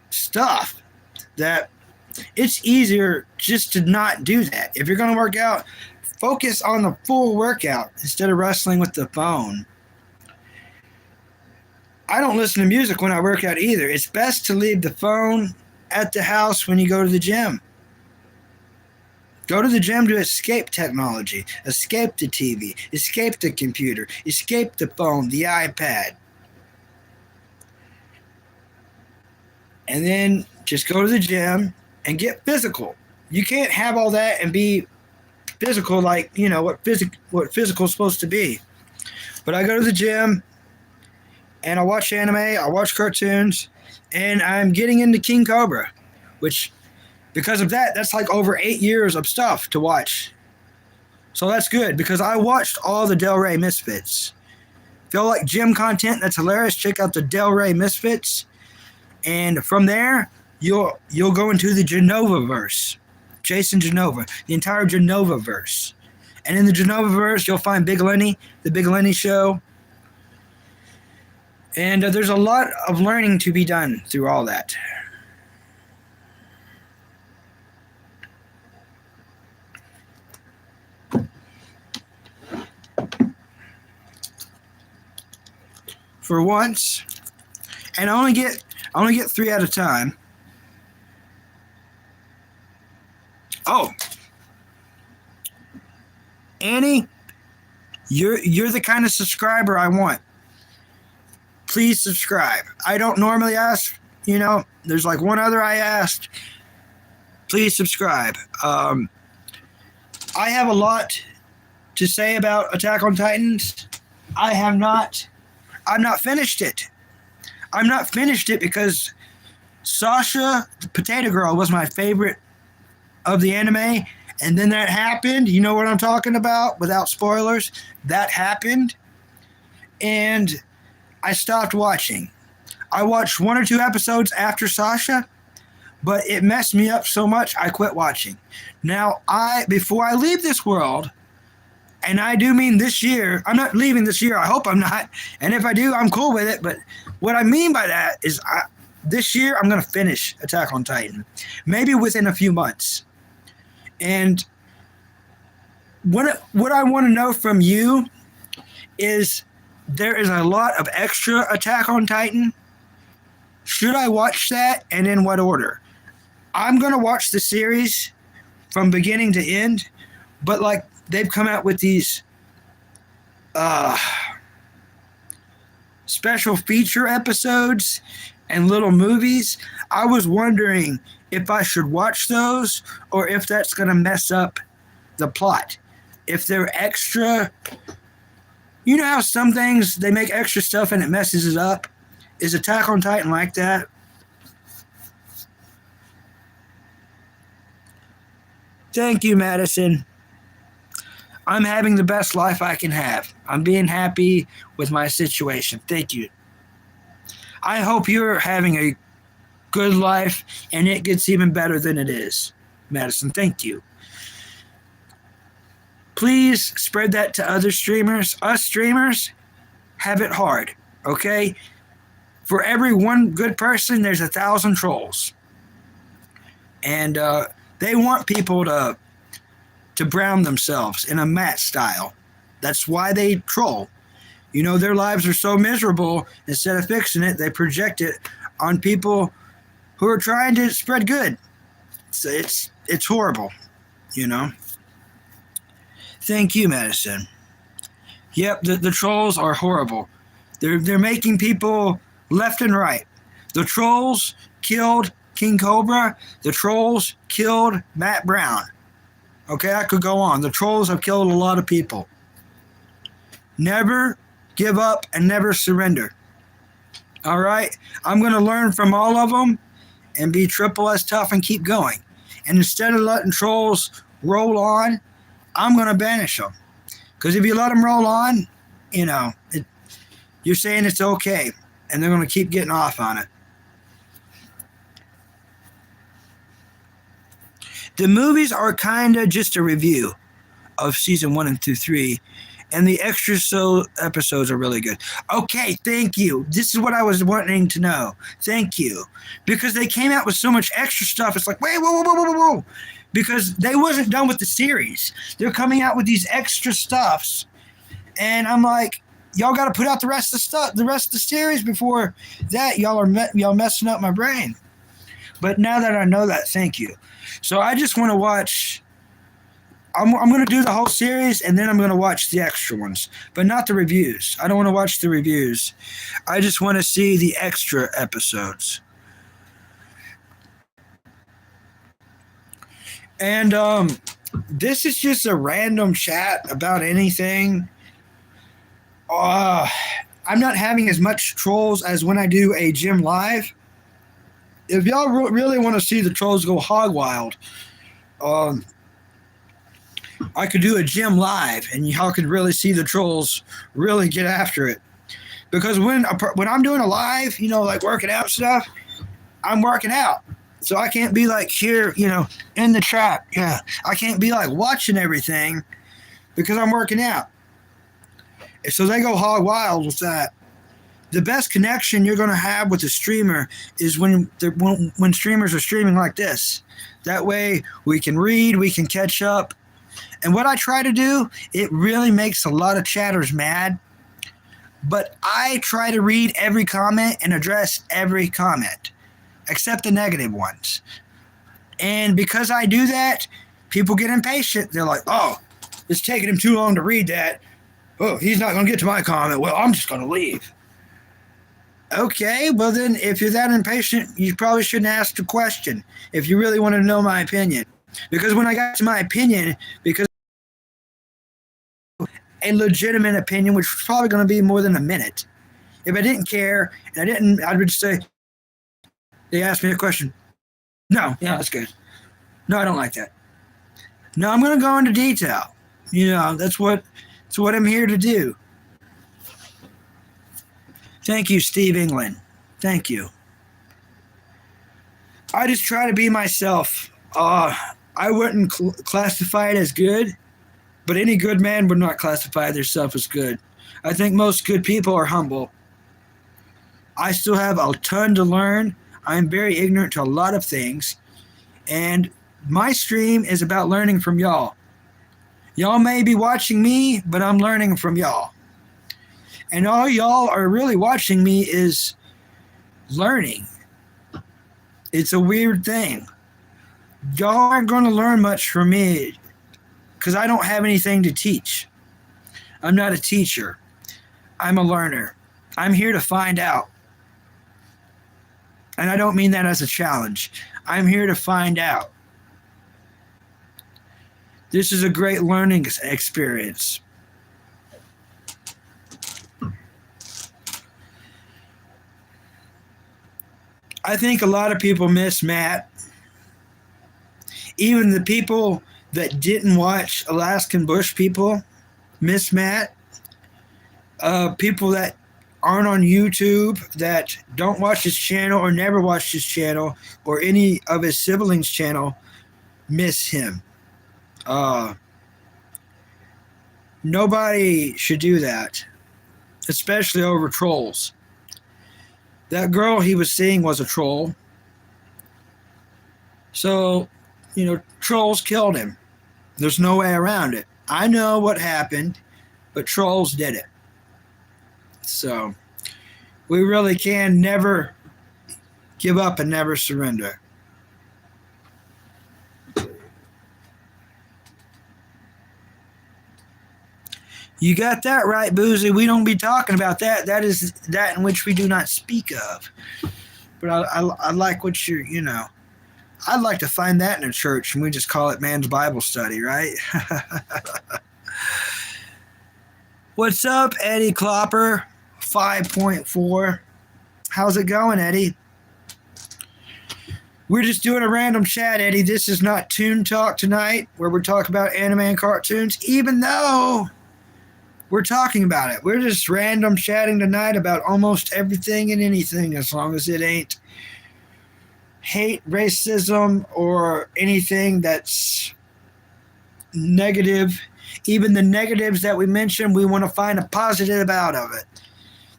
stuff that it's easier just to not do that. If you're going to work out, focus on the full workout instead of wrestling with the phone. I don't listen to music when I work out either. It's best to leave the phone at the house when you go to the gym. Go to the gym to escape technology, escape the TV, escape the computer, escape the phone, the iPad. And then just go to the gym and get physical. You can't have all that and be physical like, what physical is supposed to be. But I go to the gym and I watch anime, I watch cartoons, and I'm getting into King Cobra, which, because of that, that's like over 8 years of stuff to watch. So that's good, because I watched all the Del Rey Misfits. If you like gym content that's hilarious, check out the Del Rey Misfits. And from there, you'll go into the Genova-verse. Jason Genova, the entire Genova-verse. And in the Genova-verse, you'll find Big Lenny, the Big Lenny Show. And there's a lot of learning to be done through all that. For once, and I only get 3 at a time. Oh, Annie, you're the kind of subscriber I want. Please subscribe. I don't normally ask, there's like one other I asked. Please subscribe. I have a lot to say about Attack on Titans. I'm not finished it. I'm not finished it because Sasha, the Potato Girl, was my favorite of the anime. And then that happened. You know what I'm talking about without spoilers. That happened. And I stopped watching. I watched 1 or 2 episodes after Sasha, but it messed me up so much I quit watching. Now, before I leave this world, and I do mean this year, I'm not leaving this year, I hope I'm not, and if I do, I'm cool with it, but what I mean by that is this year I'm going to finish Attack on Titan, maybe within a few months. And what I want to know from you is, there is a lot of extra Attack on Titan. Should I watch that, and in what order? I'm going to watch the series from beginning to end, but like they've come out with these special feature episodes and little movies. I was wondering if I should watch those or if that's going to mess up the plot. If they're extra... You know how some things, they make extra stuff and it messes it up? Is Attack on Titan like that? Thank you, Madison. I'm having the best life I can have. I'm being happy with my situation. Thank you. I hope you're having a good life and it gets even better than it is. Madison, thank you. Please spread that to other streamers. Us streamers have it hard, okay? For every one good person, there's 1,000 trolls. And they want people to brown themselves in a matte style. That's why they troll. Their lives are so miserable, instead of fixing it, they project it on people who are trying to spread good. It's horrible, Thank you, Madison. Yep, the trolls are horrible. They're making people left and right. The trolls killed King Cobra. The trolls killed Matt Brown. Okay, I could go on. The trolls have killed a lot of people. Never give up and never surrender. All right? I'm going to learn from all of them and be triple as tough and keep going. And instead of letting trolls roll on, I'm going to banish them. Because if you let them roll on, you're saying it's okay. And they're going to keep getting off on it. The movies are kind of just a review of season 1 and 2, 3, and the extra episodes are really good. Okay, thank you. This is what I was wanting to know. Thank you. Because they came out with so much extra stuff. It's like, wait, whoa. Because they wasn't done with the series. They're coming out with these extra stuffs. And I'm like, y'all got to put out the rest of the series before that. Y'all messing up my brain. But now that I know that, thank you. So I just want to watch. I'm going to do the whole series, and then I'm going to watch the extra ones, but not the reviews. I don't want to watch the reviews. I just want to see the extra episodes. And this is just a random chat about anything. I'm not having as much trolls as when I do a gym live. If y'all really want to see the trolls go hog wild, I could do a gym live, and y'all could really see the trolls really get after it. Because when I'm doing a live, like working out stuff, I'm working out. So I can't be like here, in the trap. Yeah, I can't be like watching everything because I'm working out. So they go hog wild with that. The best connection you're going to have with a streamer is when streamers are streaming like this. That way we can read, we can catch up. And what I try to do, it really makes a lot of chatters mad. But I try to read every comment and address every comment, except the negative ones. And because I do that, people get impatient. They're like, oh, it's taking him too long to read that. Oh, he's not going to get to my comment. Well, I'm just going to leave. Okay, well then, if you're that impatient, you probably shouldn't ask the question if you really want to know my opinion. Because when I got to my opinion, because a legitimate opinion, which was probably going to be more than a minute. If I didn't care, and I would just say, they asked me a question. No, yeah, that's good. No, I don't like that. No, I'm going to go into detail. That's what I'm here to do. Thank you, Steve England. Thank you. I just try to be myself. I wouldn't classify it as good, but any good man would not classify themselves as good. I think most good people are humble. I still have a ton to learn. I'm very ignorant to a lot of things, and my stream is about learning from y'all. Y'all may be watching me, but I'm learning from y'all. And all y'all are really watching me is learning. It's a weird thing. Y'all aren't going to learn much from me because I don't have anything to teach. I'm not a teacher. I'm a learner. I'm here to find out. And I don't mean that as a challenge. I'm here to find out. This is a great learning experience. I think a lot of people miss Matt. Even the people that didn't watch Alaskan Bush people miss Matt. People that aren't on YouTube, that don't watch his channel or never watched his channel or any of his siblings' channel, miss him. Nobody should do that, especially over trolls. That girl he was seeing was a troll. So, trolls killed him. There's no way around it. I know what happened, but trolls did it. So, we really can never give up and never surrender. You got that right, Boozy. We don't be talking about that. That is that in which we do not speak of. But I like what I'd like to find that in a church, and we just call it Man's Bible Study, right? What's up, Eddie Klopper? 5.4. How's it going, Eddie? We're just doing a random chat, Eddie. This is not Toon Talk tonight, where we're talking about anime and cartoons, even though we're talking about it. We're just random chatting tonight about almost everything and anything, as long as it ain't hate racism or anything that's negative. Even the negatives that we mentioned, we want to find a positive out of it.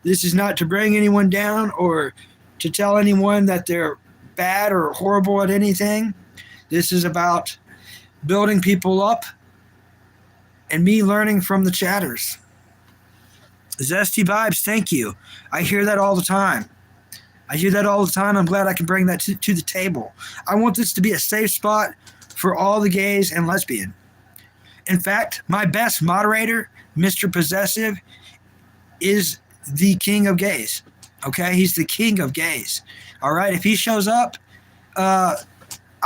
This is not to bring anyone down or to tell anyone that they're bad or horrible at anything. This is about building people up and me learning from the chatters. Zesty vibes, thank you. I hear that all the time. I'm glad I can bring that to the table. I want this to be a safe spot for all the gays and lesbian. In fact, my best moderator, Mr. Possessive, is the king of gays. Okay? He's the king of gays. All right? If he shows up, I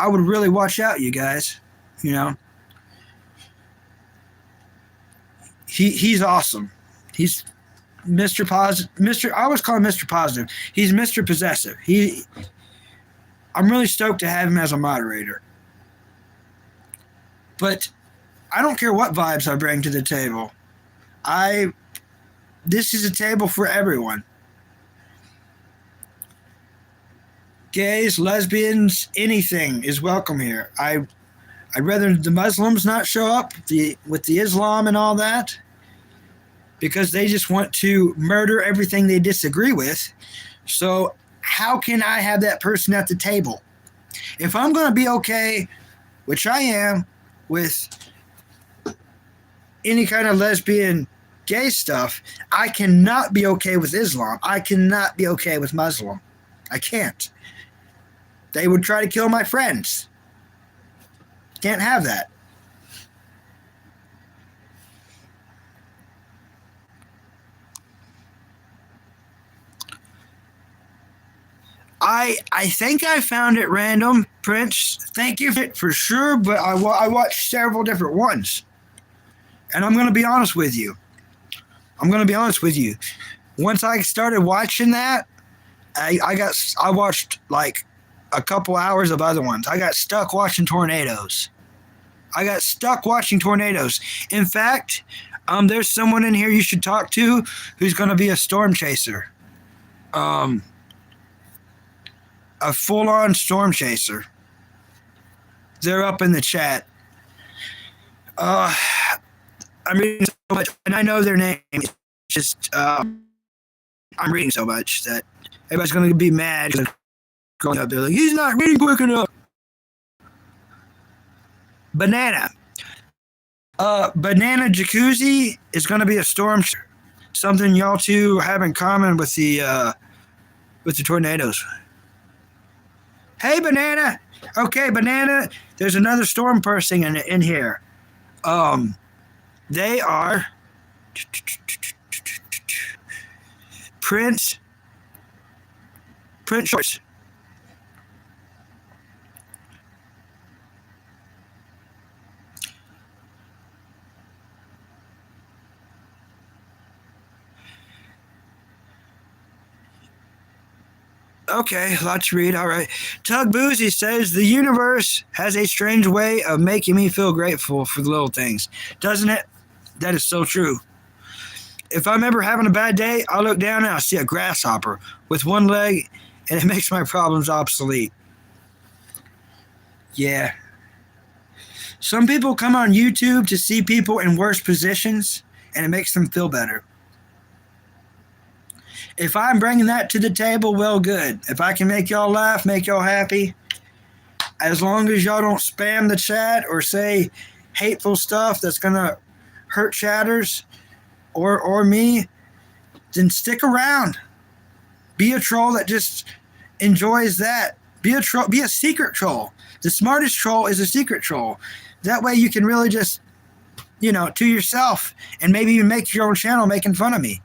would really watch out, you guys. You know? He's awesome. He's Mr. Positive. I always call him Mr. Positive. He's Mr. Possessive. I'm really stoked to have him as a moderator. But I don't care what vibes I bring to the table. This is a table for everyone. Gays, lesbians, anything is welcome here. I'd rather the Muslims not show up with the Islam and all that, because they just want to murder everything they disagree with. So how can I have that person at the table? If I'm going to be okay, which I am, with any kind of lesbian gay stuff, I cannot be okay with Islam. I cannot be okay with Muslim. I can't. They would try to kill my friends. Can't have that. I think I found it random, Prince. Thank you for sure, but I watched several different ones. And I'm going to be honest with you. Once I started watching that, I watched like a couple hours of other ones. I got stuck watching tornadoes. In fact, there's someone in here you should talk to who's going to be a storm chaser. A full-on storm chaser. They're up in the chat. I'm reading so much, and I know their name. It's just I'm reading so much that everybody's going to be mad. Going up there like, he's not reading quick enough. Banana Jacuzzi is going to be a storm chaser. Something y'all two have in common with the tornadoes. Hey, Banana. Okay, Banana, there's another storm person in here. They are Prince Shorts. Okay, a lot to read. All right. Tug Boozy says, the universe has a strange way of making me feel grateful for the little things. Doesn't it? That is so true. If I'm ever having a bad day, I look down and I see a grasshopper with one leg, and it makes my problems obsolete. Yeah. Some people come on YouTube to see people in worse positions, and it makes them feel better. If I'm bringing that to the table, well, good. If I can make y'all laugh, make y'all happy, as long as y'all don't spam the chat or say hateful stuff that's going to hurt chatters or me, then stick around. Be a troll that just enjoys that. Be a troll. Be a secret troll. The smartest troll is a secret troll. That way you can really just, to yourself, and maybe even make your own channel making fun of me.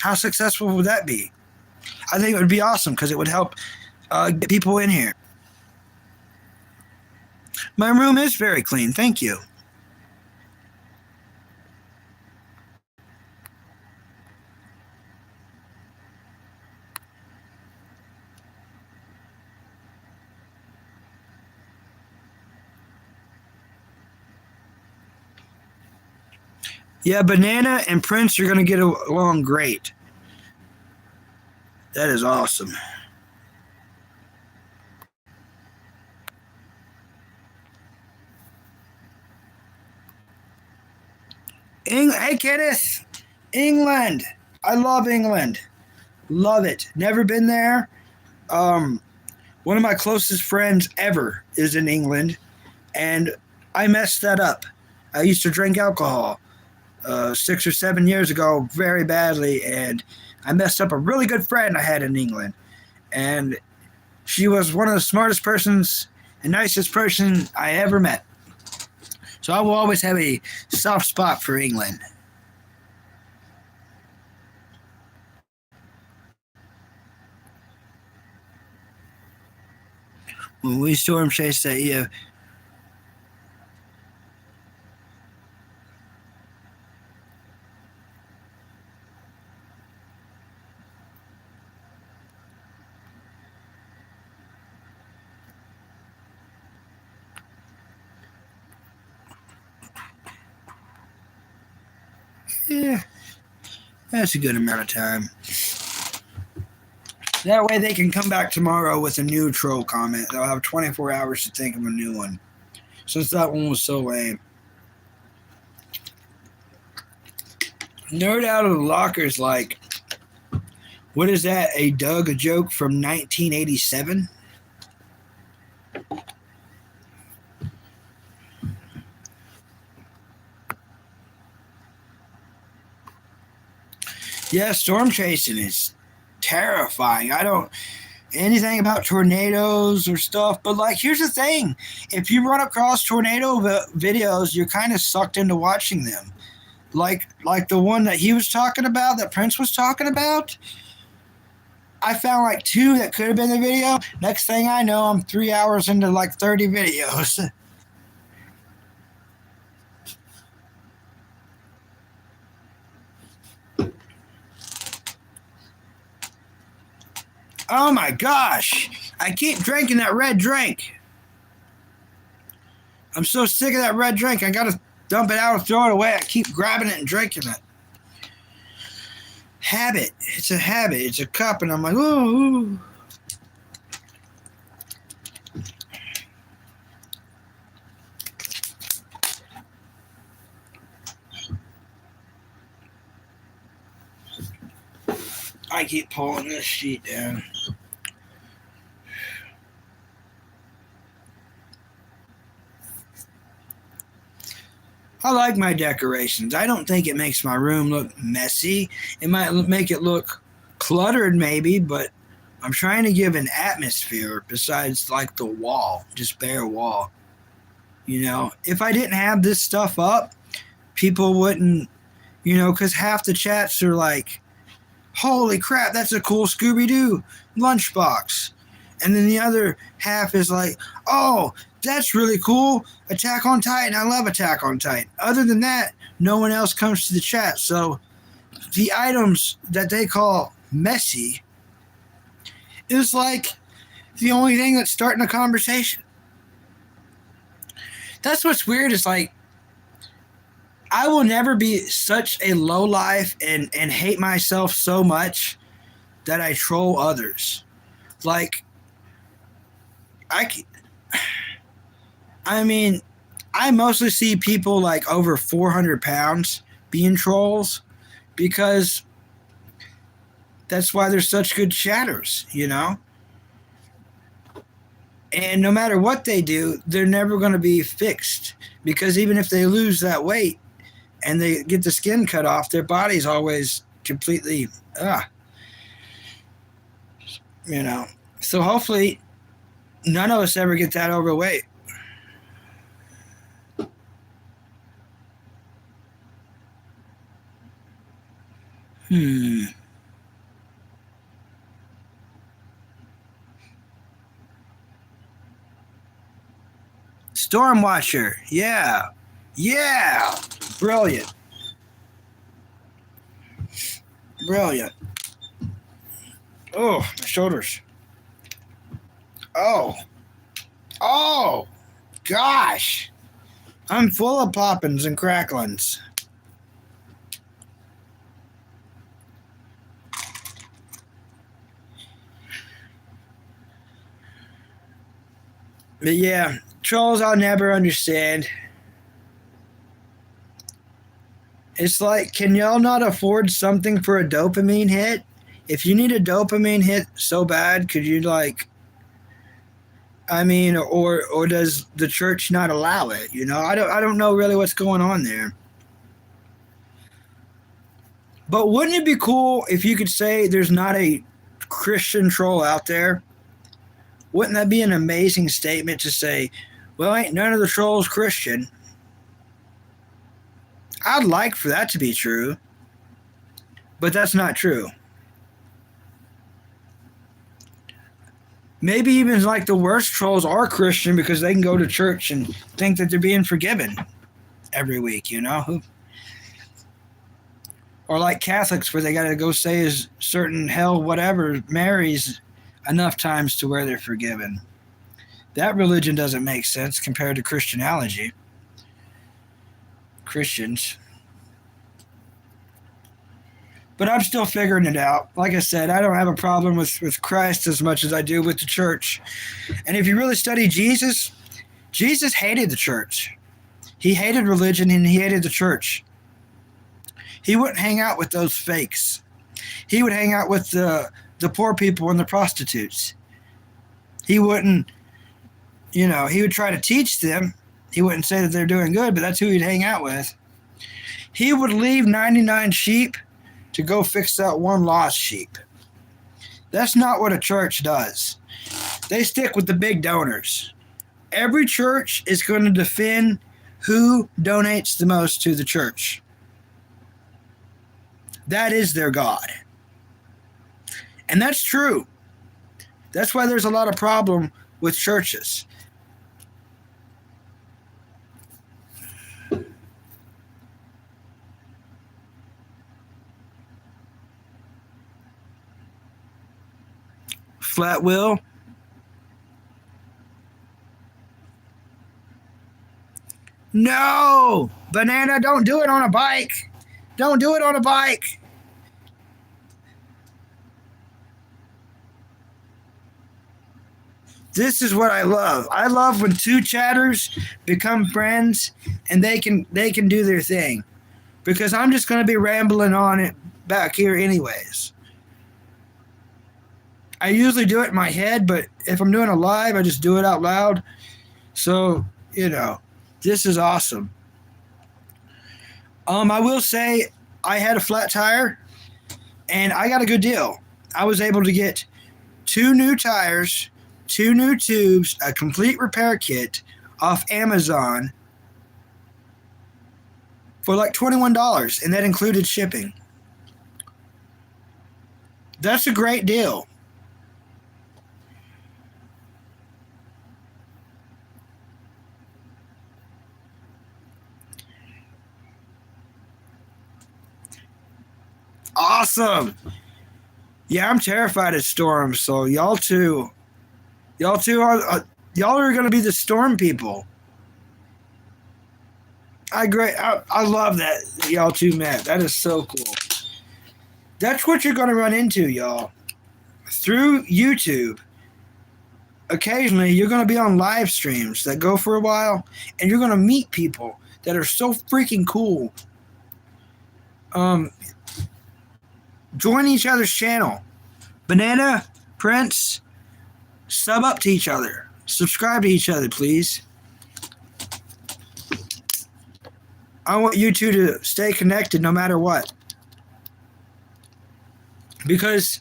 How successful would that be? I think it would be awesome because it would help get people in here. My room is very clean. Thank you. Yeah, Banana and Prince are going to get along great. That is awesome. Hey, Kenneth. England. I love England. Love it. Never been there. Um, One of my closest friends ever is in England, and I messed that up. I used to drink alcohol 6 or 7 years ago very badly, and I messed up a really good friend I had in England. And she was one of the smartest persons and nicest person I ever met. So I will always have a soft spot for England. When we storm chased that, yeah, yeah, that's a good amount of time. That way they can come back tomorrow with a new troll comment. They'll have 24 hours to think of a new one. Since that one was so lame. Nerd out of the lockers like, what is that? A Doug a joke from 1987? Yeah, storm chasing is terrifying. I don't anything about tornadoes or stuff, but like here's the thing. If you run across tornado videos, you're kind of sucked into watching them. Like the one that he was talking about, that Prince was talking about. I found like two that could have been the video. Next thing I know, I'm 3 hours into like 30 videos. Oh my gosh. I keep drinking that red drink. I'm so sick of that red drink. I gotta dump it out or throw it away. I keep grabbing it and drinking it. Habit. It's a habit. It's a cup, and I'm like, oh. I keep pulling this sheet down. I like my decorations. I don't think it makes my room look messy. It might make it look cluttered, maybe, but I'm trying to give an atmosphere besides like the wall, just bare wall. You know, if I didn't have this stuff up, people wouldn't, because half the chats are like, holy crap, that's a cool Scooby Doo lunchbox. And then the other half is like, oh, that's really cool. Attack on Titan. I love Attack on Titan. Other than that, no one else comes to the chat. So the items that they call messy is like the only thing that's starting a conversation. That's what's weird is like, I will never be such a low life and hate myself so much that I troll others. Like, I mean, I mostly see people like over 400 pounds being trolls because that's why they're such good chatters, And no matter what they do, they're never going to be fixed because even if they lose that weight and they get the skin cut off, their body's always completely, So hopefully none of us ever get that overweight. Stormwatcher. Yeah. Yeah. Brilliant. Brilliant. Oh, my shoulders. Oh. Oh. Gosh. I'm full of poppins and cracklings. But yeah, trolls I'll never understand. It's like, can y'all not afford something for a dopamine hit? If you need a dopamine hit so bad, could you like, I mean, or does the church not allow it? You know, I don't know really what's going on there. But wouldn't it be cool if you could say there's not a Christian troll out there? Wouldn't that be an amazing statement to say, well, ain't none of the trolls Christian? I'd like for that to be true, but that's not true. Maybe even like the worst trolls are Christian because they can go to church and think that they're being forgiven every week, you know? Or like Catholics where they got to go say a certain hell whatever Marys enough times to where they're forgiven. That religion doesn't make sense compared to Christianity. Christians. But I'm still figuring it out. Like I said, I don't have a problem with Christ as much as I do with the church. And if you really study Jesus, Jesus hated the church. He hated religion and he hated the church. He wouldn't hang out with those fakes. He would hang out with the poor people and the prostitutes. He wouldn't, you know, he would try to teach them. He wouldn't say that they're doing good, but that's who he'd hang out with. He would leave 99 sheep to go fix that one lost sheep. That's not what a church does. They stick with the big donors. Every church is going to defend who donates the most to the church. That is their God. And that's true. That's why there's a lot of problem with churches. Flat wheel. No! Banana, don't do it on a bike. Don't do it on a bike. This is what I love. I love when two chatters become friends and they can do their thing. Because I'm just going to be rambling on it back here anyways. I usually do it in my head, but if I'm doing a live, I just do it out loud. So, you know, this is awesome. I will say I had a flat tire and I got a good deal. I was able to get 2 new tires, 2 new tubes, a complete repair kit off Amazon for like $21, and that included shipping. That's a great deal. Awesome. Yeah, I'm terrified of storms, so y'all are going to be the storm people. I love that y'all two met. That is so cool. That's what you're going to run into, y'all. Through YouTube. Occasionally, you're going to be on live streams that go for a while, and you're going to meet people that are so freaking cool. Join each other's channel. Banana, Prince, sub up to each other. Subscribe to each other, please. I want you two to stay connected no matter what. Because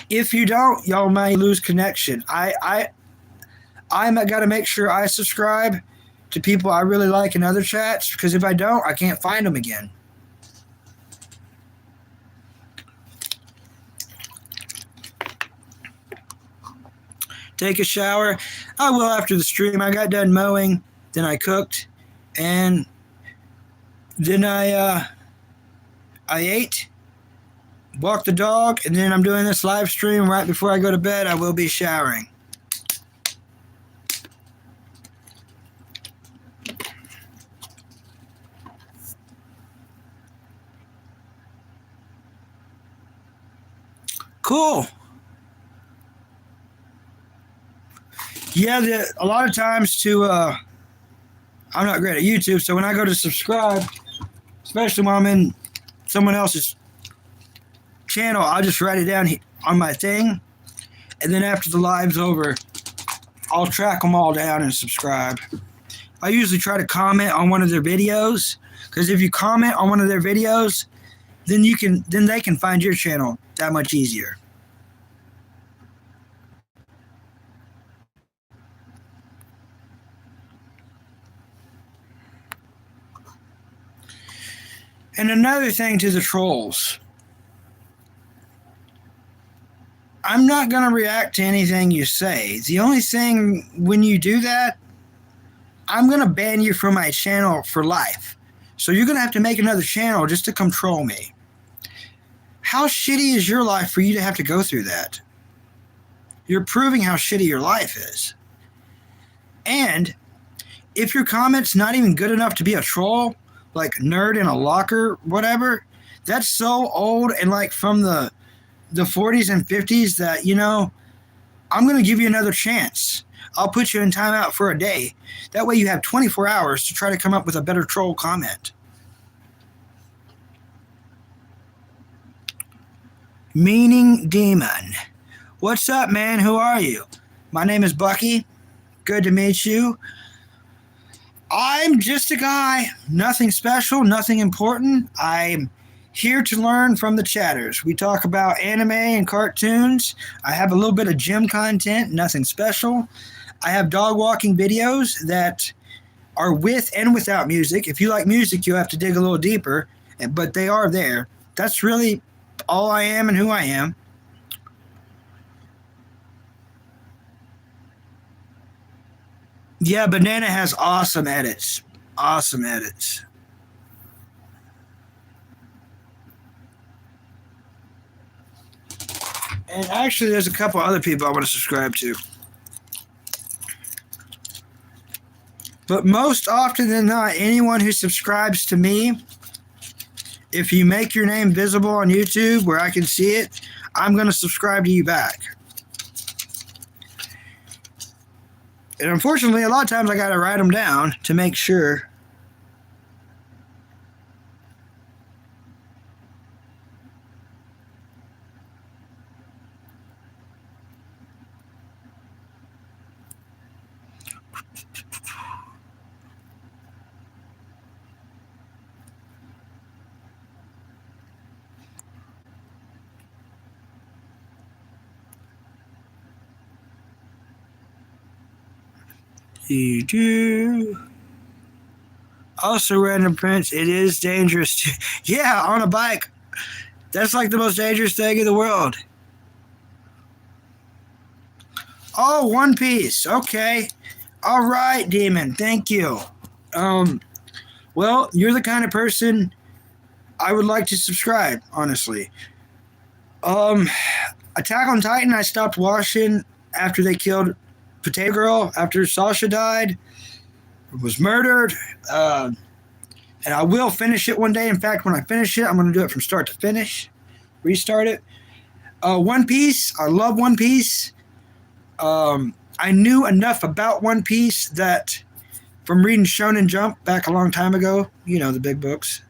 if you don't, y'all may lose connection. I'm got to make sure I subscribe to people I really like in other chats, because if I don't, I can't find them again. Take a shower. I will after the stream. I got done mowing, then I cooked, and then I ate, walked the dog, and then I'm doing this live stream right before I go to bed. I will be showering. Cool. Yeah, a lot of times I'm not great at YouTube, so when I go to subscribe especially when I'm in someone else's channel. I'll just write it down on my thing, and then after the live's over, I'll track them all down and subscribe. I usually try to comment on one of their videos, because if you comment on one of their videos, then they can find your channel that much easier. And another thing to the trolls, I'm not going to react to anything you say. The only thing, when you do that, I'm going to ban you from my channel for life. So you're going to have to make another channel just to control me. How shitty is your life for you to have to go through that? You're proving how shitty your life is. And if your comment's not even good enough to be a troll, like nerd in a locker, whatever, that's so old and like from the 40s and 50s that, you know, I'm going to give you another chance. I'll put you in timeout for a day. That way you have 24 hours to try to come up with a better troll comment. Meaning Demon. What's up, man? Who are you? My name is Bucky. Good to meet you. I'm just a guy. Nothing special, nothing important. I'm here to learn from the chatters. We talk about anime and cartoons. I have a little bit of gym content, nothing special. I have dog walking videos that are with and without music. If you like music, you'll have to dig a little deeper, but they are there. That's really all I am and who I am. Yeah, Banana has awesome edits. Awesome edits. And actually, there's a couple other people I want to subscribe to. But most often than not, anyone who subscribes to me, if you make your name visible on YouTube where I can see it, I'm going to subscribe to you back. And unfortunately, a lot of times I got to write them down to make sure. You do. Also, Random Prince, it is dangerous to, yeah, on a bike. That's like the most dangerous thing in the world. Oh, One Piece. Okay. All right, Demon. Thank you. Well, you're the kind of person I would like to subscribe, honestly. Attack on Titan, I stopped watching after they killed Potato Girl, after Sasha died, was murdered. And I will finish it one day. In fact, when I finish it, I'm going to do it from start to finish, restart it. One Piece, I love One Piece. I knew enough about One Piece that from reading Shonen Jump back a long time ago, you know, the big books,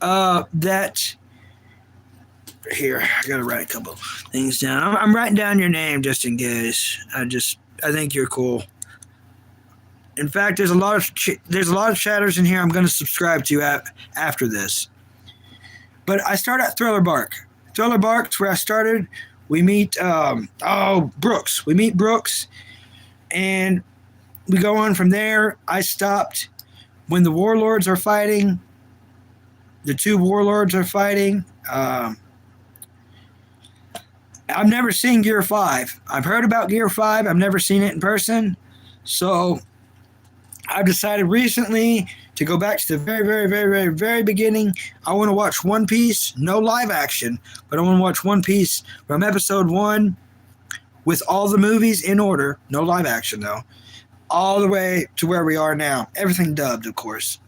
that here, I gotta write a couple things down. I'm writing down your name just in case. I think you're cool. In fact, there's a lot of chatters in here I'm going to subscribe to after this. But I start at Thriller Bark. Thriller Bark's where I started. We meet Brooks. We meet Brooks, and we go on from there. I stopped when the warlords are fighting. The two warlords are fighting. I've never seen Gear 5. I've heard about Gear 5. I've never seen it in person. So I've decided recently to go back to the very, very, very, very, very beginning. I want to watch One Piece, no live action, but I want to watch One Piece from episode 1 with all the movies in order, no live action though, all the way to where we are now. Everything dubbed, of course.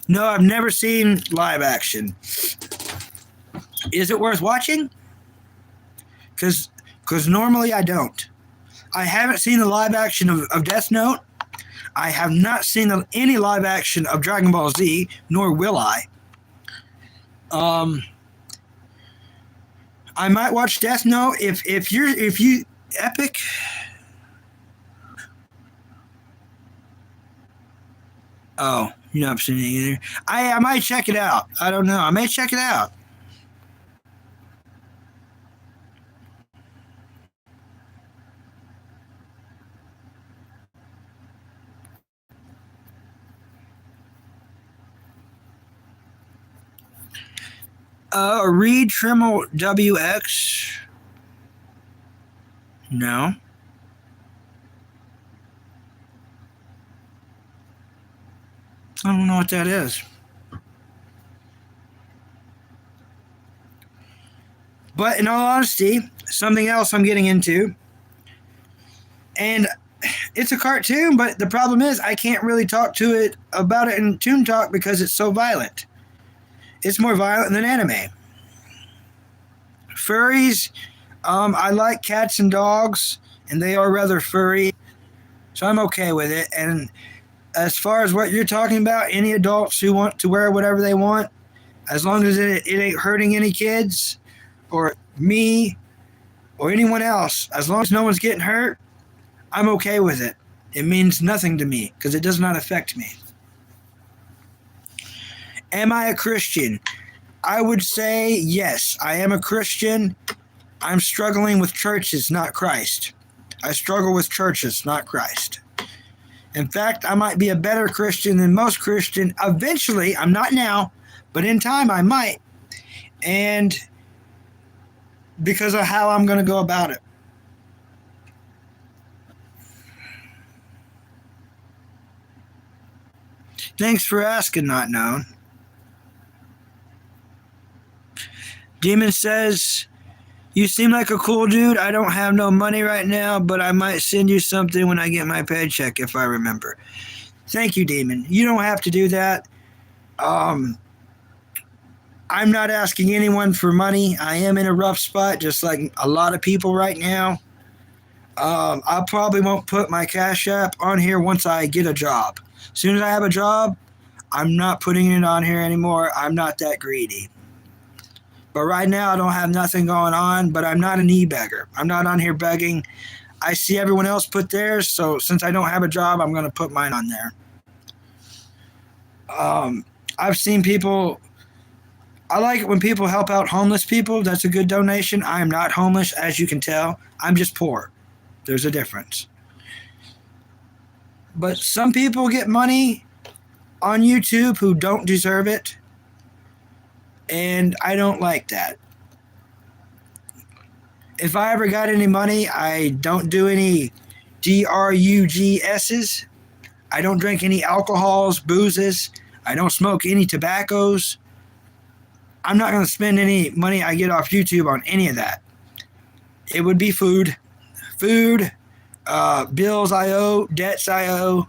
No, I've never seen live action. Is it worth watching? Because normally I don't. I haven't seen the live action of Death Note. I have not seen any live action of Dragon Ball Z, nor will I. I might watch Death Note if you Epic. Oh, you haven't seen it either. I might check it out. I don't know. I may check it out. Reed Trimmel WX. No. I don't know what that is. But in all honesty, something else I'm getting into, and it's a cartoon, but the problem is I can't really talk to it about it in Toon Talk because it's so violent. It's more violent than anime. Furries, I like cats and dogs, and they are rather furry, so I'm okay with it. And as far as what you're talking about, any adults who want to wear whatever they want, as long as it ain't hurting any kids or me or anyone else, as long as no one's getting hurt, I'm okay with it. It means nothing to me because it does not affect me. Am I a Christian? I would say yes, I am a Christian. I'm struggling with churches, not Christ. I struggle with churches, not Christ. In fact, I might be a better Christian than most Christian. Eventually, I'm not now, but in time I might. And because of how I'm going to go about it. Thanks for asking, Not Known. Demon says, you seem like a cool dude. I don't have no money right now, but I might send you something when I get my paycheck if I remember. Thank you, Demon. You don't have to do that. I'm not asking anyone for money. I am in a rough spot, just like a lot of people right now. I probably won't put my Cash App on here once I get a job. As soon as I have a job, I'm not putting it on here anymore. I'm not that greedy. But right now, I don't have nothing going on, but I'm not an e-beggar. I'm not on here begging. I see everyone else put theirs, so since I don't have a job, I'm going to put mine on there. I've seen people... I like it when people help out homeless people. That's a good donation. I am not homeless, as you can tell. I'm just poor. There's a difference. But some people get money on YouTube who don't deserve it. And I don't like that. If I ever got any money, I don't do any DRUGSs. I don't drink any alcohols, boozes. I don't smoke any tobaccos. I'm not going to spend any money I get off YouTube on any of that. It would be food. Food, bills I owe, debts I owe.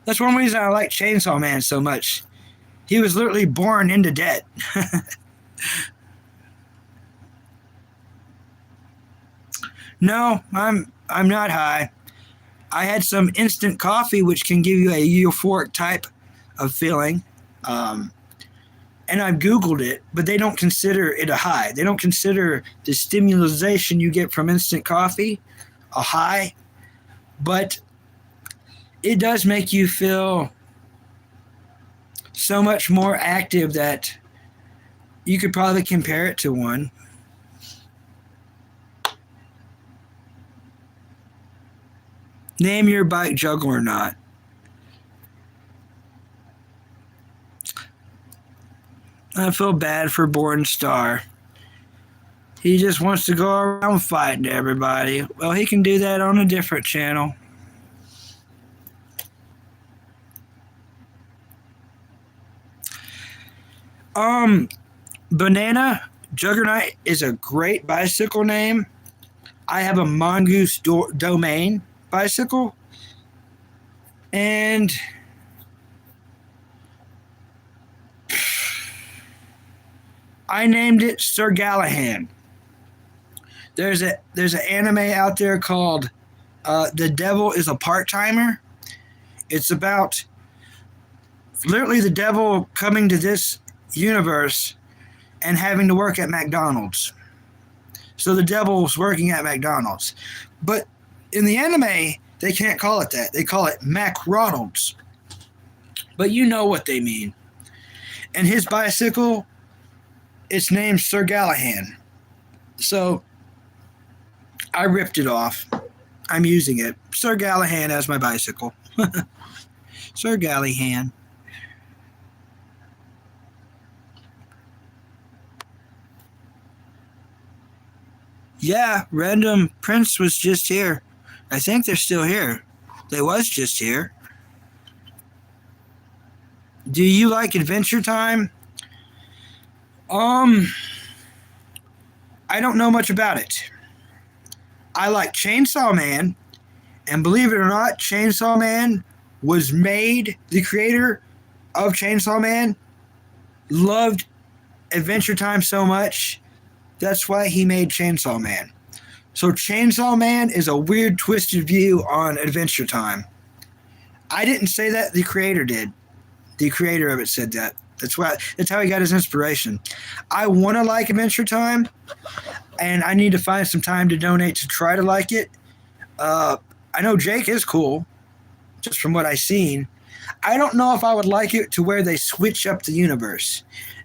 That's one reason I like Chainsaw Man so much. He was literally born into debt. No, I'm not high. I had some instant coffee, which can give you a euphoric type of feeling. And I've Googled it, but they don't consider it a high. They don't consider the stimulation you get from instant coffee a high. But it does make you feel so much more active that you could probably compare it to one. Name your bike juggernaut. I feel bad for Born Star. He just wants to go around fighting everybody. Well, he can do that on a different channel. Banana Juggernaut is a great bicycle name. I have a Mongoose Domain bicycle. And I named it Sir Galahad. There's an anime out there called The Devil is a Part-Timer. It's about literally the devil coming to this universe and having to work at McDonald's. So the devil's working at McDonald's. But in the anime, they can't call it that. They call it McRonald's. But you know what they mean. And his bicycle, it's named Sir Galahad. So I ripped it off. I'm using it. Sir Galahad as my bicycle. Sir Galahad. Yeah, Random Prince was just here. I think they're still here. They was just here. Do you like Adventure Time? I don't know much about it. I like Chainsaw Man, and believe it or not, Chainsaw Man was made, the creator of Chainsaw Man loved Adventure Time so much, that's why he made Chainsaw Man. So Chainsaw Man is a weird, twisted view on Adventure Time. I didn't say that, the creator did. The creator of it said that. That's how he got his inspiration. I want to like Adventure Time, and I need to find some time to donate to try to like it. I know Jake is cool, just from what I've seen. I don't know if I would like it to where they switch up the universe.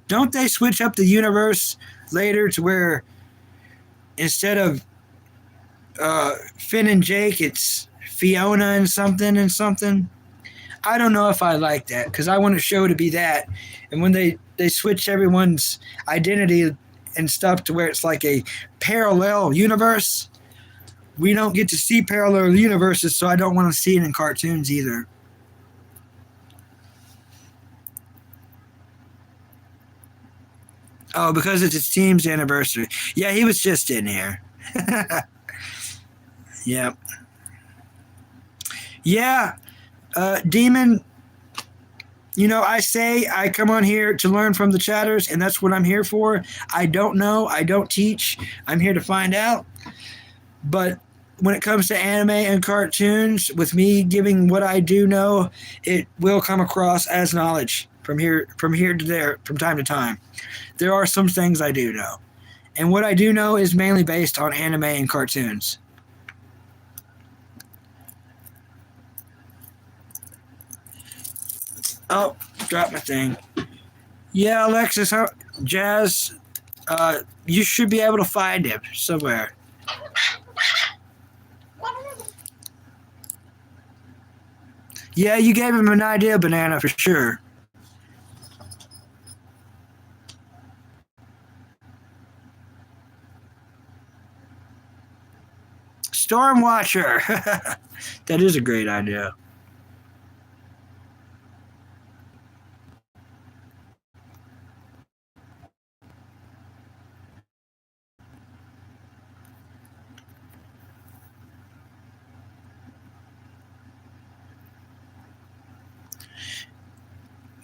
Don't they switch up the universe later to where instead of Finn and Jake, it's Fiona and something? I don't know if I like that, because I want a show to be that. And when they switch everyone's identity and stuff to where it's like a parallel universe, we don't get to see parallel universes, so I don't want to see it in cartoons either. Oh, because it's his team's anniversary. Yeah, he was just in here. Yep. Yeah. Demon, I come on here to learn from the chatters, and that's what I'm here for. I don't know. I don't teach. I'm here to find out. But when it comes to anime and cartoons, with me giving what I do know, it will come across as knowledge from here to there, from time to time. There are some things I do know. And what I do know is mainly based on anime and cartoons. Oh, dropped my thing. Yeah, Alexis, Jazz, you should be able to find him somewhere. Yeah, you gave him an idea, Banana, for sure. Stormwatcher. That is a great idea.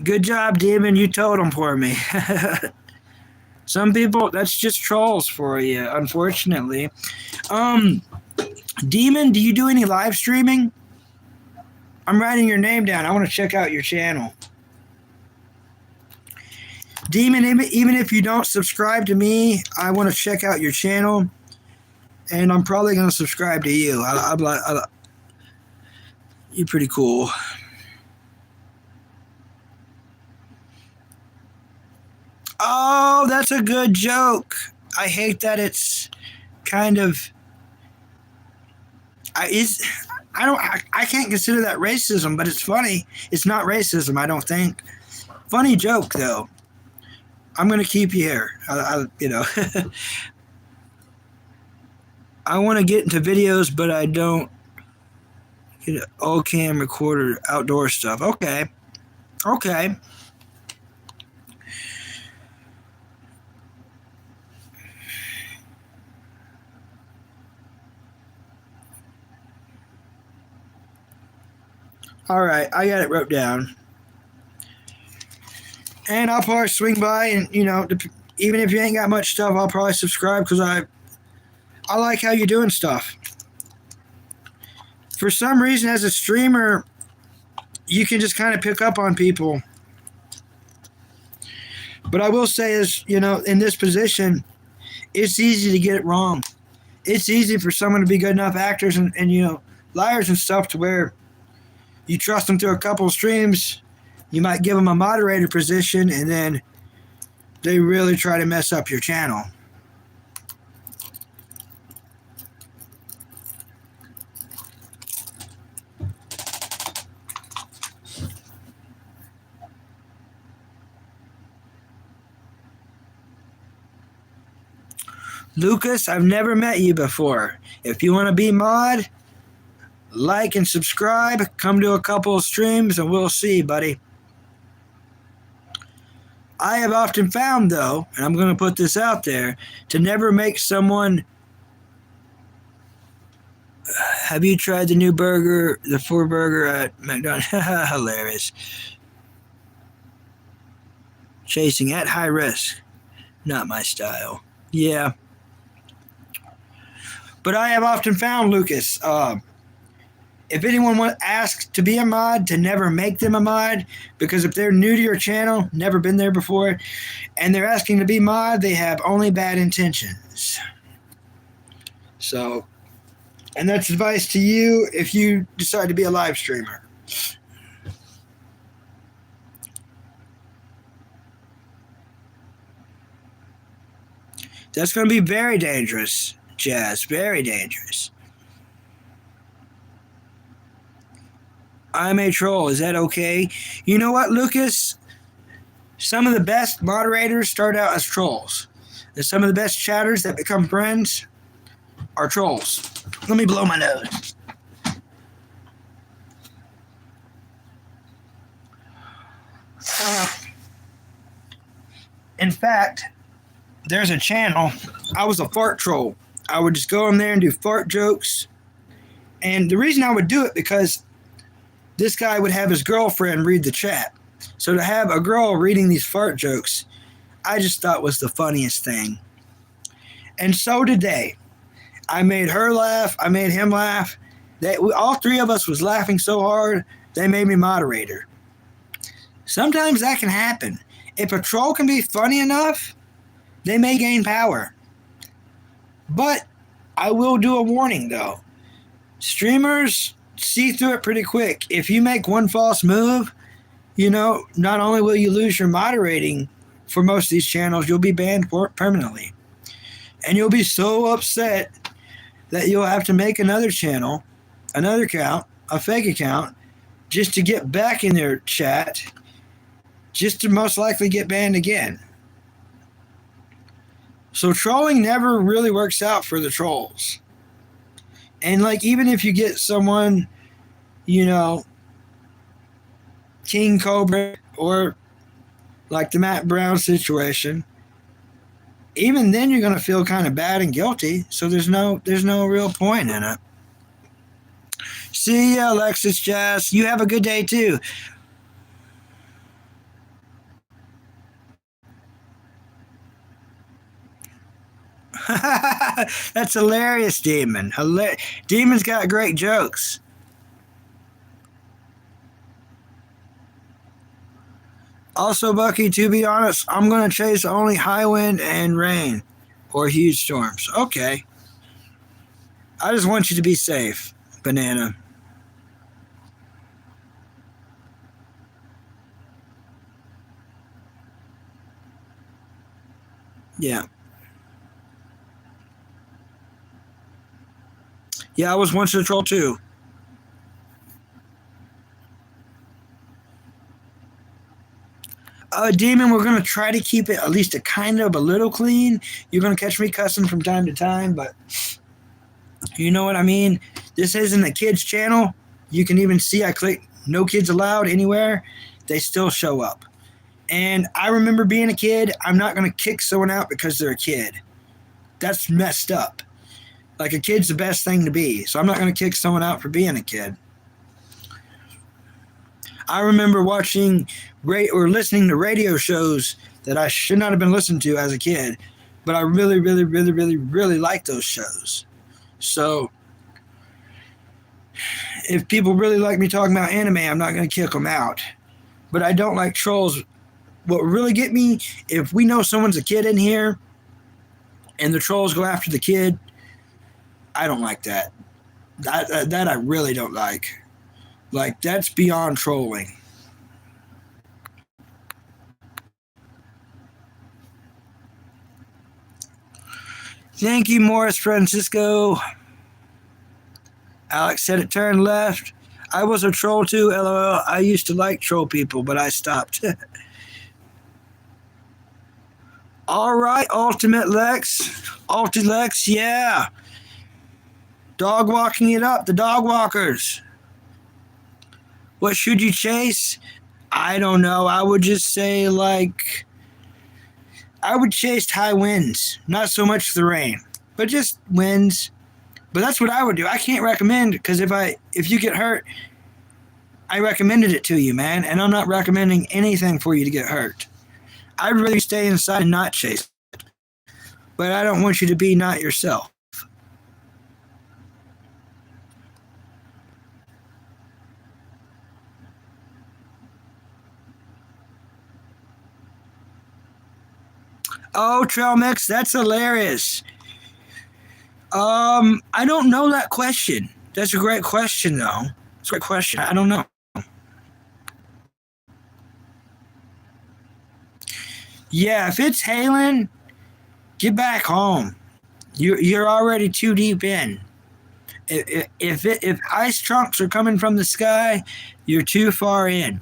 Good job, Demon. You told him for me. Some people, that's just trolls for you, unfortunately. Demon, do you do any live streaming? I'm writing your name down. I want to check out your channel. Demon, even if you don't subscribe to me, I want to check out your channel. And I'm probably going to subscribe to you. You're pretty cool. Oh, that's a good joke. I hate that it's kind of... I can't consider that racism, but it's funny. It's not racism, I don't think. Funny joke, though. I'm going to keep you here. I want to get into videos, but I don't get an all-cam recorder outdoor stuff. Okay. All right, I got it wrote down. And I'll probably swing by and, even if you ain't got much stuff, I'll probably subscribe because I like how you're doing stuff. For some reason, as a streamer, you can just kind of pick up on people. But I will say is, you know, in this position, it's easy to get it wrong. It's easy for someone to be good enough actors and you know, liars and stuff to where you trust them through a couple of streams. You might give them a moderator position and then they really try to mess up your channel. Lucas, I've never met you before. If you want to be mod, like and subscribe, come to a couple of streams and we'll see, buddy. I have often found, though, and I'm going to put this out there, to never make someone... Have you tried the new burger, the 4-burger at McDonald's? Hilarious. Chasing at high risk. Not my style. Yeah. But I have often found, Lucas, if anyone asks to be a mod, to never make them a mod, because if they're new to your channel, never been there before, and they're asking to be mod, they have only bad intentions. So, and that's advice to you if you decide to be a live streamer. That's going to be very dangerous, Jazz. Very dangerous. I'm a troll. Is that okay? You know what, Lucas? Some of the best moderators start out as trolls. And some of the best chatters that become friends are trolls. Let me blow my nose. In fact, there's a channel. I was a fart troll. I would just go in there and do fart jokes. And the reason I would do it because this guy would have his girlfriend read the chat. So to have a girl reading these fart jokes, I just thought was the funniest thing. And so did they. I made her laugh. I made him laugh. All three of us was laughing so hard, they made me moderator. Sometimes that can happen. If a troll can be funny enough, they may gain power. But I will do a warning, though. Streamers see through it pretty quick. If you make one false move, you know, not only will you lose your moderating for most of these channels, you'll be banned permanently. And you'll be so upset that you'll have to make another channel, another account, a fake account, just to get back in their chat, just to most likely get banned again. So trolling never really works out for the trolls. And like, even if you get someone, you know, King Cobra or like the Matt Brown situation, even then you're going to feel kind of bad and guilty. So there's no real point in it. See ya, Alexis Jazz. You have a good day too. That's hilarious, Demon. Demon's got great jokes. Also, Bucky, to be honest, I'm going to chase only high wind and rain or huge storms. Okay. I just want you to be safe, Banana. Yeah. Yeah, I was once a troll too. Demon, we're going to try to keep it at least a little clean. You're going to catch me cussing from time to time, but you know what I mean? This isn't a kid's channel. You can even see I click no kids allowed anywhere. They still show up. And I remember being a kid. I'm not going to kick someone out because they're a kid. That's messed up. Like, a kid's the best thing to be. So I'm not going to kick someone out for being a kid. I remember watching or listening to radio shows that I should not have been listening to as a kid, but I really, really, really, really, really like those shows. So if people really like me talking about anime, I'm not going to kick them out. But I don't like trolls. What really get me, if we know someone's a kid in here and the trolls go after the kid, I don't like that. That I really don't like. Like, that's beyond trolling. Thank you, Morris Francisco. Alex said it turned left. I was a troll too, LOL. I used to like troll people, but I stopped. All right, Ultimate Lex. Ulti Lex, yeah. Dog walking it up, the dog walkers. What should you chase? I don't know. I would just say, like, I would chase high winds, not so much the rain, but just winds. But that's what I would do. I can't recommend, because if you get hurt, I recommended it to you, man, and I'm not recommending anything for you to get hurt. I'd rather stay inside and not chase it. But I don't want you to be not yourself. Oh, Trail Mix, that's hilarious. I don't know that question. That's a great question, though. It's a great question. I don't know. Yeah, if it's hailing, get back home. You're already too deep in. If ice chunks are coming from the sky, you're too far in.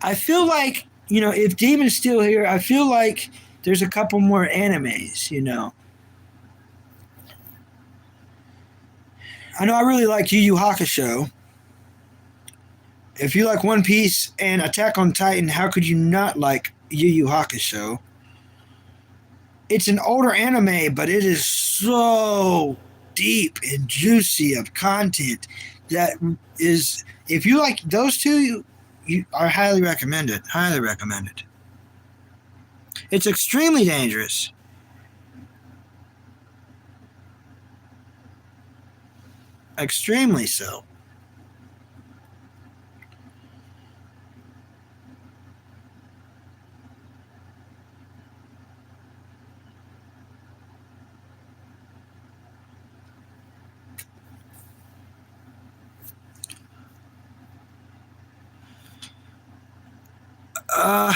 I feel like, if Demon's still here, I feel like there's a couple more animes. I know I really like Yu Yu Hakusho. If you like One Piece and Attack on Titan, how could you not like Yu Yu Hakusho? It's an older anime, but it is so deep and juicy of content that is, if you like those two, you are highly recommended. Highly recommended. It's extremely dangerous. Extremely so.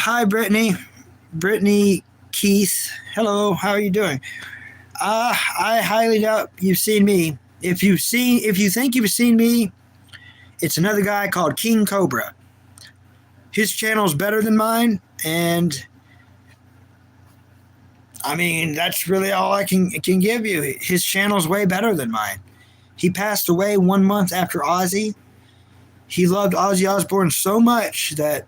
Hi, Brittany. Brittany Keith. Hello, how are you doing? I highly doubt you've seen me. If you think you've seen me, it's another guy called King Cobra. His channel's better than mine, and I mean that's really all I can give you. His channel's way better than mine. He passed away 1 month after Ozzy. He loved Ozzy Osbourne so much that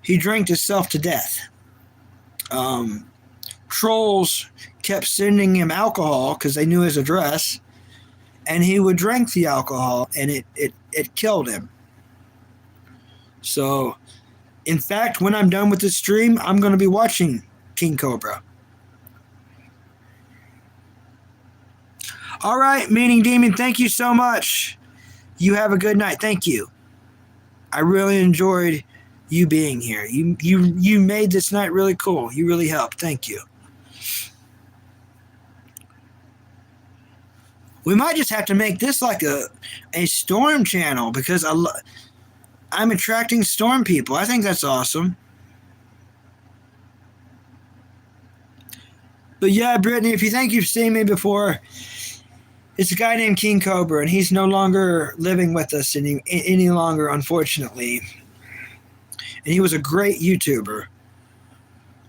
he drank himself to death. Trolls kept sending him alcohol because they knew his address, and he would drink the alcohol, and it killed him. So, in fact, when I'm done with this stream, I'm going to be watching King Cobra. All right, Meaning Demon, thank you so much. You have a good night. Thank you. I really enjoyed you being here. You made this night really cool. You really helped. Thank you. We might just have to make this like a storm channel because I'm attracting storm people. I think that's awesome. But yeah, Brittany, if you think you've seen me before, it's a guy named King Cobra, and he's no longer living with us any longer, unfortunately. And he was a great YouTuber.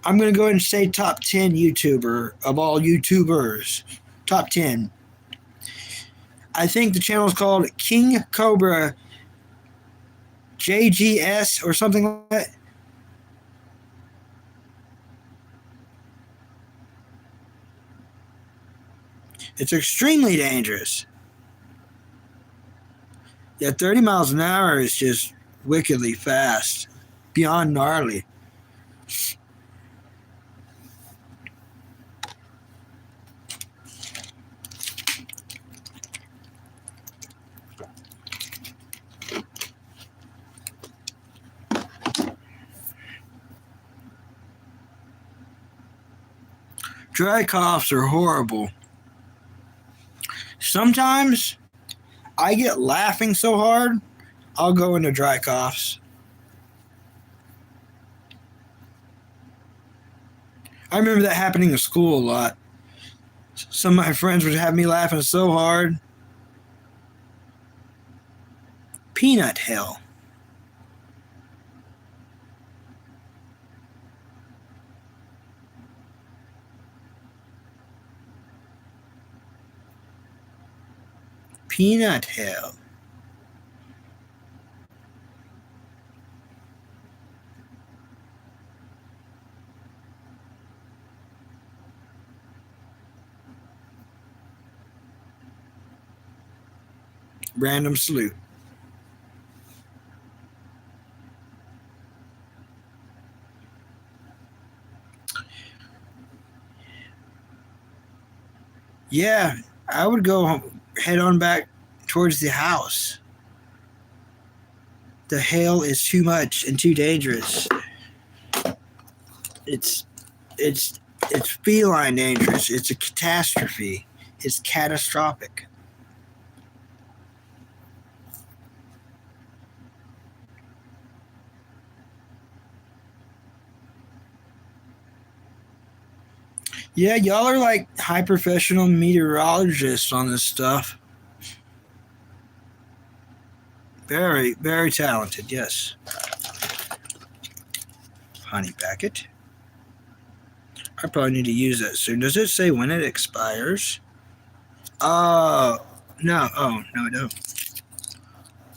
I'm going to go ahead and say top 10 YouTuber of all YouTubers. Top 10. I think the channel is called King Cobra JGS or something like that. It's extremely dangerous. Yeah, 30 miles an hour is just wickedly fast, beyond gnarly. Dry coughs are horrible. Sometimes I get laughing so hard, I'll go into dry coughs. I remember that happening in school a lot. Some of my friends would have me laughing so hard. Peanut hell. Peanut hell. Random salute. Yeah, I would go head on back towards the house. The hail is too much and too dangerous. It's it's it's feline dangerous. It's a catastrophe. It's catastrophic. Yeah, y'all are like high professional meteorologists on this stuff. Very, very talented, yes. Honey packet. I probably need to use that soon. Does it say when it expires? No. Oh, no, it don't.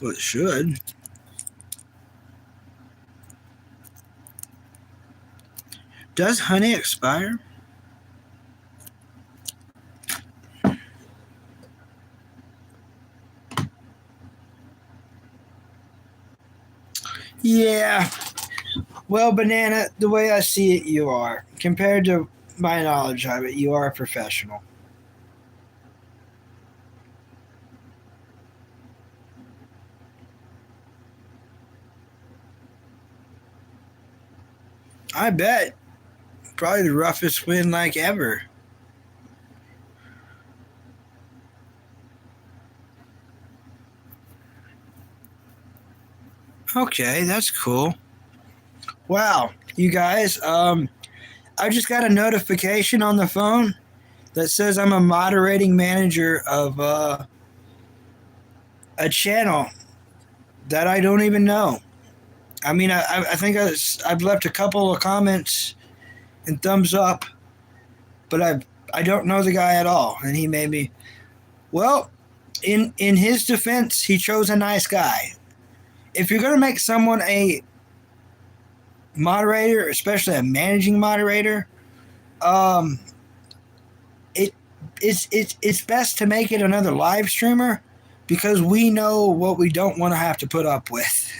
Well, it should. Does honey expire? Yeah. Well, Banana, the way I see it, you are. Compared to my knowledge of it, you are a professional. I bet. Probably the roughest wind like ever. Okay, that's cool. Wow, you guys, I just got a notification on the phone that says I'm a moderating manager of a channel that I don't even know. I mean, I think I've left a couple of comments and thumbs up, but I don't know the guy at all, and he made me. Well, in his defense, he chose a nice guy. If you're gonna make someone a moderator, especially a managing moderator, um, it's best to make it another live streamer because we know what we don't want to have to put up with.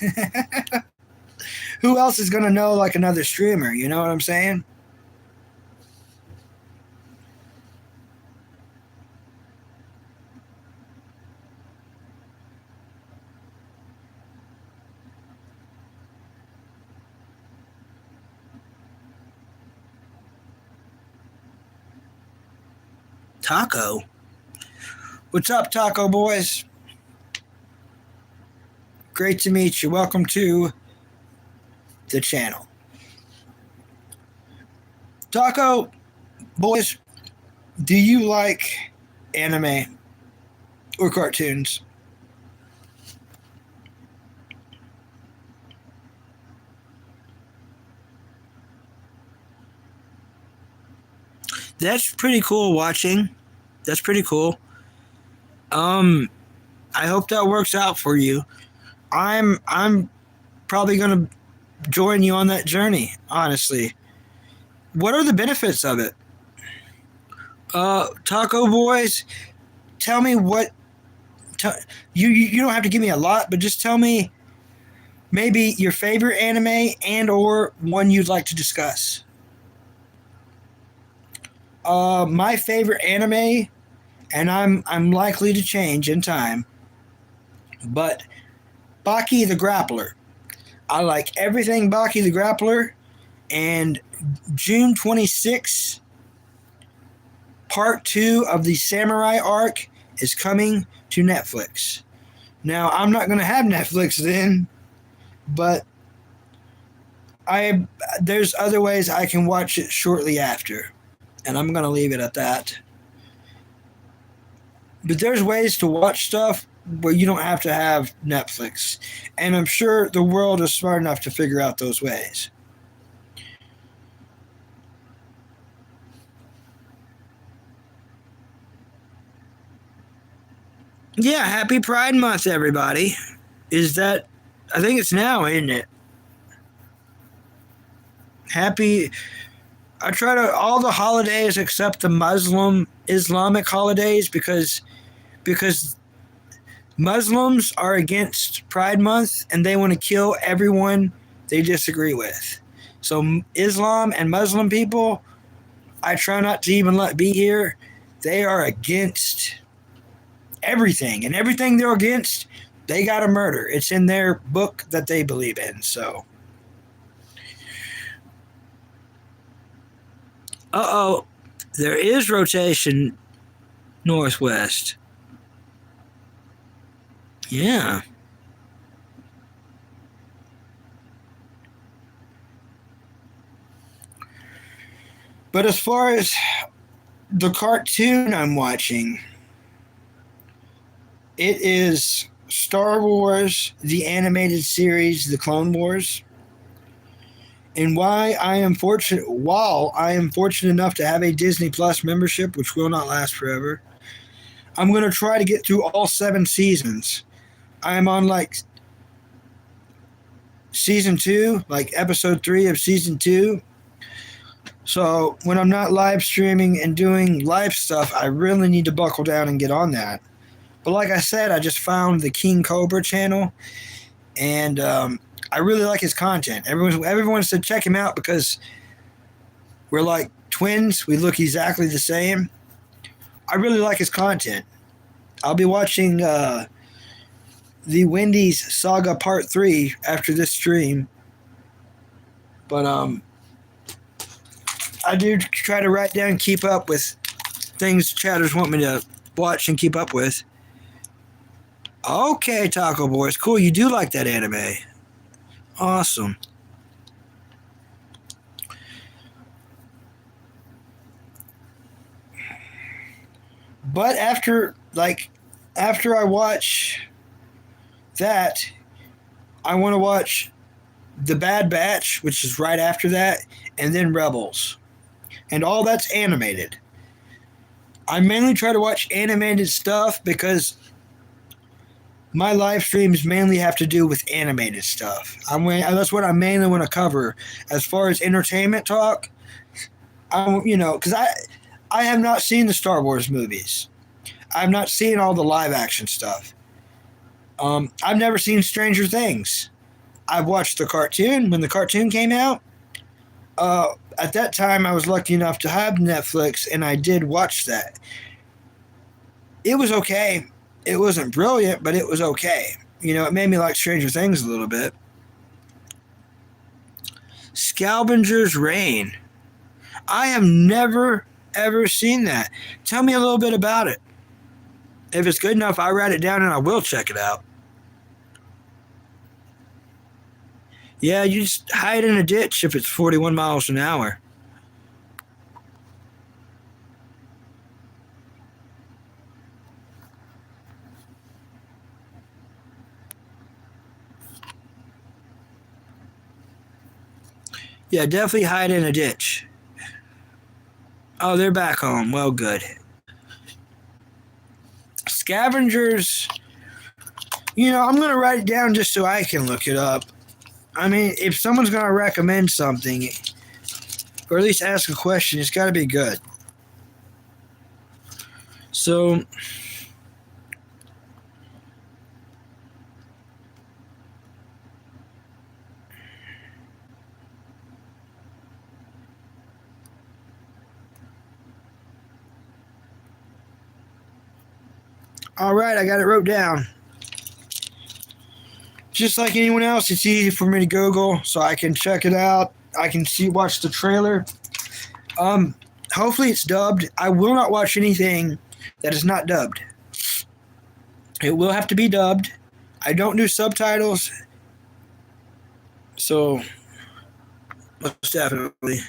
Who else is gonna know like another streamer? You know what I'm saying? Taco. What's up, Taco Boys? Great to meet you. Welcome to the channel. Taco Boys, do you like anime or cartoons? That's pretty cool watching. That's pretty cool. Um, I hope that works out for you. I'm probably gonna join you on that journey, honestly. What are the benefits of it? Taco Boys, tell me what You don't have to give me a lot, but just tell me maybe your favorite anime and or one you'd like to discuss. My favorite anime, and I'm likely to change in time, but Baki the Grappler. I like everything Baki the Grappler, and June 26th, part 2 of the Samurai arc is coming to Netflix. Now, I'm not going to have Netflix then, but there's other ways I can watch it shortly after, and I'm going to leave it at that. But there's ways to watch stuff where you don't have to have Netflix, and I'm sure the world is smart enough to figure out those ways. Yeah, happy Pride Month, everybody. Is that, I think it's now, isn't it? Happy, I try to, all the holidays except the Islamic holidays because Muslims are against Pride Month and they want to kill everyone they disagree with. So Islam and Muslim people, I try not to even let be here. They are against everything, and everything they're against, they got to murder. It's in their book that they believe in. So, there is rotation northwest. Yeah. But as far as the cartoon I'm watching, it is Star Wars, the animated series, The Clone Wars. And while I am fortunate enough to have a Disney Plus membership, which will not last forever, I'm going to try to get through all 7 seasons. I am on like season 2, like episode 3 of season 2. So when I'm not live streaming and doing live stuff, I really need to buckle down and get on that. But like I said, I just found the King Cobra channel, and I really like his content. Everyone said check him out because we're like twins. We look exactly the same. I really like his content. I'll be watching the Wendy's Saga Part 3 after this stream. But I do try to write down and keep up with things chatters want me to watch and keep up with. Okay, Taco Boys. Cool, you do like that anime. Awesome. But after I watch that, I want to watch The Bad Batch, which is right after that, and then Rebels. And all that's animated. I mainly try to watch animated stuff because my live streams mainly have to do with animated stuff. That's what I mainly want to cover. As far as entertainment talk, because I have not seen the Star Wars movies. I've not seen all the live action stuff. I've never seen Stranger Things. I've watched the cartoon when the cartoon came out. At that time, I was lucky enough to have Netflix, and I did watch that. It was okay. It wasn't brilliant, but it was okay. It made me like Stranger Things a little bit. Scalvenger's Reign. I have never, ever seen that. Tell me a little bit about it. If it's good enough, I'll write it down and I will check it out. Yeah, you just hide in a ditch if it's 41 miles an hour. Yeah, definitely hide in a ditch. Oh, they're back home. Well, good. Scavengers. I'm going to write it down just so I can look it up. I mean, if someone's going to recommend something, or at least ask a question, it's got to be good. So, All right, I got it wrote down. Just like anyone else, it's easy for me to Google, so I can check it out. I can watch the trailer. Hopefully it's dubbed. I will not watch anything that is not dubbed. It will have to be dubbed. I don't do subtitles, so most definitely.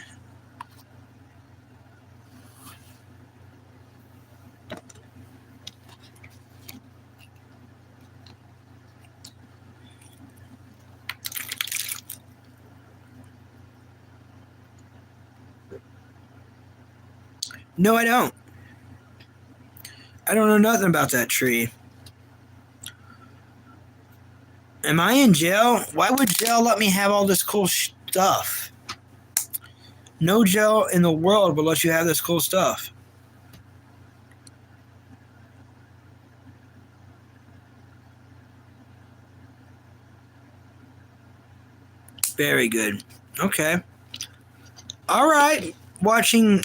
No, I don't. I don't know nothing about that tree. Am I in jail? Why would jail let me have all this cool stuff? No jail in the world will let you have this cool stuff. Very good. Okay. All right. Watching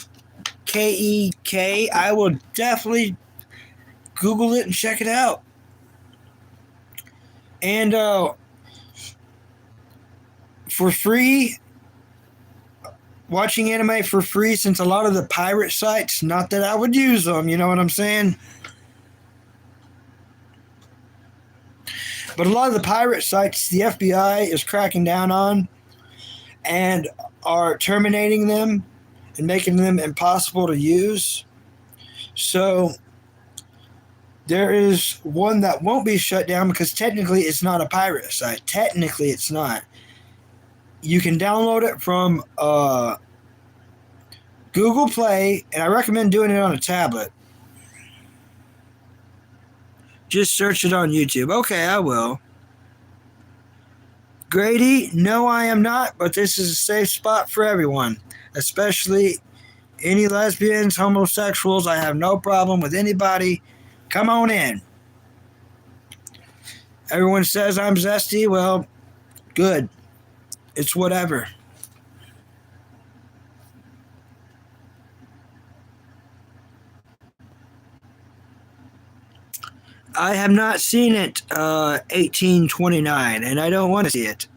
KEK. I will definitely Google it and check it out. And for free, watching anime for free, since a lot of the pirate sites, not that I would use them, you know what I'm saying? But a lot of the pirate sites the FBI is cracking down on and are terminating them and making them impossible to use. So there is one that won't be shut down because technically it's not a pirate site. Technically it's not. You can download it from Google Play, and I recommend doing it on a tablet. Just search it on YouTube. Okay, I will. Grady, no, I am not, but this is a safe spot for everyone, especially any lesbians, homosexuals. I have no problem with anybody. Come on in. Everyone says I'm zesty. Well, good. It's whatever. I have not seen it, 1829, and I don't want to see it.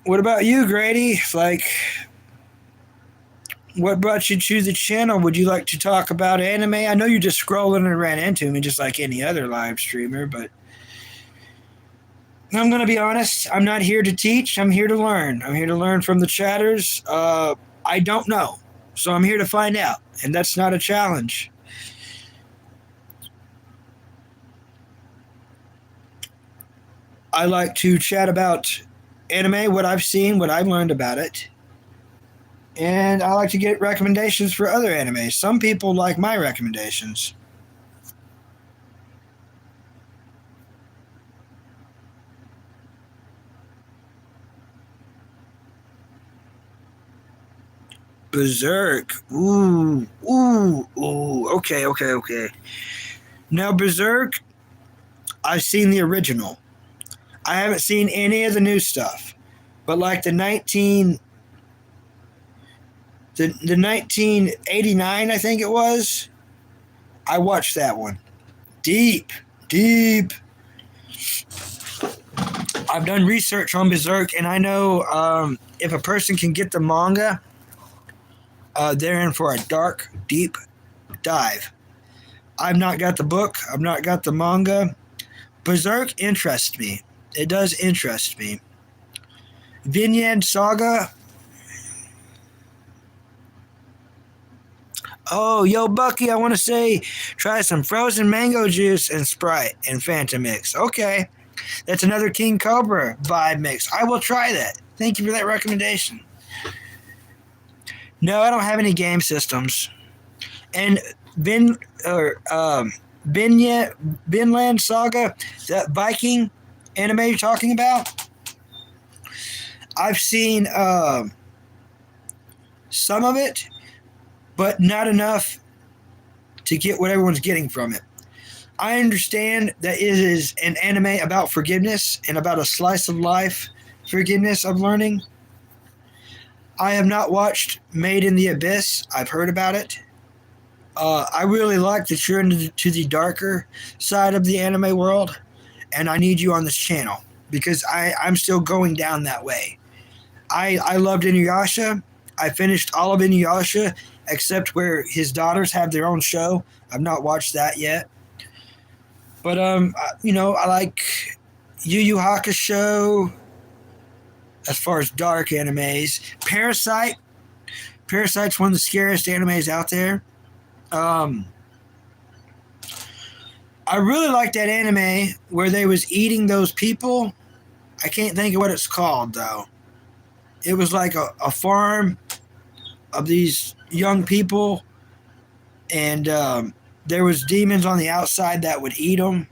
What about you, Grady? Like, what brought you to the channel? Would you like to talk about anime? I know you just scrolling and ran into me just like any other live streamer, but I'm going to be honest. I'm not here to teach. I'm here to learn. I'm here to learn from the chatters. I don't know, so I'm here to find out, and that's not a challenge. I like to chat about anime, what I've seen, what I've learned about it. And I like to get recommendations for other animes. Some people like my recommendations. Berserk. Ooh, ooh, ooh. Okay. Now, Berserk, I've seen the original. I haven't seen any of the new stuff. But like the 1989, I think it was, I watched that one. Deep. I've done research on Berserk, and I know if a person can get the manga, they're in for a dark, deep dive. I've not got the book. I've not got the manga. Berserk interests me. It does interest me. Vinland Saga. Oh, yo, Bucky, I want to say try some frozen mango juice and Sprite and Fanta mix. Okay. That's another King Cobra vibe mix. I will try that. Thank you for that recommendation. No, I don't have any game systems. And Vinland Saga, that Viking anime you're talking about, I've seen some of it, but not enough to get what everyone's getting from it. I understand that it is an anime about forgiveness and about a slice of life forgiveness of learning. I have not watched Made in the Abyss. I've heard about it. I really like that you're into the darker side of the anime world, and I need you on this channel because I'm still going down that way. I loved Inuyasha. I finished all of Inuyasha except where his daughters have their own show. I've not watched that yet. But I like Yu Yu Hakusho as far as dark animes. Parasite's one of the scariest animes out there. I really like that anime where they was eating those people. I can't think of what it's called though. It was like a farm of these young people, and there was demons on the outside that would eat them.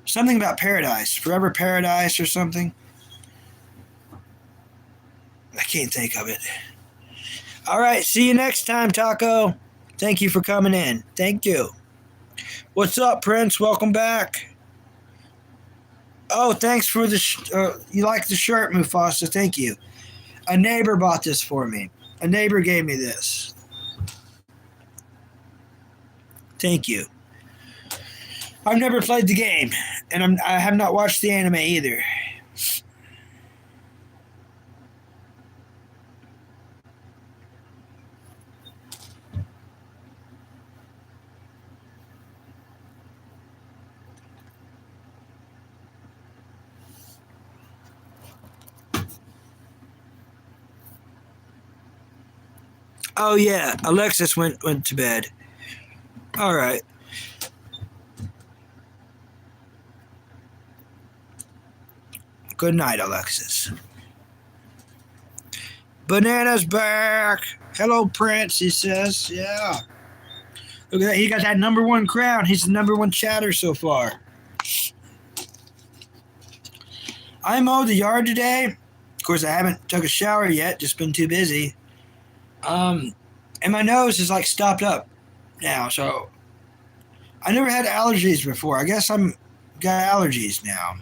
Something about paradise, Forever Paradise or something. I can't think of it. All right, see you next time, Taco. Thank you for coming in. Thank you. What's up, Prince? Welcome back. Oh, thanks for the... you like the shirt, Mufasa. Thank you. A neighbor bought this for me. A neighbor gave me this. Thank you. I've never played the game, and I have not watched the anime either. Oh yeah, Alexis went to bed. All right. Good night, Alexis. Banana's back. Hello, Prince, he says. Yeah. Look at that. He got that #1 crown. He's the #1 chatter so far. I mowed the yard today. Of course, I haven't took a shower yet. Just been too busy. And my nose is like stopped up now. So I never had allergies before. I guess I'm got allergies now,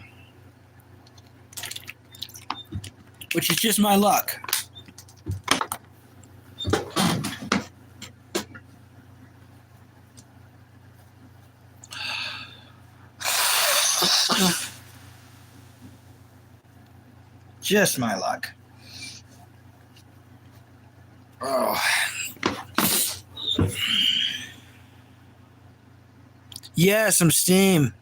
which is just my luck. Just my luck. Oh. Yeah, some steam.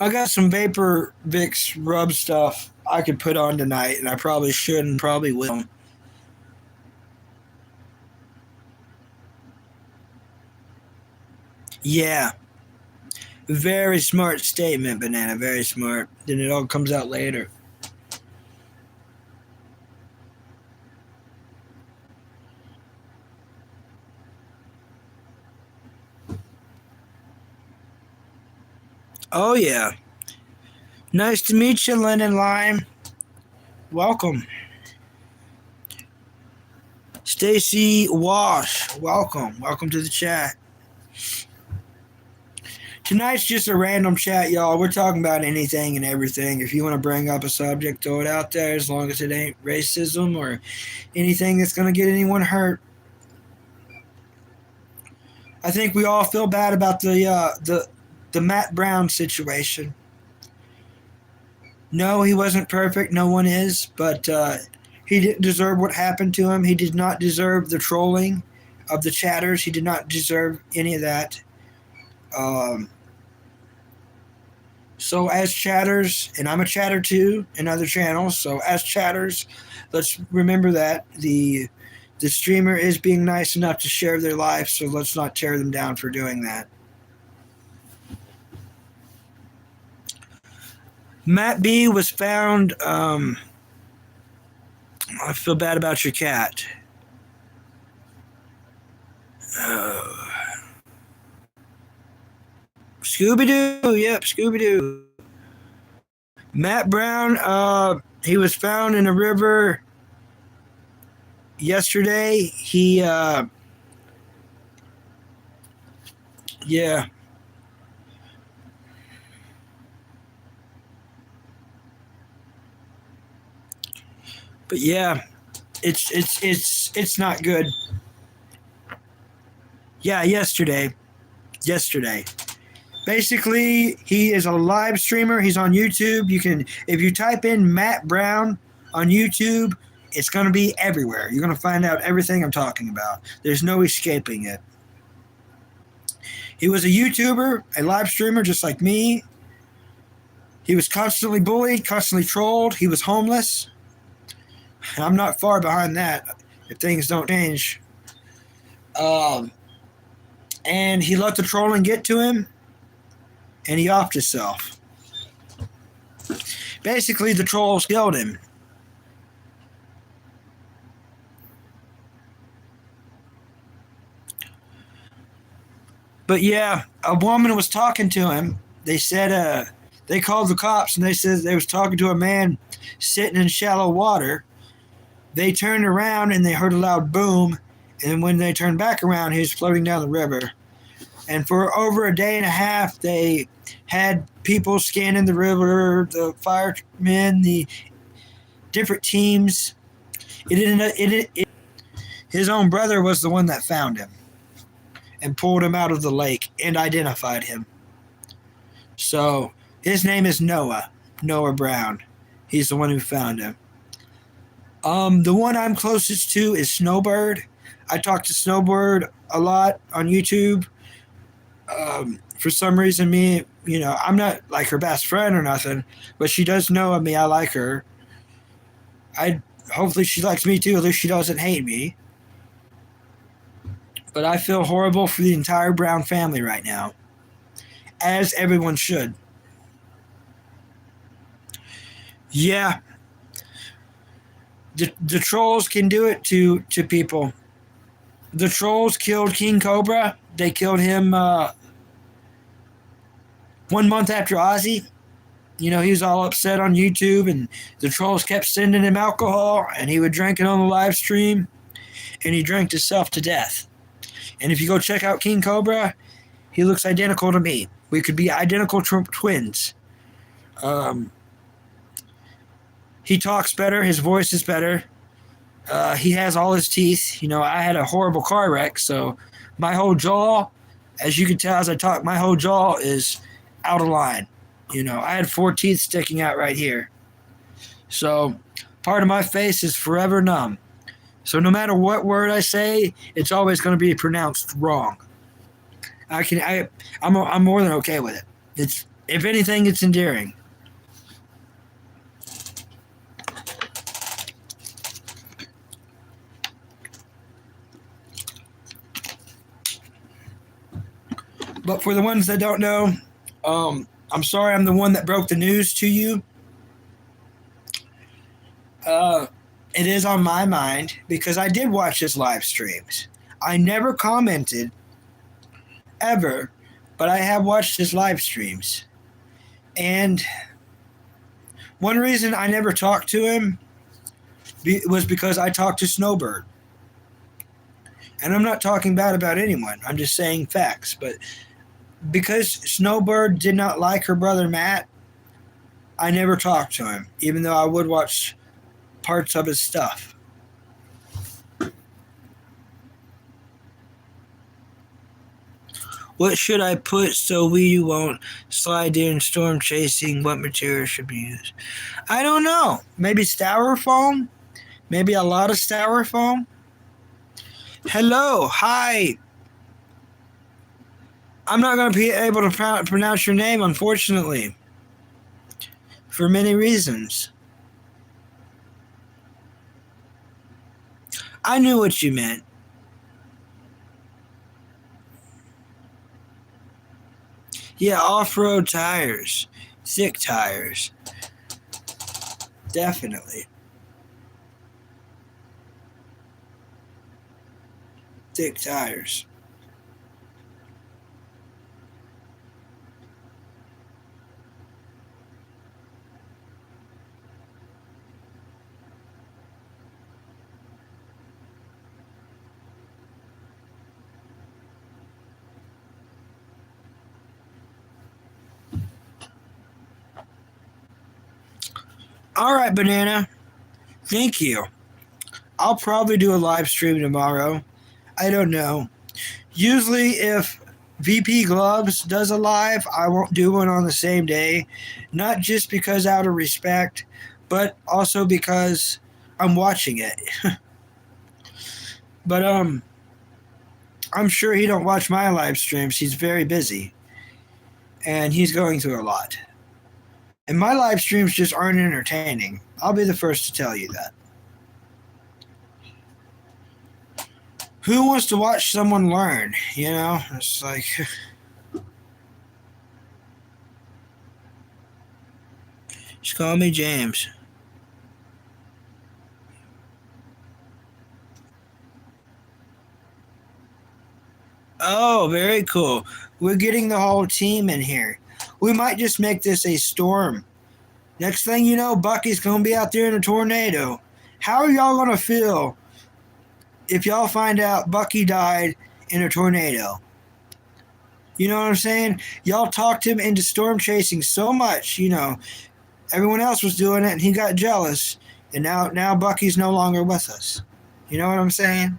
I got some Vapor Vicks rub stuff I could put on tonight, and I probably should and probably will. Yeah. Very smart statement, Banana. Very smart. Then it all comes out later. Oh, yeah. Nice to meet you, Lennon Lime. Welcome. Stacy Wash. Welcome. Welcome to the chat. Tonight's just a random chat, y'all. We're talking about anything and everything. If you want to bring up a subject, throw it out there, as long as it ain't racism or anything that's going to get anyone hurt. I think we all feel bad about the Matt Brown situation. No, he wasn't perfect. No one is, but he didn't deserve what happened to him. He did not deserve the trolling of the chatters. He did not deserve any of that. So as chatters, and I'm a chatter too in other channels, so as chatters, let's remember that the streamer is being nice enough to share their life, so let's not tear them down for doing that. Matt B was found, I feel bad about your cat. Scooby-Doo, yep, Scooby-Doo. Matt Brown, he was found in a river yesterday. He Yeah. But yeah, it's not good. Yeah, yesterday. Basically, he is a live streamer. He's on YouTube. You can, if you type in Matt Brown on YouTube, it's going to be everywhere. You're going to find out everything I'm talking about. There's no escaping it. He was a YouTuber, a live streamer, just like me. He was constantly bullied, constantly trolled. He was homeless. I'm not far behind that if things don't change. Um, and he let the trolling get to him, and he offed himself. Basically, the trolls killed him. But yeah, a woman was talking to him. They said they called the cops and they said they was talking to a man sitting in shallow water. They turned around and they heard a loud boom, and when they turned back around, he was floating down the river. And for over a day and a half, they had people scanning the river, the firemen, the different teams. His own brother was the one that found him and pulled him out of the lake and identified him. So his name is Noah Brown. He's the one who found him. The one I'm closest to is Snowbird. I talk to Snowbird a lot on YouTube. For some reason, I'm not like her best friend or nothing, but she does know of me. I like her. Hopefully she likes me too. At least she doesn't hate me. But I feel horrible for the entire Brown family right now, as everyone should. Yeah, the trolls can do it to people. The trolls killed King Cobra. They killed him 1 month after Ozzy. He was all upset on YouTube, and the trolls kept sending him alcohol, and he would drink it on the live stream, and he drank himself to death. And if you go check out King Cobra, he looks identical to me. We could be identical twins. He talks better. His voice is better. He has all his teeth. I had a horrible car wreck, so my whole jaw, as you can tell as I talk, my whole jaw is out of line. I had 4 teeth sticking out right here. So part of my face is forever numb. So no matter what word I say, it's always going to be pronounced wrong. I'm more than okay with it. If anything, it's endearing. But for the ones that don't know, I'm sorry I'm the one that broke the news to you. It is on my mind because I did watch his live streams. I never commented ever, but I have watched his live streams. And one reason I never talked to him was because I talked to Snowbird. And I'm not talking bad about anyone. I'm just saying facts. But because Snowbird did not like her brother Matt, I never talked to him, even though I would watch parts of his stuff. What should I put so we won't slide in storm chasing? What material should be used? I don't know. Maybe styrofoam? Maybe a lot of styrofoam? Hello. Hi. I'm not going to be able to pronounce your name, unfortunately, for many reasons. I knew what you meant. Yeah, off-road tires. Thick tires. Definitely. Thick tires. All right, Banana. Thank you. I'll probably do a live stream tomorrow. I don't know. Usually, if VP Gloves does a live, I won't do one on the same day. Not just because out of respect, but also because I'm watching it. But I'm sure he don't watch my live streams. He's very busy, and he's going through a lot. And my live streams just aren't entertaining. I'll be the first to tell you that. Who wants to watch someone learn? You know, it's like. Just call me James. Oh, very cool. We're getting the whole team in here. We might just make this a storm. Next thing you know, Bucky's going to be out there in a tornado. How are y'all going to feel if y'all find out Bucky died in a tornado? You know what I'm saying? Y'all talked him into storm chasing so much, you know. Everyone else was doing it and he got jealous. And now Bucky's no longer with us. You know what I'm saying?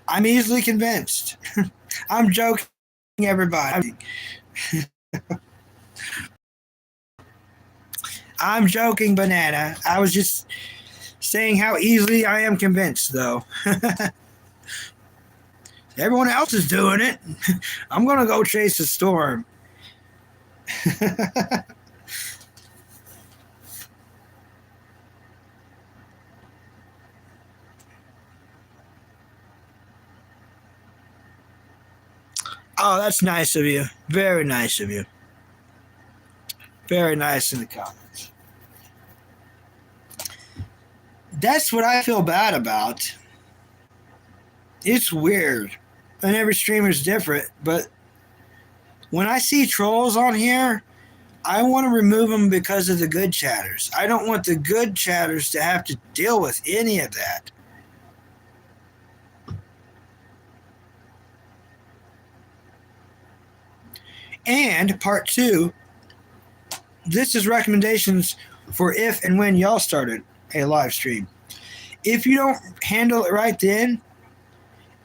I'm easily convinced. I'm joking, everybody. I'm joking, Banana. I was just saying how easily I am convinced, though. Everyone else is doing it. I'm going to go chase a storm. Oh, that's nice of you. Very nice of you. Very nice in the comments. That's what I feel bad about. It's weird. And every streamer's different, but when I see trolls on here, I want to remove them because of the good chatters. I don't want the good chatters to have to deal with any of that. And part two, this is recommendations for if and when y'all started a live stream. If you don't handle it right then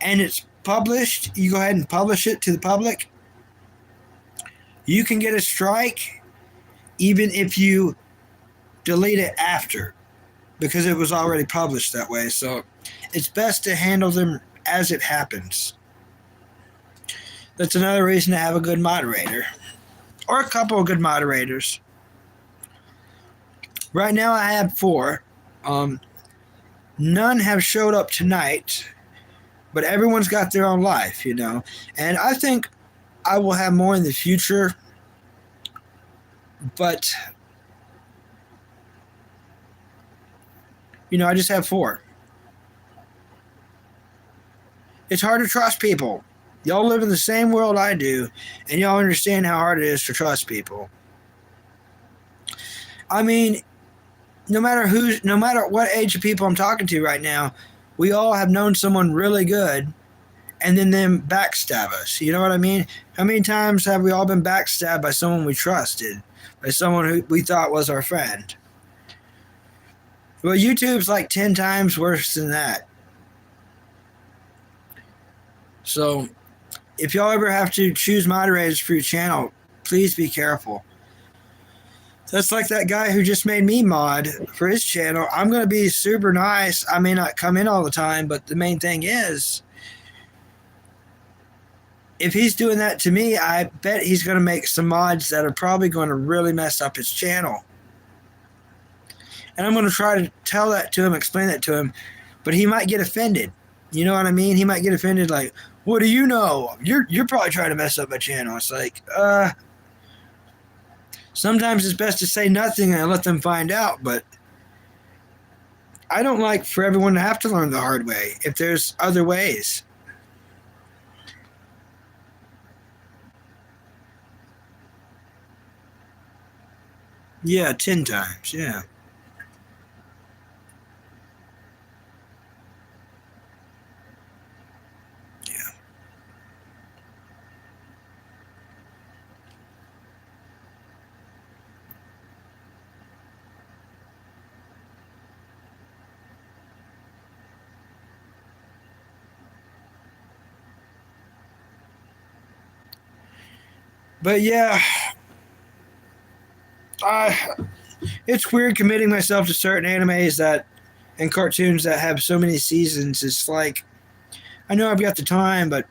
and it's published, you go ahead and publish it to the public. You can get a strike even if you delete it after because it was already published that way. So it's best to handle them as it happens. That's another reason to have a good moderator or a couple of good moderators. Right now I have 4. None have showed up tonight, but everyone's got their own life, you know. And I think I will have more in the future, but, you know, I just have 4. It's hard to trust people. Y'all live in the same world I do, and y'all understand how hard it is to trust people. I mean, no matter what age of people I'm talking to right now, we all have known someone really good and then them backstab us. You know what I mean? How many times have we all been backstabbed by someone we trusted, by someone who we thought was our friend? Well, YouTube's like 10 times worse than that. So if y'all ever have to choose moderators for your channel, please be careful. That's like that guy who just made me mod for his channel. I'm going to be super nice. I may not come in all the time, but the main thing is, if he's doing that to me, I bet he's going to make some mods that are probably going to really mess up his channel. And I'm going to try to tell that to him, explain that to him, but he might get offended. You know what I mean? He might get offended like, what do you know? You're probably trying to mess up my channel. It's like, sometimes it's best to say nothing and let them find out, but I don't like for everyone to have to learn the hard way if there's other ways. Yeah, 10 times, yeah. Yeah. But yeah, it's weird committing myself to certain animes that and cartoons that have so many seasons. It's like, I know I've got the time, but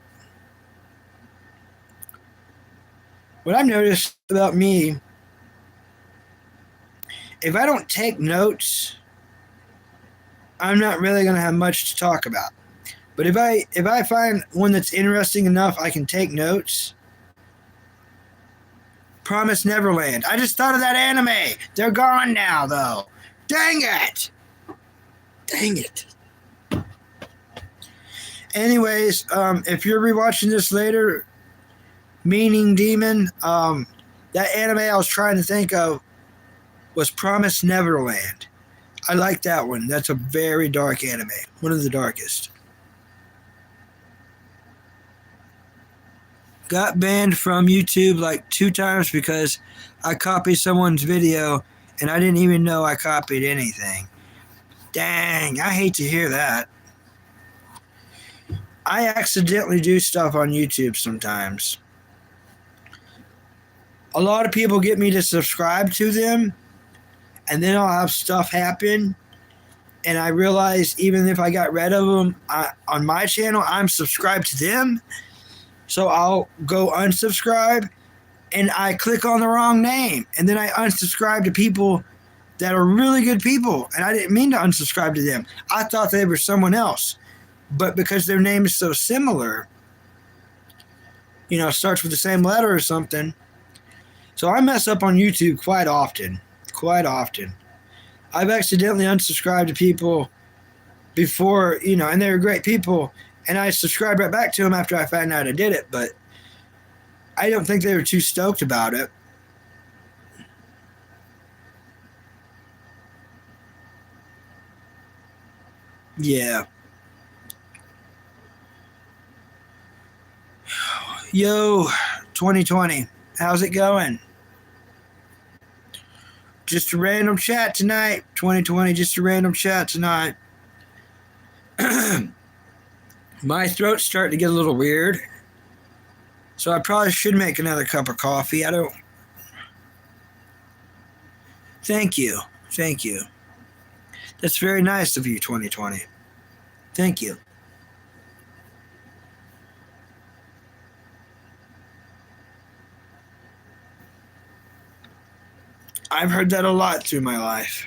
what I've noticed about me, if I don't take notes, I'm not really going to have much to talk about. But if I find one that's interesting enough, I can take notes. Promise Neverland. I just thought of that anime. They're gone now, though. Dang it! Dang it. Anyways, if you're rewatching this later, Meaning Demon, that anime I was trying to think of was Promise Neverland. I like that one. That's a very dark anime. One of the darkest. Got banned from YouTube like 2 times because I copied someone's video and I didn't even know I copied anything. Dang, I hate to hear that. I accidentally do stuff on YouTube sometimes. A lot of people get me to subscribe to them, and then I'll have stuff happen, and I realize even if I got rid of them on my channel, I'm subscribed to them. So I'll go unsubscribe, and I click on the wrong name, and then I unsubscribe to people that are really good people, and I didn't mean to unsubscribe to them. I thought they were someone else, but because their name is so similar, starts with the same letter or something. So I mess up on YouTube quite often. I've accidentally unsubscribed to people before, and they were great people, and I subscribed right back to them after I found out I did it, but I don't think they were too stoked about it. Yeah. Yo, 2020, how's it going? Just a random chat tonight. 2020, just a random chat tonight. My throat's starting to get a little weird, so I probably should make another cup of coffee. Thank you. That's very nice of you, 2020. Thank you. I've heard that a lot through my life.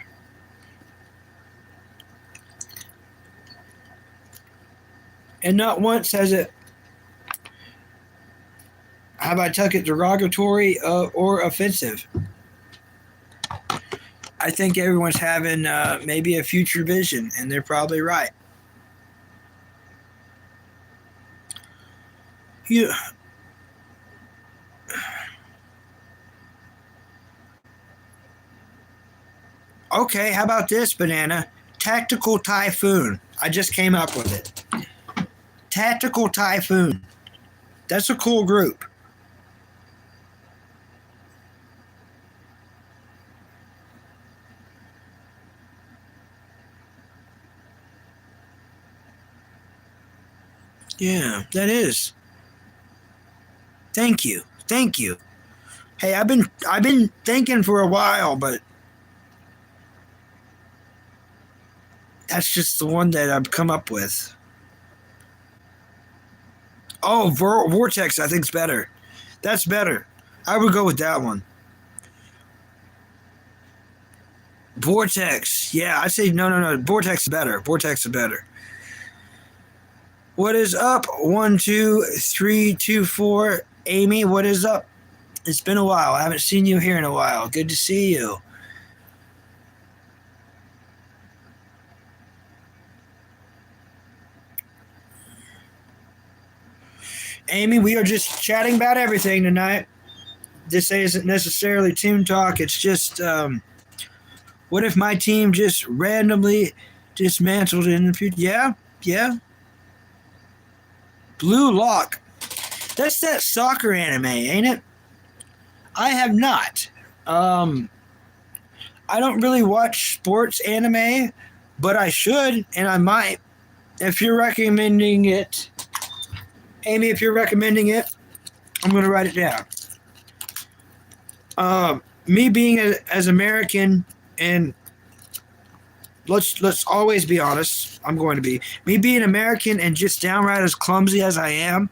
And not once have I took it derogatory or offensive. I think everyone's having maybe a future vision, and they're probably right. Okay, how about this, Banana? Tactical Typhoon. I just came up with it. Tactical Typhoon. That's a cool group. Yeah, that is. Thank you. Hey, I've been thinking for a while, but that's just the one that I've come up with. Oh, Vortex, I think's better. That's better. I would go with that one. Vortex. Yeah, I say no. Vortex is better. What is up? 1, 2, 3, 2, 4. Amy, what is up? It's been a while. I haven't seen you here in a while. Good to see you. Amy, we are just chatting about everything tonight. This isn't necessarily Toon Talk. It's just, what if my team just randomly dismantled in the future? Yeah. Blue Lock. That's that soccer anime, ain't it? I have not. I don't really watch sports anime, but I should, and I might. If you're recommending it, Amy, if you're recommending it, I'm going to write it down. Me being as American, and let's always be honest. I'm going to be me being American and just downright as clumsy as I am.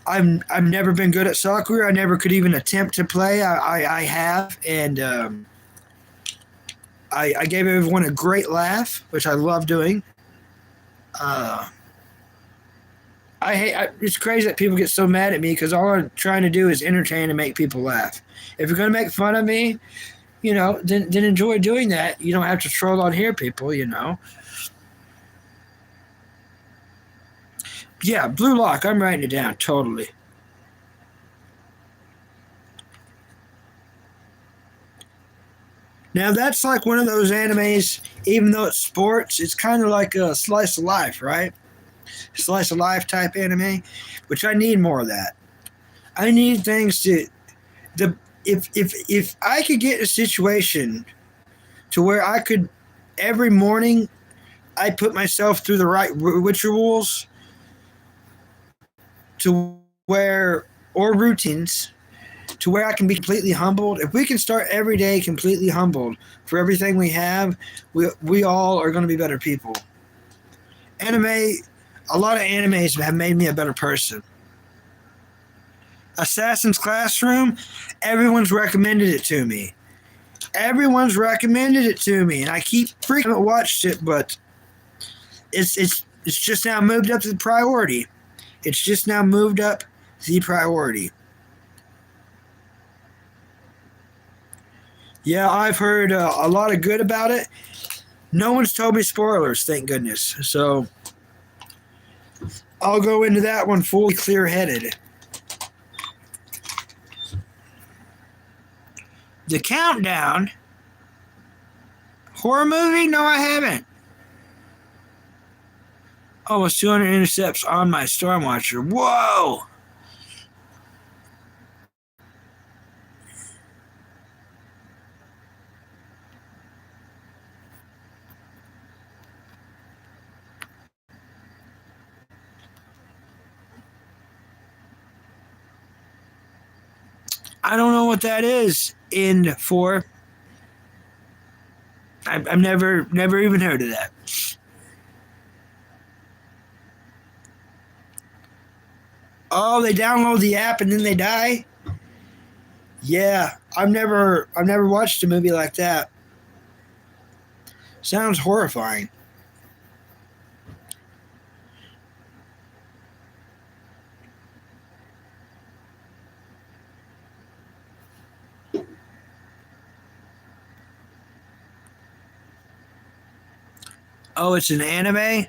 I've never been good at soccer. I never could even attempt to play. I have, and I gave everyone a great laugh, which I love doing. Uh, it's crazy that people get so mad at me because all I'm trying to do is entertain and make people laugh. If you're gonna make fun of me, then enjoy doing that. You don't have to troll on here, people. Yeah, Blue Lock. I'm writing it down totally. Now that's like one of those animes. Even though it's sports, it's kind of like a slice of life, right? Slice of life type anime, which I need more of that. I need things to the if I could get a situation to where I could every morning I put myself through the right rituals to where or routines to where I can be completely humbled. If we can start every day completely humbled for everything we have, we all are going to be better people. Anime, a lot of animes have made me a better person. Assassin's Classroom, everyone's recommended it to me. Everyone's recommended it to me, and I keep freaking haven't watched it, but it's just now moved up to the priority. It's just now moved up the priority. Yeah, I've heard a lot of good about it. No one's told me spoilers, thank goodness. So I'll go into that one fully clear-headed. The Countdown. Horror movie? No, I haven't. Almost 200 intercepts on my Stormwatcher. Whoa! I don't know what that is in for. I've never even heard of that. Oh, they download the app and then they die? Yeah, I've never watched a movie like that. Sounds horrifying. Oh, it's an anime?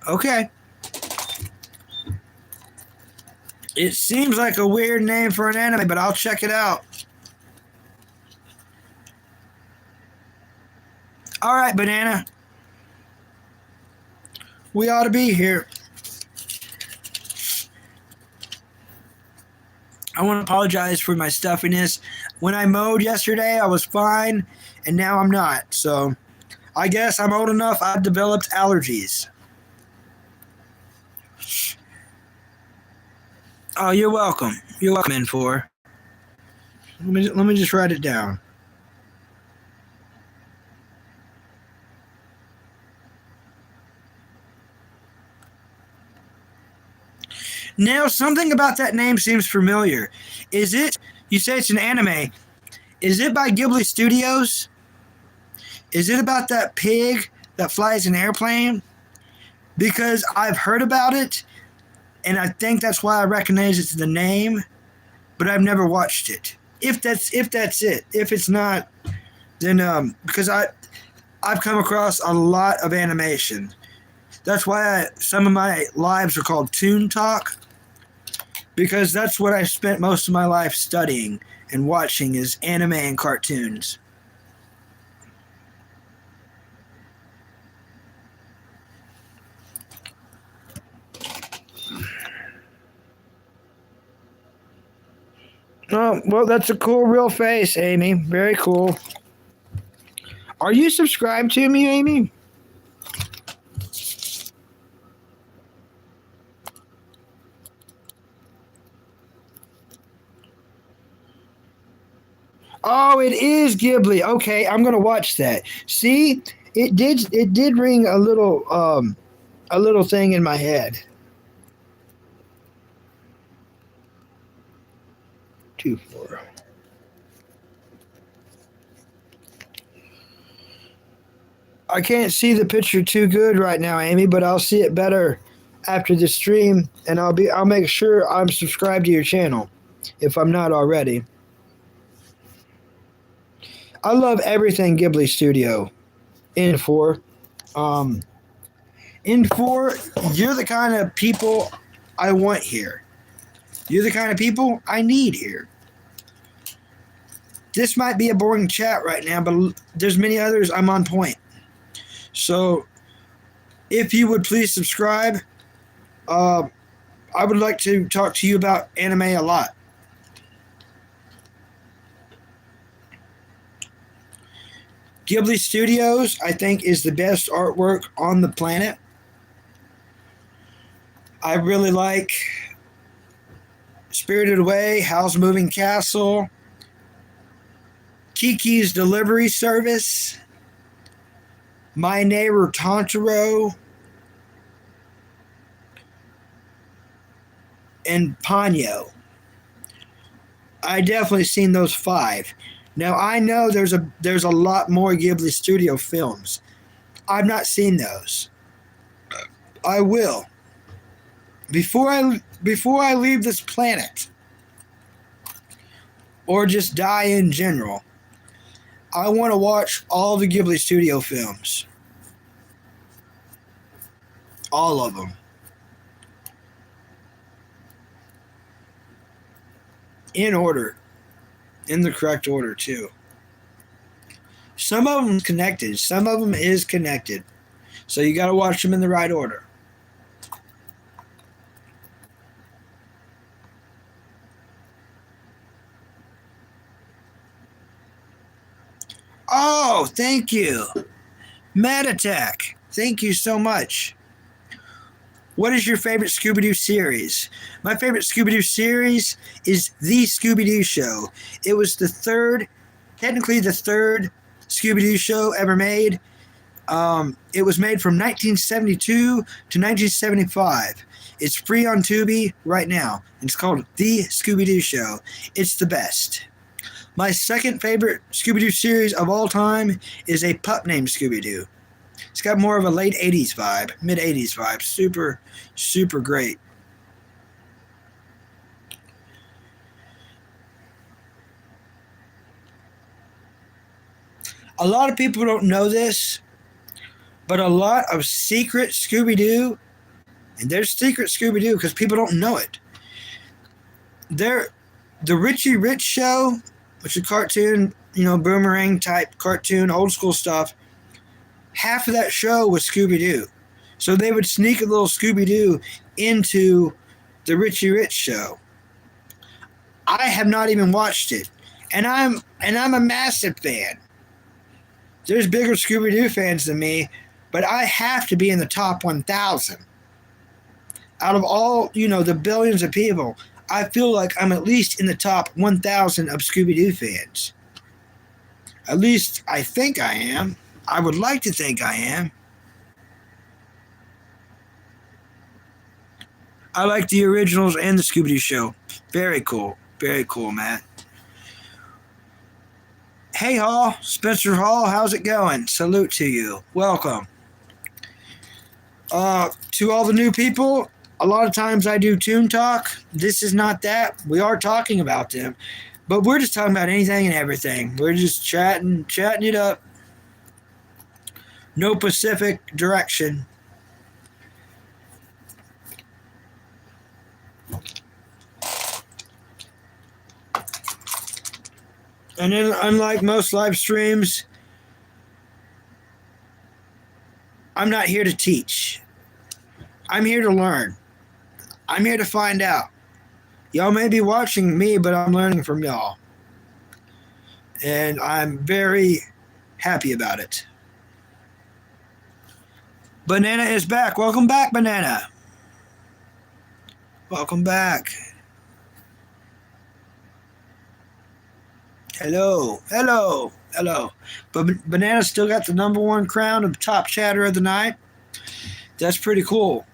Okay. It seems like a weird name for an anime, but I'll check it out. All right, Banana. We ought to be here. I want to apologize for my stuffiness. When I mowed yesterday, I was fine, and now I'm not. So I guess I'm old enough, I've developed allergies. Oh, you're welcome. You're welcome, N4. Let me just write it down. Now, something about that name seems familiar. Is it, you say it's an anime, is it by Ghibli Studios? Is it about that pig that flies an airplane? Because I've heard about it, and I think that's why I recognize it's the name, but I've never watched it. If that's it. If it's not, then because I've come across a lot of animation. That's why some of my lives are called Toon Talk, because that's what I spent most of my life studying and watching is anime and cartoons. Oh, well, that's a cool real face, Amy. Very cool. Are you subscribed to me, Amy? Oh, it is Ghibli. Okay, I'm gonna watch that. See, it did ring a little thing in my head. 2 4. I can't see the picture too good right now, Amy, but I'll see it better after the stream, and I'll make sure I'm subscribed to your channel if I'm not already. I love everything Ghibli Studio. In four, um, in four, you're the kind of people I want here. You're the kind of people I need here. This might be a boring chat right now, but there's many others I'm on point. So, if you would please subscribe, uh, I would like to talk to you about anime a lot. Ghibli Studios, I think, is the best artwork on the planet. I really like Spirited Away, Howl's Moving Castle, Kiki's Delivery Service, My Neighbor Totoro, and Ponyo. I definitely seen those 5. Now I know there's a lot more Ghibli Studio films. I've not seen those. I will. Before I leave this planet, or just die in general, I want to watch all the Ghibli Studio films. All of them. In order. In the correct order, too. Some of them connected. Some of them is connected. So you got to watch them in the right order. Oh, thank you. Mad Attack. Thank you so much. What is your favorite Scooby-Doo series? My favorite Scooby-Doo series is The Scooby-Doo Show. It was technically the third Scooby-Doo show ever made. It was made from 1972 to 1975. It's free on Tubi right now. It's called The Scooby-Doo Show. It's the best. My second favorite Scooby-Doo series of all time is a pup named Scooby-Doo. It's got more of a late 80s vibe, mid 80s vibe. Super, super great. A lot of people don't know this, but a lot of secret Scooby-Doo, and there's secret Scooby-Doo because people don't know it. The Richie Rich show, which is a cartoon, boomerang type cartoon, old school stuff, half of that show was Scooby-Doo. So they would sneak a little Scooby-Doo into the Richie Rich show. I have not even watched it. And I'm a massive fan. There's bigger Scooby-Doo fans than me, but I have to be in the top 1,000. Out of all, the billions of people, I feel like I'm at least in the top 1,000 of Scooby-Doo fans. At least I think I am. I would like to think I am. I like the originals and the Scooby-Doo show. Very cool. Very cool, Matt. Hey, Hall. Spencer Hall, how's it going? Salute to you. Welcome. To all the new people, a lot of times I do Toon Talk. This is not that. We are talking about them. But we're just talking about anything and everything. We're just chatting it up. No Pacific direction. And then, unlike most live streams, I'm not here to teach. I'm here to learn. I'm here to find out. Y'all may be watching me, but I'm learning from y'all. And I'm very happy about it. Banana is back. Welcome back, Banana. Welcome back. Hello, hello, hello. But Banana still got the number one crown of top chatter of the night. That's pretty cool.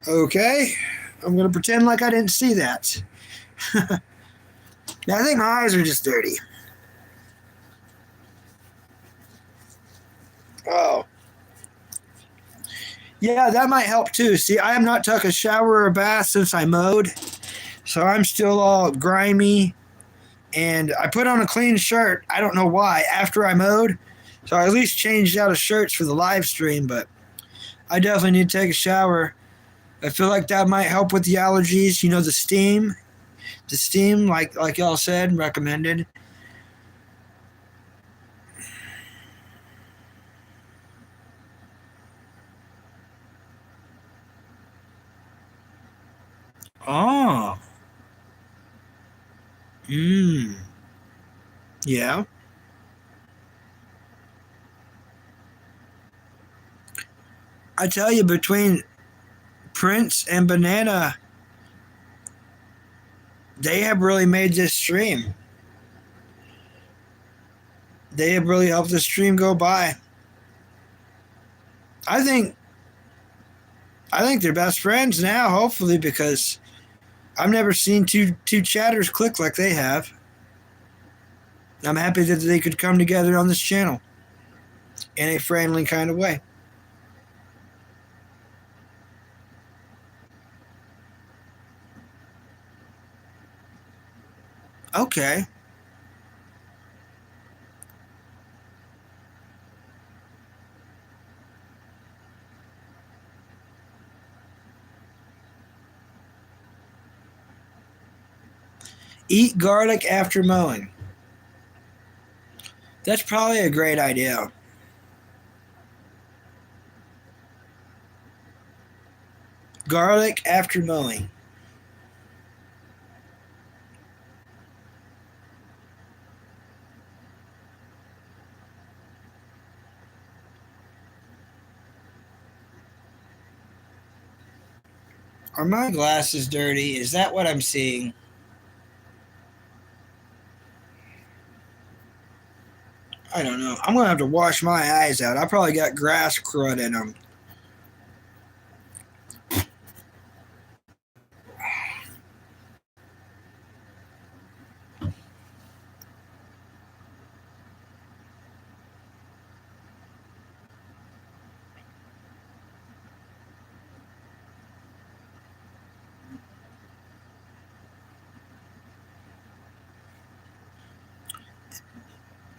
Okay, I'm gonna pretend like I didn't see that. Now, I think my eyes are just dirty. Oh, yeah, that might help too. See, I have not took a shower or a bath since I mowed, so I'm still all grimy. And I put on a clean shirt. I don't know why after I mowed, so I at least changed out of shirts for the live stream. But I definitely need to take a shower. I feel like that might help with the allergies. You know, the steam, like y'all said, recommended. Oh, mmm, yeah. I tell you, between Prince and Banana, they have really made this stream. They have really helped the stream go by. I think I think they're best friends now, hopefully, because I've never seen two chatters click like they have. I'm happy that they could come together on this channel in a friendly kind of way. Okay. Eat garlic after mowing. That's probably a great idea. Garlic after mowing. Are my glasses dirty? Is that what I'm seeing? I don't know. I'm gonna have to wash my eyes out. I probably got grass crud in them.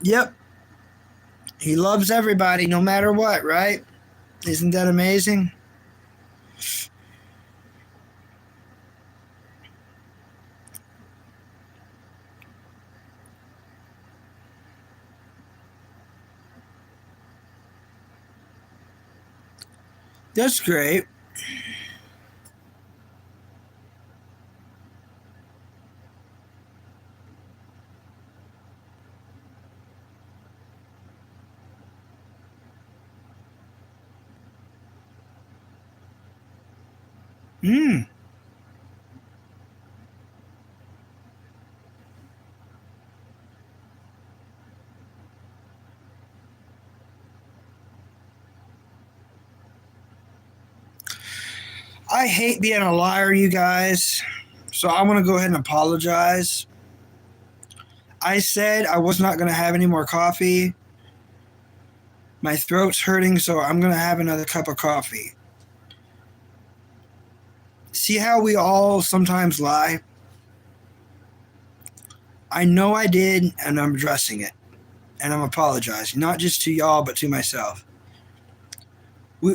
Yep. He loves everybody no matter what, right? Isn't that amazing? That's great. Hmm. I hate being a liar, you guys. So I'm going to go ahead and apologize. I said I was not going to have any more coffee. My throat's hurting, so I'm going to have another cup of coffee. See how we all sometimes lie? I know I did, and I'm addressing it. And I'm apologizing, not just to y'all, but to myself. We,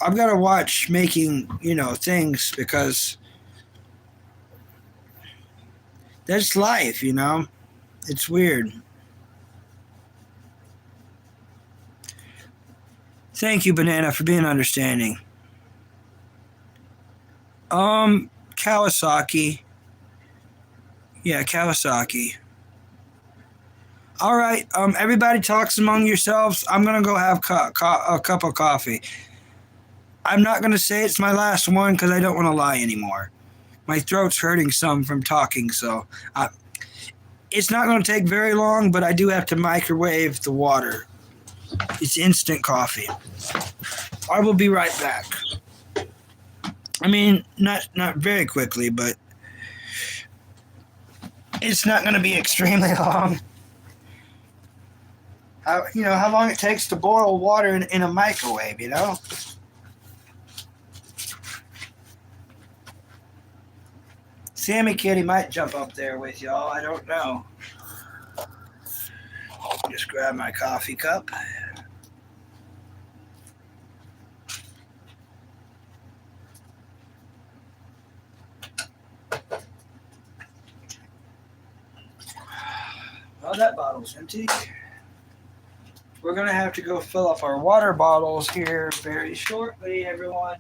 I've got to watch making, things because that's life, It's weird. Thank you, Banana, for being understanding. Kawasaki. Yeah, Kawasaki. All right. Everybody talks among yourselves. I'm gonna go have a cup of coffee. I'm not going to say it's my last one because I don't want to lie anymore. My throat's hurting some from talking, so it's not going to take very long, but I do have to microwave the water. It's instant coffee. I will be right back. I mean, not very quickly, but it's not going to be extremely long. How long it takes to boil water in a microwave, you know? Sammy Kitty might jump up there with y'all. I don't know. Just grab my coffee cup. Well, that bottle's empty. We're going to have to go fill up our water bottles here very shortly, everyone.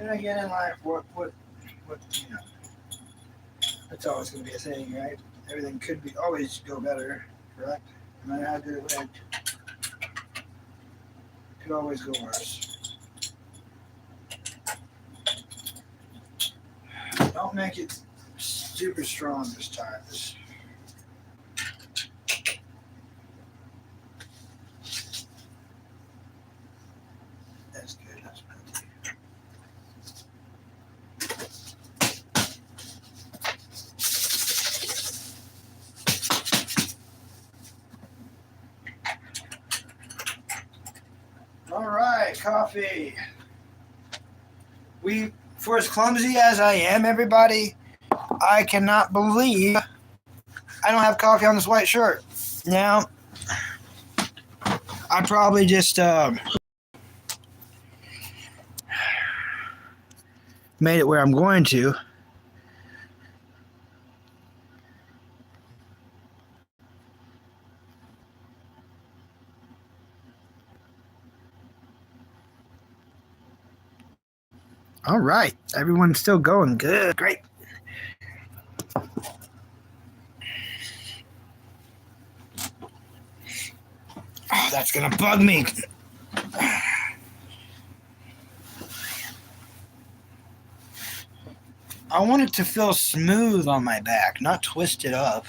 And again, in life, what, you know, that's always going to be a thing, right? Everything could be always go better, correct? No matter how good it went, could always go worse. Don't make it super strong this time. That's good. That's plenty. All right, coffee. For as clumsy as I am, everybody, I cannot believe I don't have coffee on this white shirt. Now, I probably just made it where I'm going to. All right, everyone's still going. Good, great. Oh, that's gonna bug me. I want it to feel smooth on my back, not twisted up.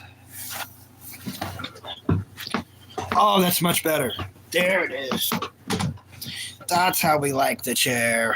Oh, that's much better. There it is. That's how we like the chair.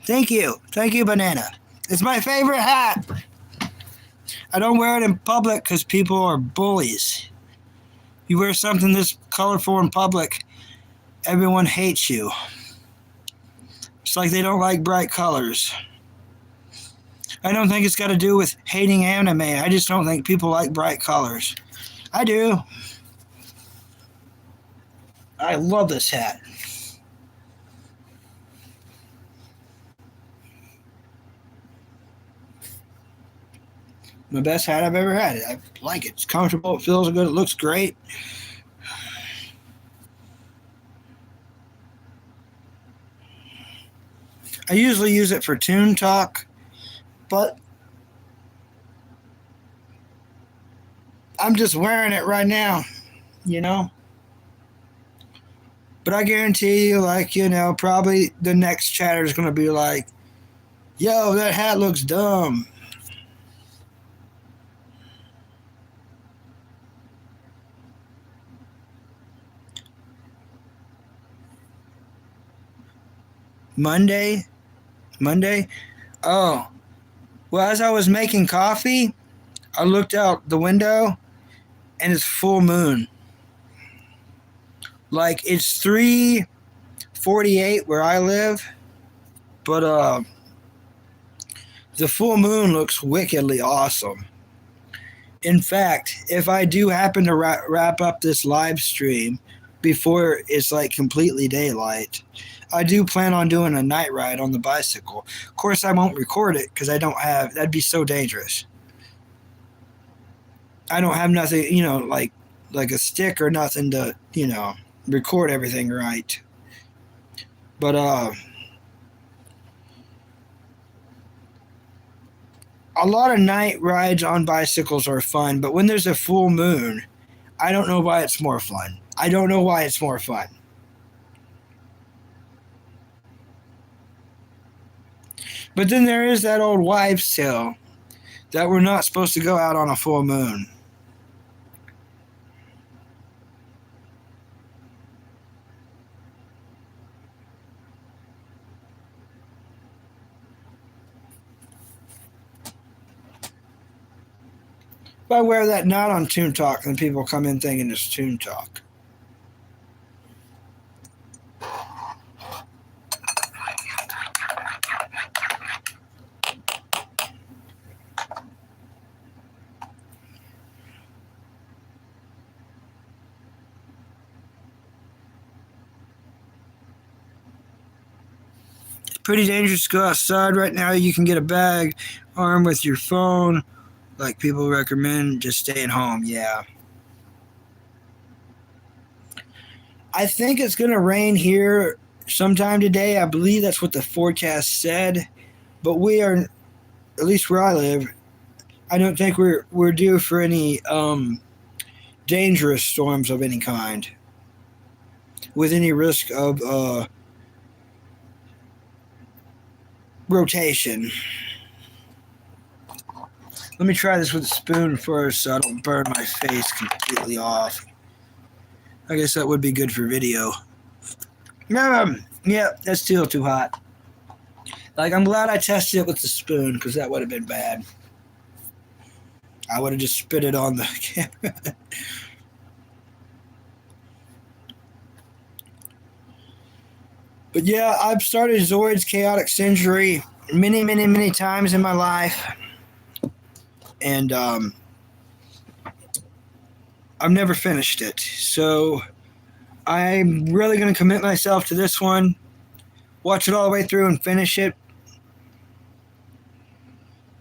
Thank you. Thank you, Banana. It's my favorite hat. I don't wear it in public because people are bullies. You wear something this colorful in public, everyone hates you. It's like they don't like bright colors. I don't think it's got to do with hating anime. I just don't think people like bright colors. I do. I love this hat. The best hat I've ever had. I like it. It's comfortable. It feels good. It looks great. I usually use it for Toon Talk, but I'm just wearing it right now, you know? But I guarantee you, like, you know, probably the next chatter is going to be like, yo, that hat looks dumb. Monday? Oh, well, as I was making coffee, I looked out the window and it's full moon. Like, it's 3:48 where I live, but the full moon looks wickedly awesome. In fact, if I do happen to wrap up this live stream before it's like completely daylight, I do plan on doing a night ride on the bicycle. Of course, I won't record it because I don't have, that'd be so dangerous. I don't have nothing, you know, like a stick or nothing to, you know, record everything right. But a lot of night rides on bicycles are fun, but when there's a full moon, I don't know why it's more fun. I don't know why it's more fun. But then there is that old wives' tale that we're not supposed to go out on a full moon. If I wear that not on Toon Talk, then people come in thinking it's Toon Talk. It's pretty dangerous to go outside right now. You can get a bag armed with your phone. Like people recommend just staying home. Yeah. I think it's going to rain here sometime today. I believe that's what the forecast said. But we are, at least where I live, I don't think we're due for any dangerous storms of any kind, with any risk of rotation. Let me try this with a spoon first so I don't burn my face completely off. I guess that would be good for video. Yeah, that's still too hot. Like, I'm glad I tested it with the spoon, because that would have been bad. I would have just spit it on the camera. But yeah, I've started Zoid's Chaotic Century many times in my life. And I've never finished it. So I'm really going to commit myself to this one. Watch it all the way through and finish it.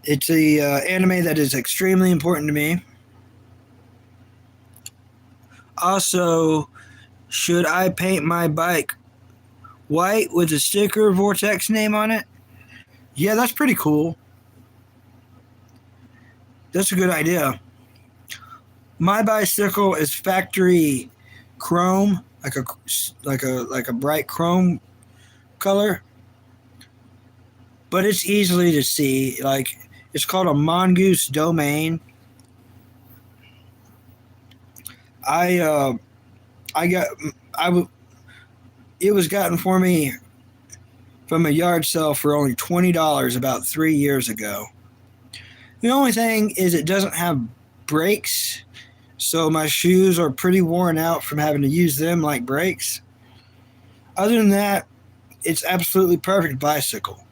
It's a anime that is extremely important to me. Also, should I paint my bike white with a sticker Vortex name on it? Yeah, that's pretty cool. That's a good idea. My bicycle is factory chrome, like a bright chrome color. But it's easily to see. Like, it's called a Mongoose Domain. It was gotten for me from a yard sale for only $20 about 3 years ago. The only thing is it doesn't have brakes, so my shoes are pretty worn out from having to use them like brakes. Other than that, it's absolutely perfect bicycle.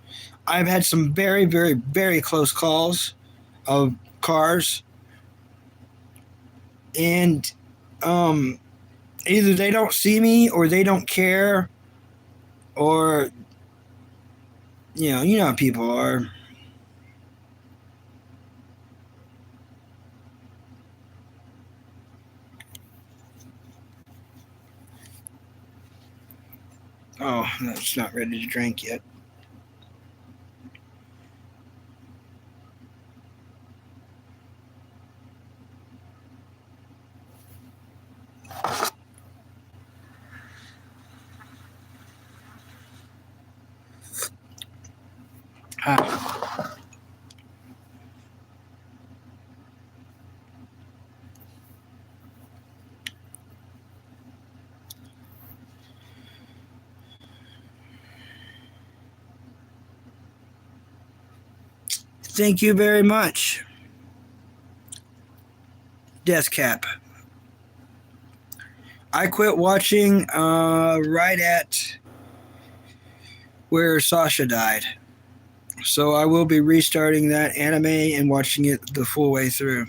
I've had some very close calls of cars, and either they don't see me or they don't care, or you know how people are. Oh, that's not ready to drink yet. Ah. Thank you very much, Death Cap. I quit watching right at where Sasha died. So I will be restarting that anime and watching it the full way through.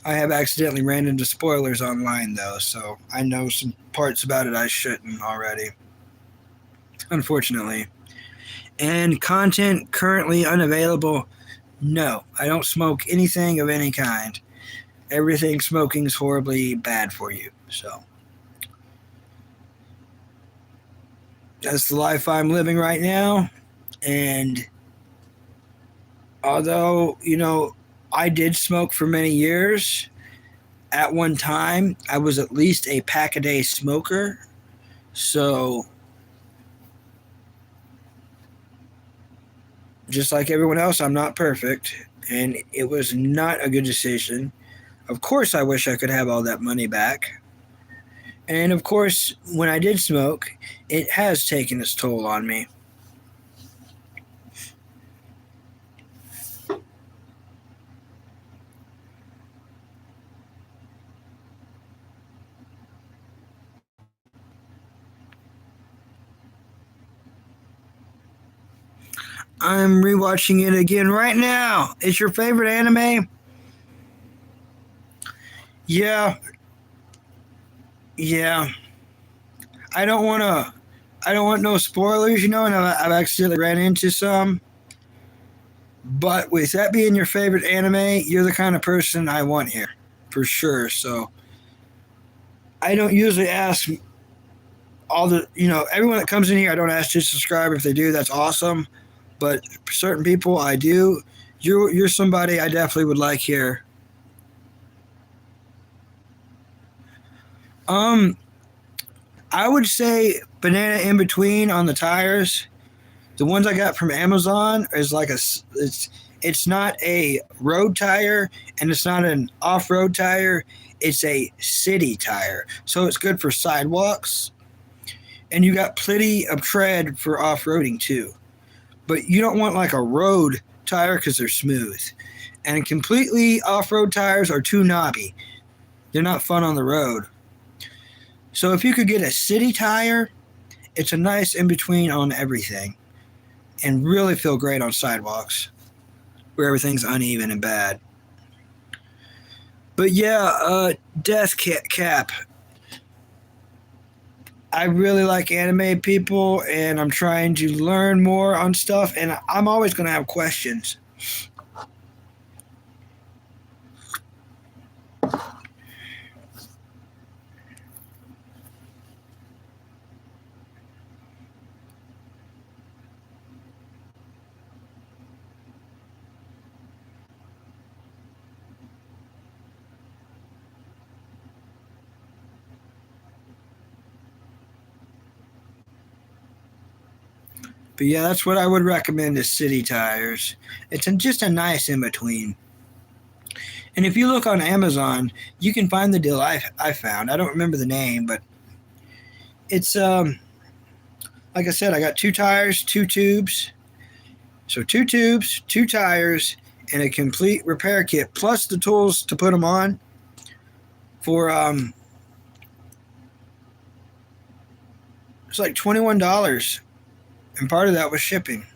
I have accidentally ran into spoilers online, though, so I know some parts about it I shouldn't already. Unfortunately. And content currently unavailable. No, I don't smoke anything of any kind. Everything smoking is horribly bad for you. So that's the life I'm living right now. And although, I did smoke for many years, at one time, I was at least a pack-a-day smoker. So, just like everyone else, I'm not perfect. And it was not a good decision. Of course, I wish I could have all that money back. And of course, when I did smoke, it has taken its toll on me. I'm rewatching it again right now. It's your favorite anime? Yeah, yeah. I don't want to. I don't want no spoilers, and I've accidentally ran into some. But with that being your favorite anime, you're the kind of person I want here, for sure. So I don't usually ask everyone that comes in here. I don't ask to subscribe. If they do, that's awesome. But certain people, I do. You're somebody I definitely would like here. Um, I would say banana in between on the tires. The ones I got from Amazon is like it's not a road tire and it's not an off-road tire. It's a city tire. So it's good for sidewalks and you got plenty of tread for off-roading too. But you don't want like a road tire because they're smooth. And completely off-road tires are too knobby. They're not fun on the road. So if you could get a city tire, it's a nice in-between on everything. And really feel great on sidewalks where everything's uneven and bad. But yeah, Death Cap. I really like anime people, and I'm trying to learn more on stuff, and I'm always going to have questions. But yeah, that's what I would recommend is city tires. It's just a nice in between. And if you look on Amazon, you can find the deal I found. I don't remember the name, but it's like I said, I got 2 tires, 2 tubes. So 2 tubes, 2 tires, and a complete repair kit plus the tools to put them on for it's like $21, and part of that was shipping.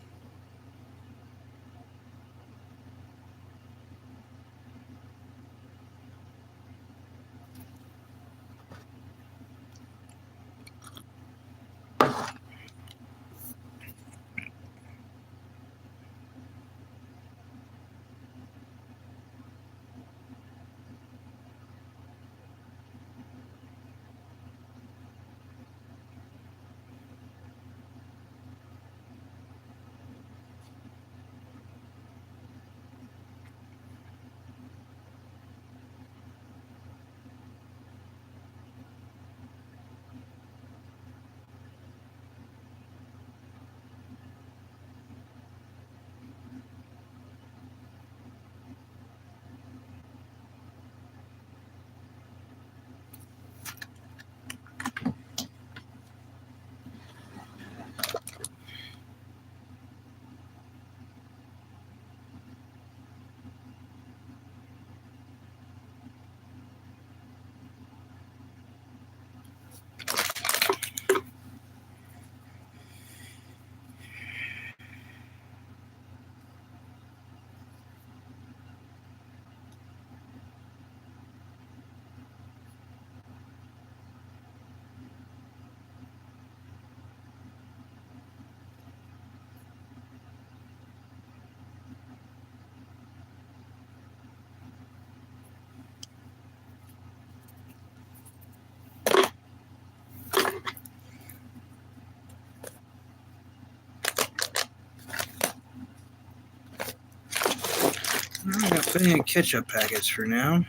I got plenty of ketchup packets for now.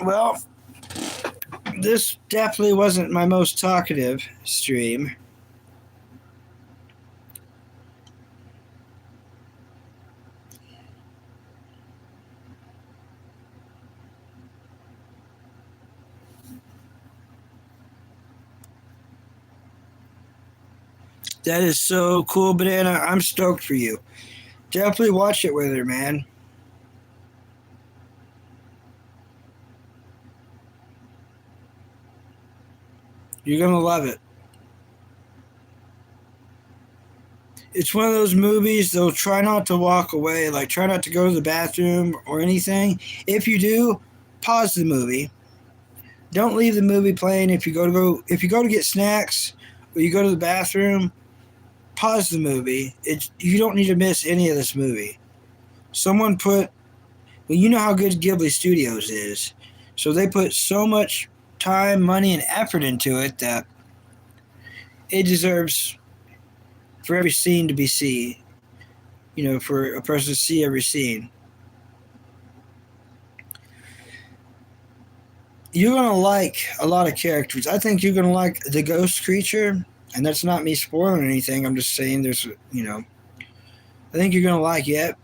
Well, this definitely wasn't my most talkative stream. That is so cool, Banana. I'm stoked for you. Definitely watch it with her, man. You're going to love it. It's one of those movies, they'll try not to walk away, like try not to go to the bathroom or anything. If you do, pause the movie. Don't leave the movie playing if you go to get snacks or you go to the bathroom. Pause the movie. You don't need to miss any of this movie. Someone put, well, you know how good Ghibli Studios is, so they put so much time, money, and effort into it that it deserves for every scene to be seen. You know, for a person to see every scene. You're gonna like a lot of characters. I think you're gonna like the ghost creature, and that's not me spoiling anything. I'm just saying I think you're gonna like it.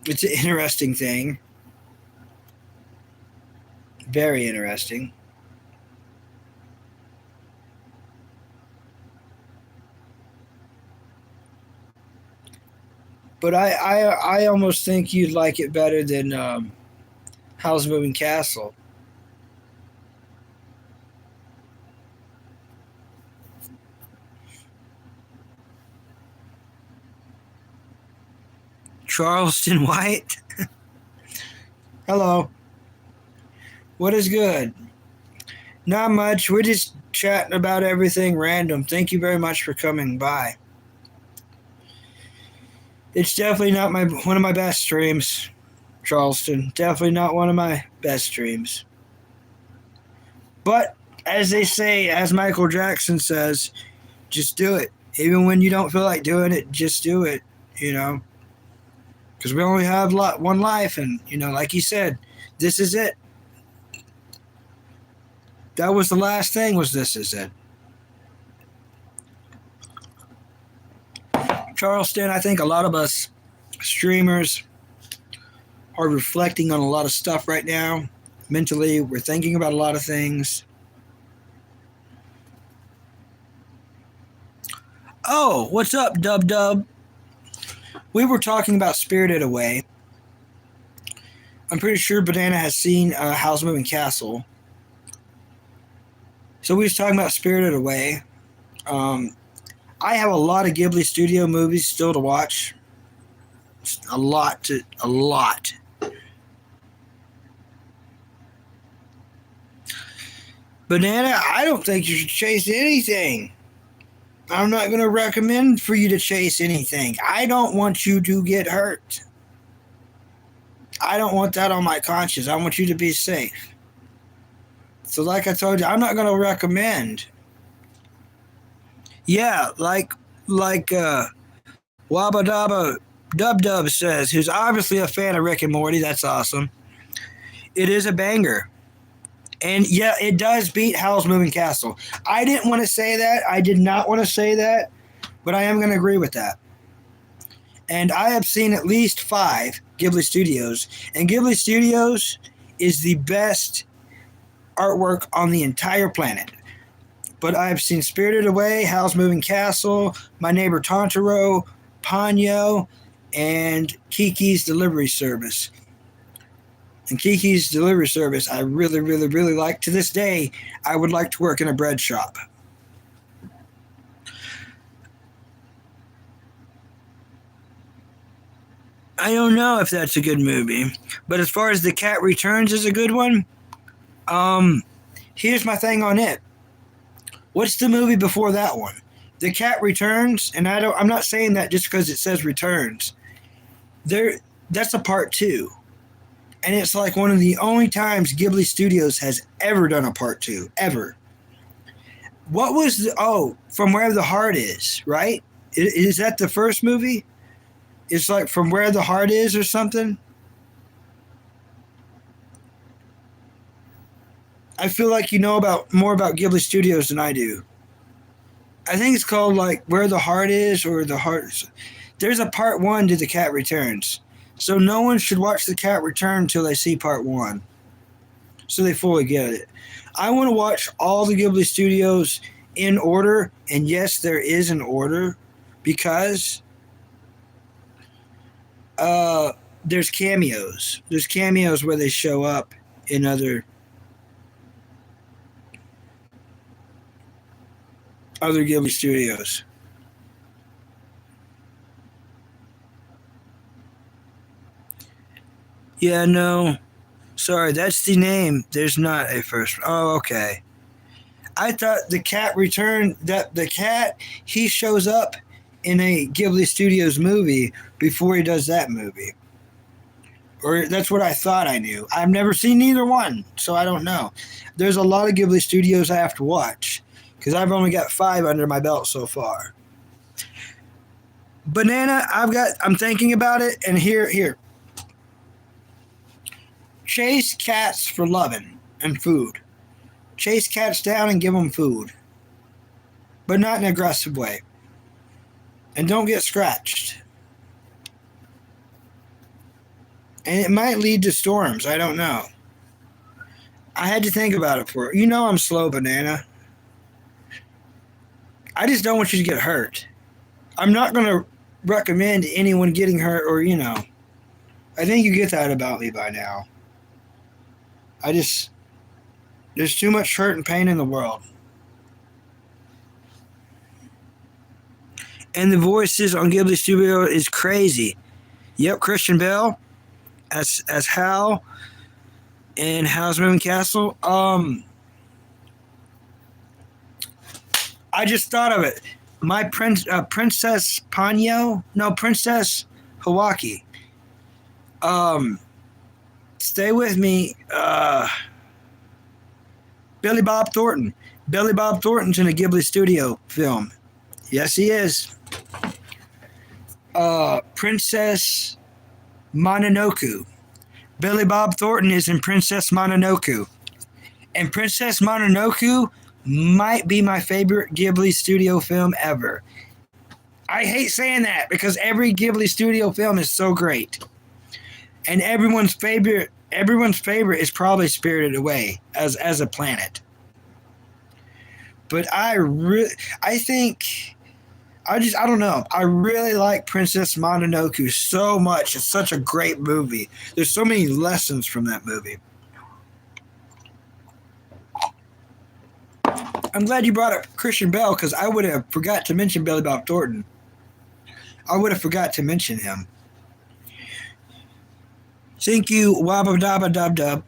It's an interesting thing. Very interesting. But I almost think you'd like it better than Howl's Moving Castle. Charleston White. Hello. What is good? Not much. We're just chatting about everything random. Thank you very much for coming by. It's definitely not one of my best streams, Charleston. Definitely not one of my best streams. But as they say, as Michael Jackson says, just do it. Even when you don't feel like doing it, just do it, you know. Because we only have one life, and, you know, like he said, this is it. That was the last thing, was this is it. Charleston, I think a lot of us streamers are reflecting on a lot of stuff right now. Mentally, we're thinking about a lot of things. Oh, what's up, Dub Dub? We were talking about Spirited Away. I'm pretty sure Banana has seen Howl's Moving Castle. So we was talking about Spirited Away. I have a lot of Ghibli Studio movies still to watch. A lot. Banana, I don't think you should chase anything. I'm not going to recommend for you to chase anything. I don't want you to get hurt. I don't want that on my conscience. I want you to be safe. So like I told you, I'm not going to recommend. Yeah, like Wabba Dabba Dub Dub says, who's obviously a fan of Rick and Morty. That's awesome. It is a banger. And yeah, it does beat Howl's Moving Castle. I didn't want to say that. I did not want to say that, but I am going to agree with that. And I have seen at least 5 Ghibli Studios, and Ghibli Studios is the best artwork on the entire planet. But I've seen Spirited Away, Howl's Moving Castle, My Neighbor Totoro, Ponyo, and Kiki's Delivery Service. And Kiki's Delivery Service, I really, really, really like. To this day, I would like to work in a bread shop. I don't know if that's a good movie. But as far as The Cat Returns is a good one, here's my thing on it. What's the movie before that one? The Cat Returns, and I'm not saying that just because it says returns. That's a part 2. And it's like one of the only times Ghibli Studios has ever done a part 2. Ever. What was From Where the Heart Is, right? Is that the first movie? It's like From Where the Heart Is or something? I feel like you know about more about Ghibli Studios than I do. I think it's called like Where the Heart Is or The Heart. There's a part one to The Cat Returns. So no one should watch The Cat Return until they see part one. So they fully get it. I want to watch all the Ghibli Studios in order. And yes, there is an order because there's cameos. There's cameos where they show up in other Ghibli Studios. Yeah, no. Sorry, that's the name. There's not a first. Oh, okay. I thought the cat returned. That the cat he shows up in a Ghibli Studios movie before he does that movie, or that's what I thought I knew. I've never seen neither one, so I don't know. There's a lot of Ghibli Studios I have to watch because I've only got 5 under my belt so far. Banana, I'm thinking about it, and here. Chase cats for loving and food. Chase cats down and give them food, but not in an aggressive way. And don't get scratched. And it might lead to storms. I don't know. I had to think about it for it. You know I'm slow, Banana. I just don't want you to get hurt. I'm not going to recommend anyone getting hurt or, I think you get that about me by now. There's too much hurt and pain in the world. And the voices on Ghibli Studio is crazy. Yep, Christian Bale as Hal in Howl's Moving Castle. I just thought of it. My Princess Ponyo? No, Princess Hawaki. Stay with me. Billy Bob Thornton. Billy Bob Thornton's in a Ghibli Studio film. Yes, he is. Princess Mononoke. Billy Bob Thornton is in Princess Mononoke. And Princess Mononoke might be my favorite Ghibli Studio film ever. I hate saying that because every Ghibli Studio film is so great. And everyone's favorite is probably Spirited Away as a planet. But I don't know. I really like Princess Mononoke so much. It's such a great movie. There's so many lessons from that movie. I'm glad you brought up Christian Bale because I would have forgot to mention Billy Bob Thornton. I would have forgot to mention him. Thank you, Wabba Dabba Dub Dub.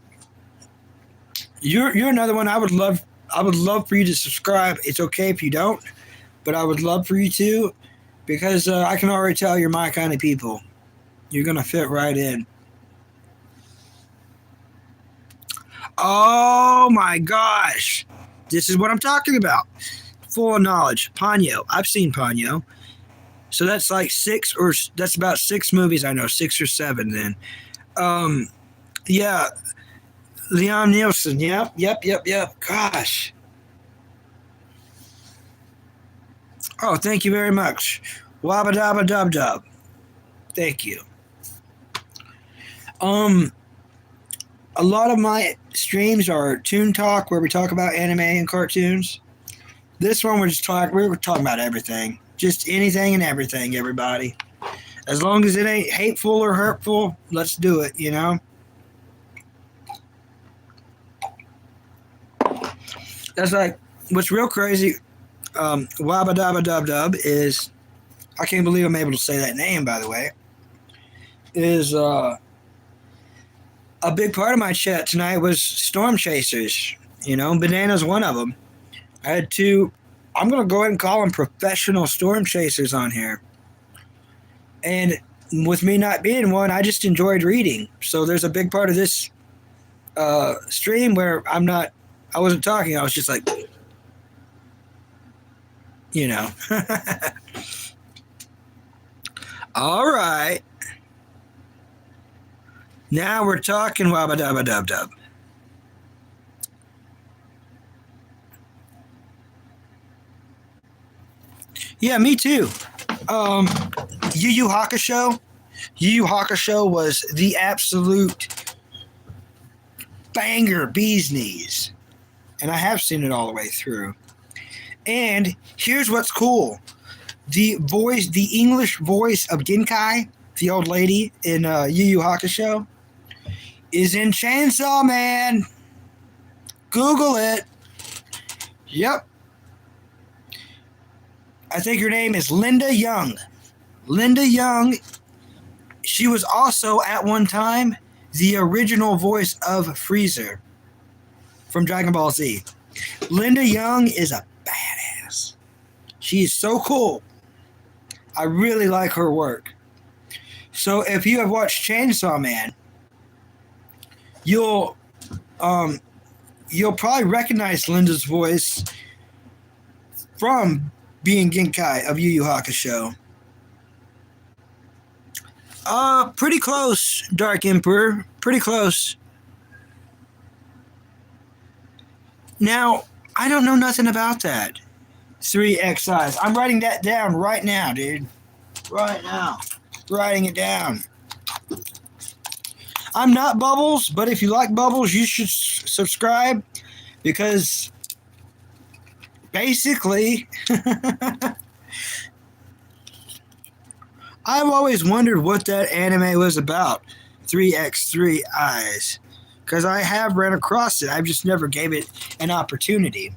You're another one I would love for you to subscribe. It's okay if you don't, but I would love for you to because I can already tell you're my kind of people. You're going to fit right in. Oh my gosh. This is what I'm talking about. Full of knowledge. Ponyo. I've seen Ponyo. So that's like that's about 6 movies I know. 6 or 7 then. Yeah. Liam Nielsen. Yep. Gosh. Oh, thank you very much. Wabba Dabba Dub Dub. Thank you. A lot of my streams are Toon Talk, where we talk about anime and cartoons. This one we're talking about everything. Just anything and everything, everybody. As long as it ain't hateful or hurtful, let's do it, That's like, what's real crazy, Wabba Dabba Dub Dub is, I can't believe I'm able to say that name, by the way, is, a big part of my chat tonight was storm chasers. Banana's one of them. I had 2, I'm going to go ahead and call them professional storm chasers on here. And with me not being one, I just enjoyed reading. So there's a big part of this stream where I wasn't talking. I was just like, All right. Now we're talking Wabba Dabba Dub Dub. Yeah, me too. Yu Yu Hakusho. Yu Yu Hakusho was the absolute banger bee's knees. And I have seen it all the way through. And here's what's cool. The English voice of Genkai, the old lady in Yu Yu Hakusho, is in Chainsaw Man. Google it. Yep. I think her name is Linda Young. Linda Young, she was also at one time the original voice of Frieza from Dragon Ball Z. Linda Young is a badass. She's so cool. I really like her work. So if you have watched Chainsaw Man, you'll probably recognize Linda's voice from being Genkai of Yu Yu Hakusho. Pretty close, Dark Emperor. Pretty close. Now, I don't know nothing about that. 3XIs. I'm writing that down right now, dude. Right now. Writing it down. I'm not Bubbles, but if you like Bubbles, you should subscribe because basically I've always wondered what that anime was about, 3x3 Eyes, because I have ran across it. I've just never gave it an opportunity.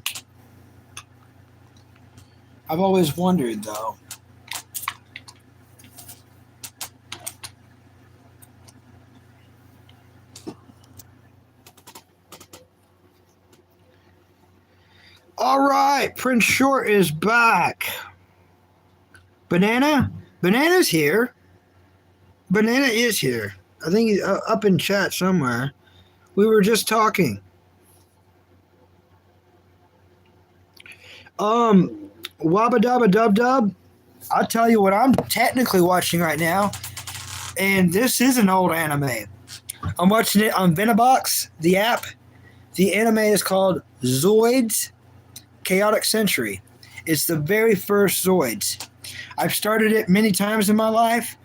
I've always wondered, though. All right, Prince Short is back. Banana? Banana's here. Banana is here. I think he's up in chat somewhere. We were just talking. Wabba Dabba Dub Dub. I'll tell you what I'm technically watching right now. And this is an old anime. I'm watching it on Venobox, the app. The anime is called Zoids Chaotic Century. It's the very first Zoids. I've started it many times in my life.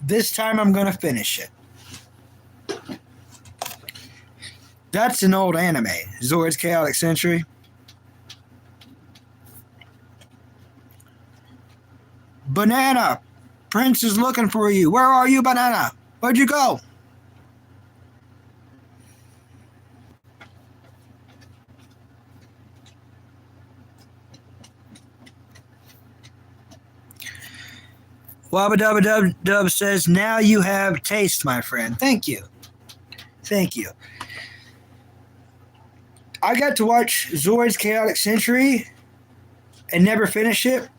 This time I'm going to finish it. That's an old anime, Zoids Chaotic Century. Banana, Prince is looking for you. Where are you, Banana? Where'd you go? Wabba Dabba Dub Dub says, now you have taste, my friend. Thank you. Thank you. I got to watch Zoids Chaotic Century and never finish it,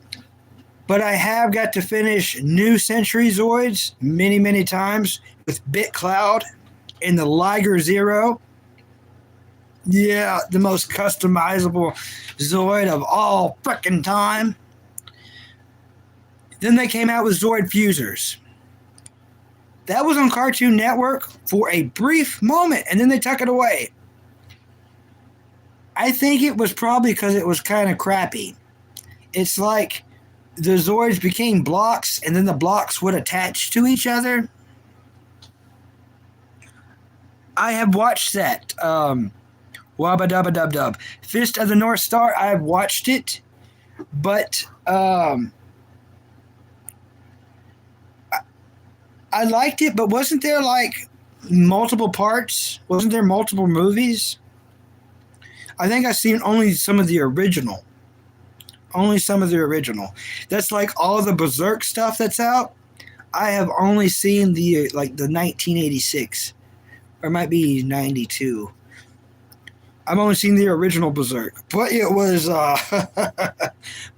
but I have got to finish New Century Zoids many, many times with Bit Cloud and the Liger Zero. Yeah, the most customizable Zoid of all frickin' time. Then they came out with Zoid Fusers. That was on Cartoon Network for a brief moment, and then they took it away. I think it was probably because it was kind of crappy. It's like the Zoids became blocks, and then the blocks would attach to each other. I have watched that. Wabba Dabba Dub Dub. Fist of the North Star, I've watched it, but I liked it, but wasn't there like multiple parts? Wasn't there multiple movies? I think I've seen only some of the original. Only some of the original. That's like all the Berserk stuff that's out. I have only seen the 1986, or it might be 92. I've only seen the original Berserk, but it was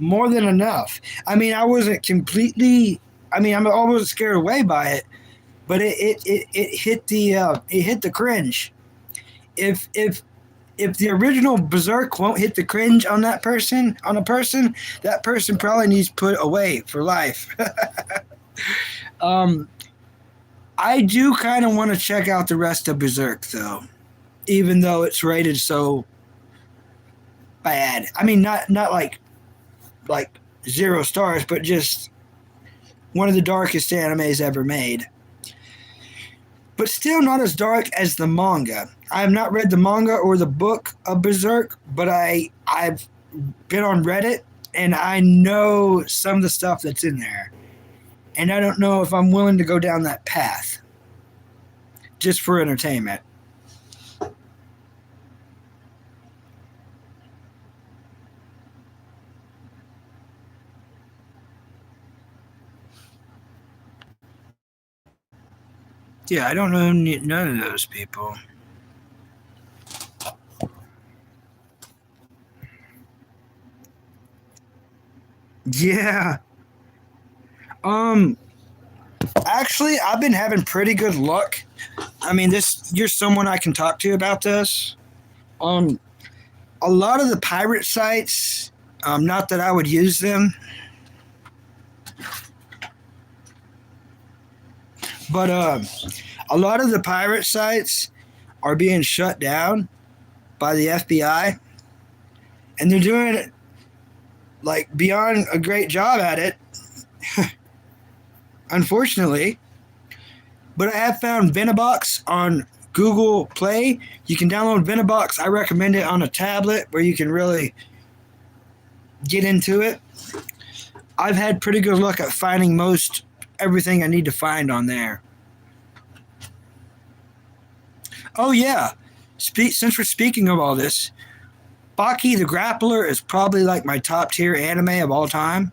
more than enough. I mean, I wasn't completely. I mean, I wasn't scared away by it, but it hit the cringe. If the original Berserk won't hit the cringe on that person, that person probably needs put away for life. I do kind of want to check out the rest of Berserk though, even though it's rated so bad. I mean, not like zero stars, but just one of the darkest animes ever made. But still not as dark as the manga. I have not read the manga or the book of Berserk, but I've been on Reddit and I know some of the stuff that's in there. And I don't know if I'm willing to go down that path just for entertainment. Yeah, I don't know none of those people. Yeah. Um Actually, I've been having pretty good luck. I mean, you're someone I can talk to about this. Um a lot of the pirate sites, not that I would use them, but a lot of the pirate sites are being shut down by the FBI, and they're doing it like beyond a great job at it, unfortunately. But I have found Venibox on Google Play. You can download Venibox. I recommend it on a tablet where you can really get into it. I've had pretty good luck at finding most everything I need to find on there. Oh yeah, since we're speaking of all this, Bucky the Grappler is probably like my top tier anime of all time.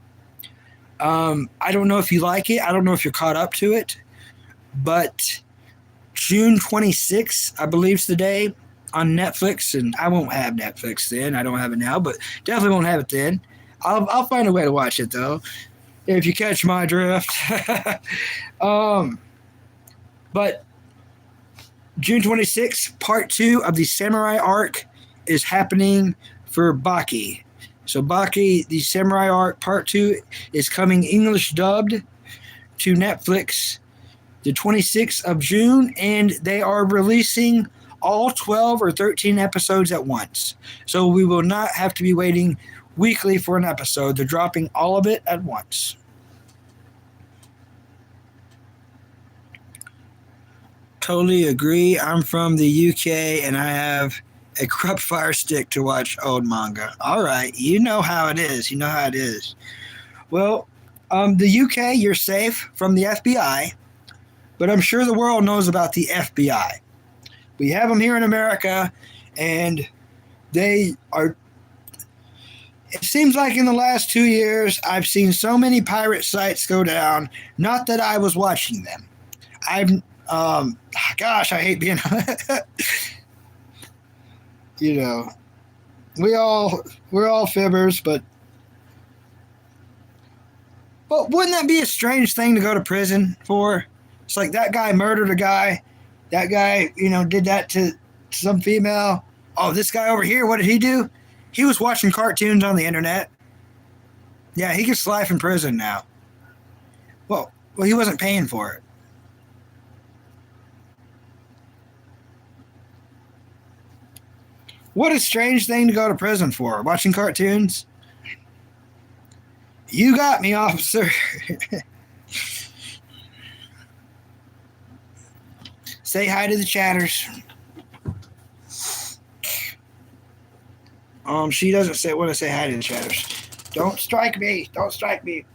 I don't know if you like it. I don't know if you're caught up to it, but June 26th, I believe, is the day on Netflix, and I won't have Netflix then. I don't have it now, but definitely won't have it then. I'll find a way to watch it though, if you catch my drift. But June 26th, part 2 of the Samurai arc is happening for Baki. So Baki, the Samurai arc part 2 is coming English dubbed to Netflix the 26th of June, and they are releasing all 12 or 13 episodes at once. So we will not have to be waiting weekly for an episode. They're dropping all of it at once. Totally agree. I'm from the UK and I have a corrupt fire stick to watch old manga. All right, you know how it is. You know how it is. Well, the UK, you're safe from the FBI, but I'm sure the world knows about the FBI. We have them here in America, and they are. It seems like in the last 2 years, I've seen so many pirate sites go down. Not that I was watching them. Gosh, I hate being. You know, we're all fibbers, but wouldn't that be a strange thing to go to prison for? It's like that guy murdered a guy. That guy, did that to some female. Oh, this guy over here, what did he do? He was watching cartoons on the internet. Yeah, he gets life in prison now. Well, he wasn't paying for it. What a strange thing to go to prison for. Watching cartoons? You got me, officer. Say hi to the chatters. She doesn't want to say hi to the chatters. Don't strike me. Don't strike me.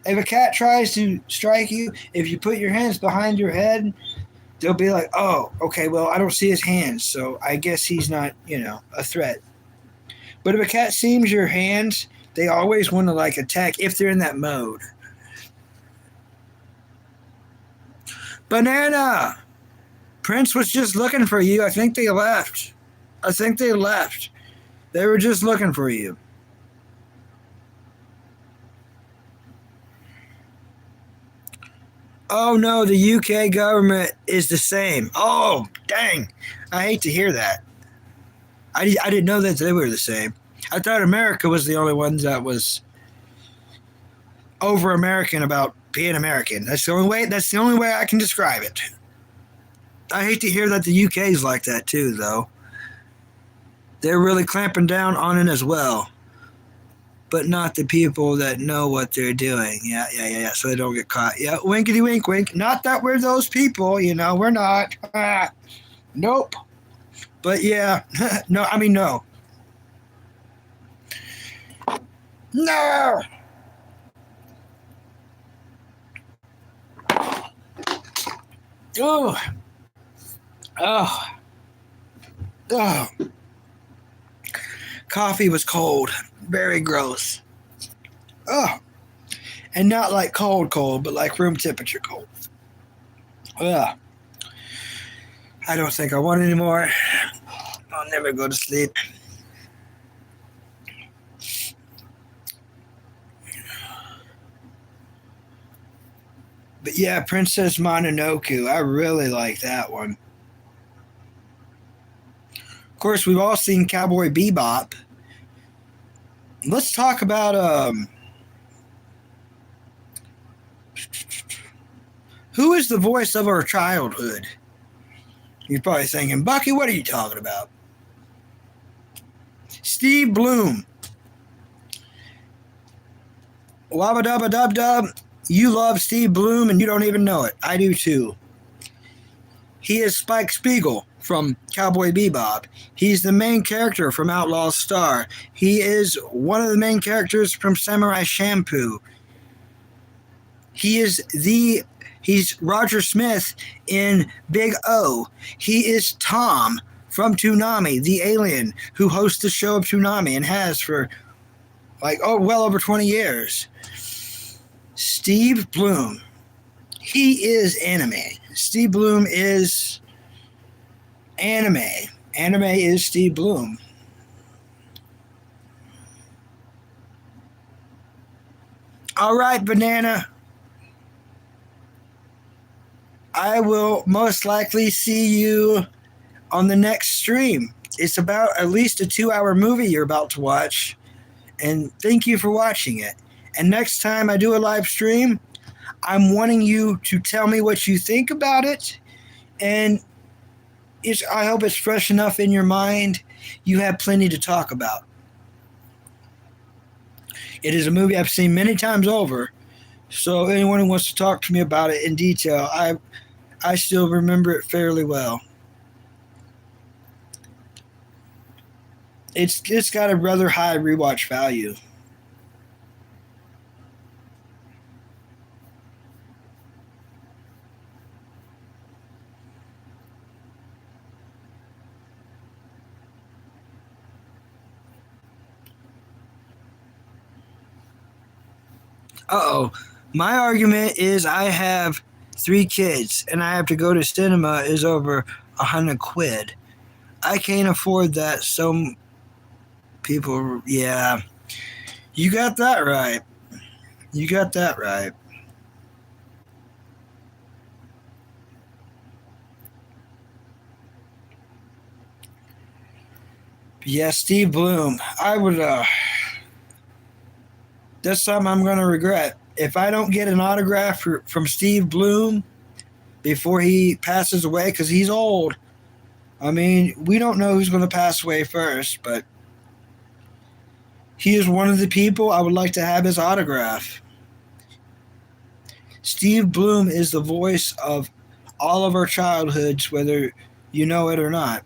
If a cat tries to strike you, if you put your hands behind your head, they'll be like, oh, okay, well, I don't see his hands, so I guess he's not, a threat. But if a cat sees your hands, they always want to, attack if they're in that mode. Banana! Prince was just looking for you. I think they left. They were just looking for you. Oh no, the UK government is the same. Oh, dang. I hate to hear that. I didn't know that they were the same. I thought America was the only one that was over American about being American. That's the only way I can describe it. I hate to hear that the UK is like that too, though. They're really clamping down on it as well. but not the people that know what they're doing. Yeah. So they don't get caught. Yeah, winkety wink wink. Not that we're those people, you know, we're not. Nope. But yeah, no, I mean, no. No! Oh. Oh. Oh. Coffee was cold. Very gross. Oh. And not like cold, but like room temperature cold. Ugh. I don't think I want any more. I'll never go to sleep. But yeah, Princess Mononoke. I really like that one. Of course, we've all seen Cowboy Bebop. Let's talk about who is the voice of our childhood? You're probably thinking, Bucky, what are you talking about? Steve Bloom. Wabba dubba dub dub. You love Steve Bloom and you don't even know it. I do too. He is Spike Spiegel from Cowboy Bebop. He's the main character from Outlaw Star. He is one of the main characters from Samurai Champloo. He's Roger Smith in Big O. He is Tom from Toonami, the alien who hosts the show of Toonami and has for well over 20 years. Steve Bloom. He is anime. Steve Bloom is anime. Anime is Steve Bloom. All right, Banana. I will most likely see you on the next stream. It's about at least a 2-hour movie you're about to watch. And thank you for watching it. And next time I do a live stream, I'm wanting you to tell me what you think about it. And I hope it's fresh enough in your mind. You have plenty to talk about. It is a movie I've seen many times over. So anyone who wants to talk to me about it in detail, I still remember it fairly well. It's got a rather high rewatch value. Uh-oh. My argument is I have 3 kids and I have to go to cinema is over £100. I can't afford that. Some people, yeah. You got that right. You got that right. Yeah, Steve Bloom. I would, that's something I'm going to regret. If I don't get an autograph from Steve Bloom before he passes away, because he's old. I mean, we don't know who's going to pass away first, but he is one of the people I would like to have his autograph. Steve Bloom is the voice of all of our childhoods, whether you know it or not.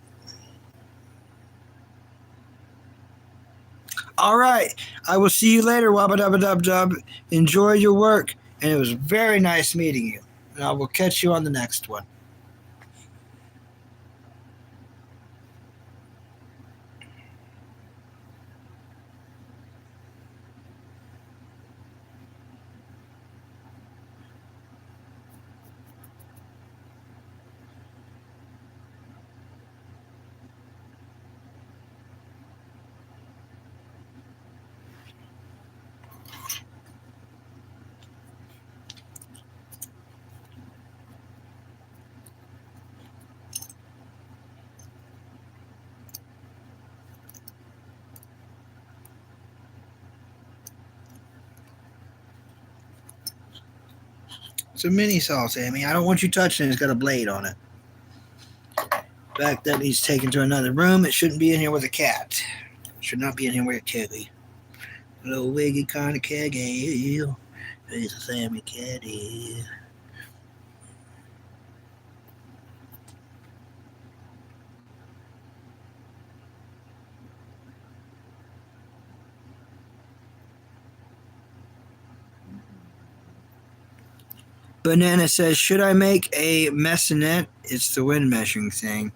All right. I will see you later, Wabba Dubba Dub Dub. Enjoy your work, and it was very nice meeting you. And I will catch you on the next one. It's a mini saw, Sammy. I don't want you touching it. It's got a blade on it. In fact, that needs taken to another room. It shouldn't be in here with a cat. It should not be in here with a kitty. Little wiggy kind of keggy. He's a Sammy Caddy. Banana says, should I make a messinet? It's the wind measuring thing.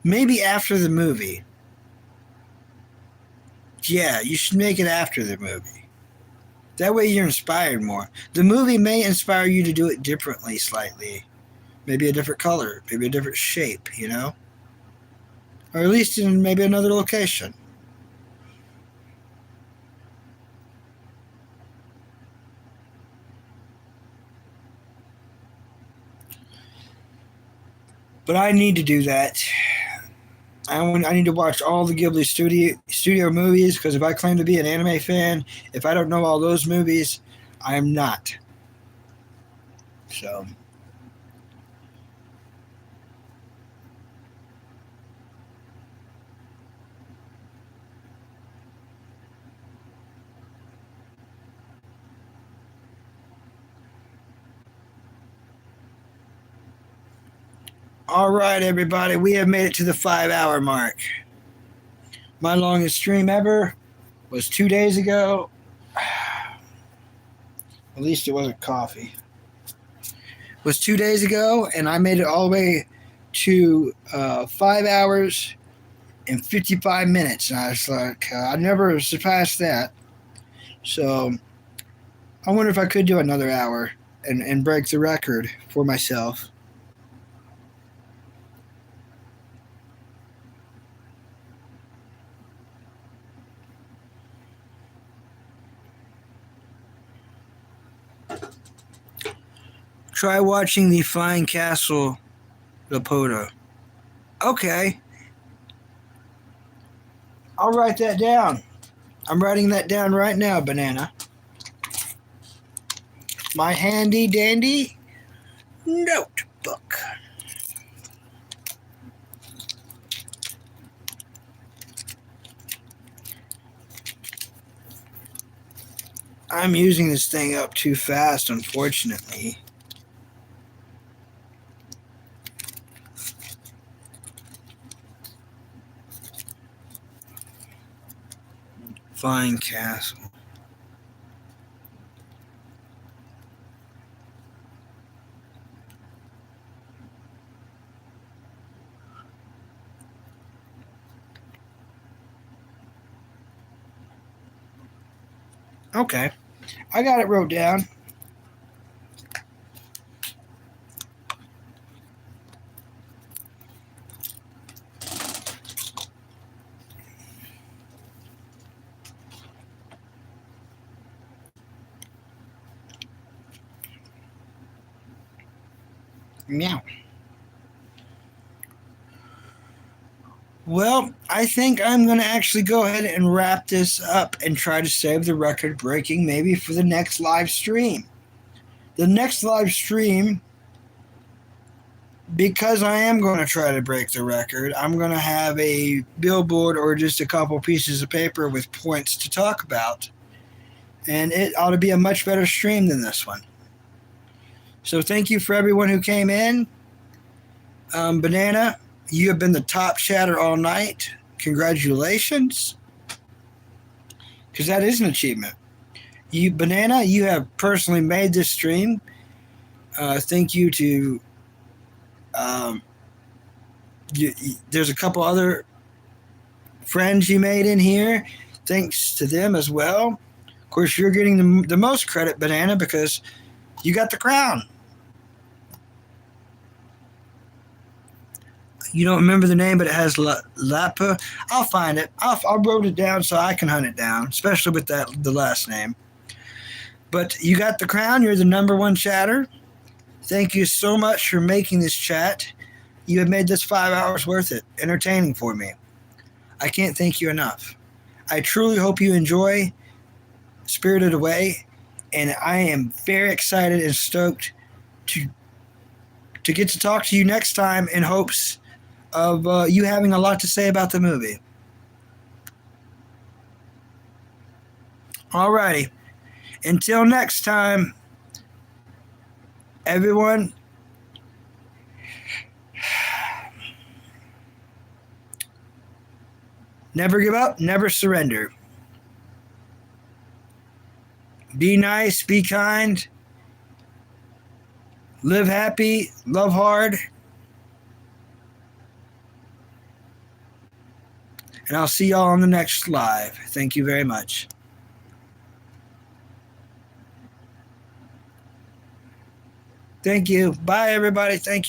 Maybe after the movie. Yeah, you should make it after the movie. That way you're inspired more. The movie may inspire you to do it differently slightly. Maybe a different color, maybe a different shape, you know? Or at least in maybe another location. But I need to do that. I need to watch all the Ghibli studio movies, because if I claim to be an anime fan, if I don't know all those movies, I am not. So, all right, everybody, we have made it to the 5 hour mark. My longest stream ever was 2 days ago. At least it wasn't coffee. It was 2 days ago, and I made it all the way to 5 hours and 55 minutes. And I was like, I never surpassed that. So I wonder if I could do another hour and break the record for myself. Try watching the Flying Castle Laputa. Okay. I'll write that down. I'm writing that down right now, Banana. My handy dandy notebook. I'm using this thing up too fast, unfortunately. Flying Castle. Okay. I got it wrote down. Meow. Well, I think I'm going to actually go ahead and wrap this up and try to save the record breaking maybe for the next live stream. The next live stream, because I am going to try to break the record, I'm going to have a billboard or just a couple pieces of paper with points to talk about. And it ought to be a much better stream than this one. So thank you for everyone who came in. Banana, you have been the top chatter all night. Congratulations. Because that is an achievement. Banana, you have personally made this stream. Thank you to... there's a couple other friends you made in here. Thanks to them as well. Of course, you're getting the most credit, Banana, because you got the crown. You don't remember the name, but it has Lapa. I'll find it. I wrote it down so I can hunt it down, especially with the last name. But you got the crown. You're the #1 chatter. Thank you so much for making this chat. You have made this 5 hours worth it, entertaining for me. I can't thank you enough. I truly hope you enjoy Spirited Away, and I am very excited and stoked to get to talk to you next time in hopes of you having a lot to say about the movie. Alrighty. Until next time, everyone, never give up, never surrender. Be nice, be kind, live happy, love hard, and I'll see y'all on the next live. Thank you very much. Thank you. Bye, everybody. Thank you.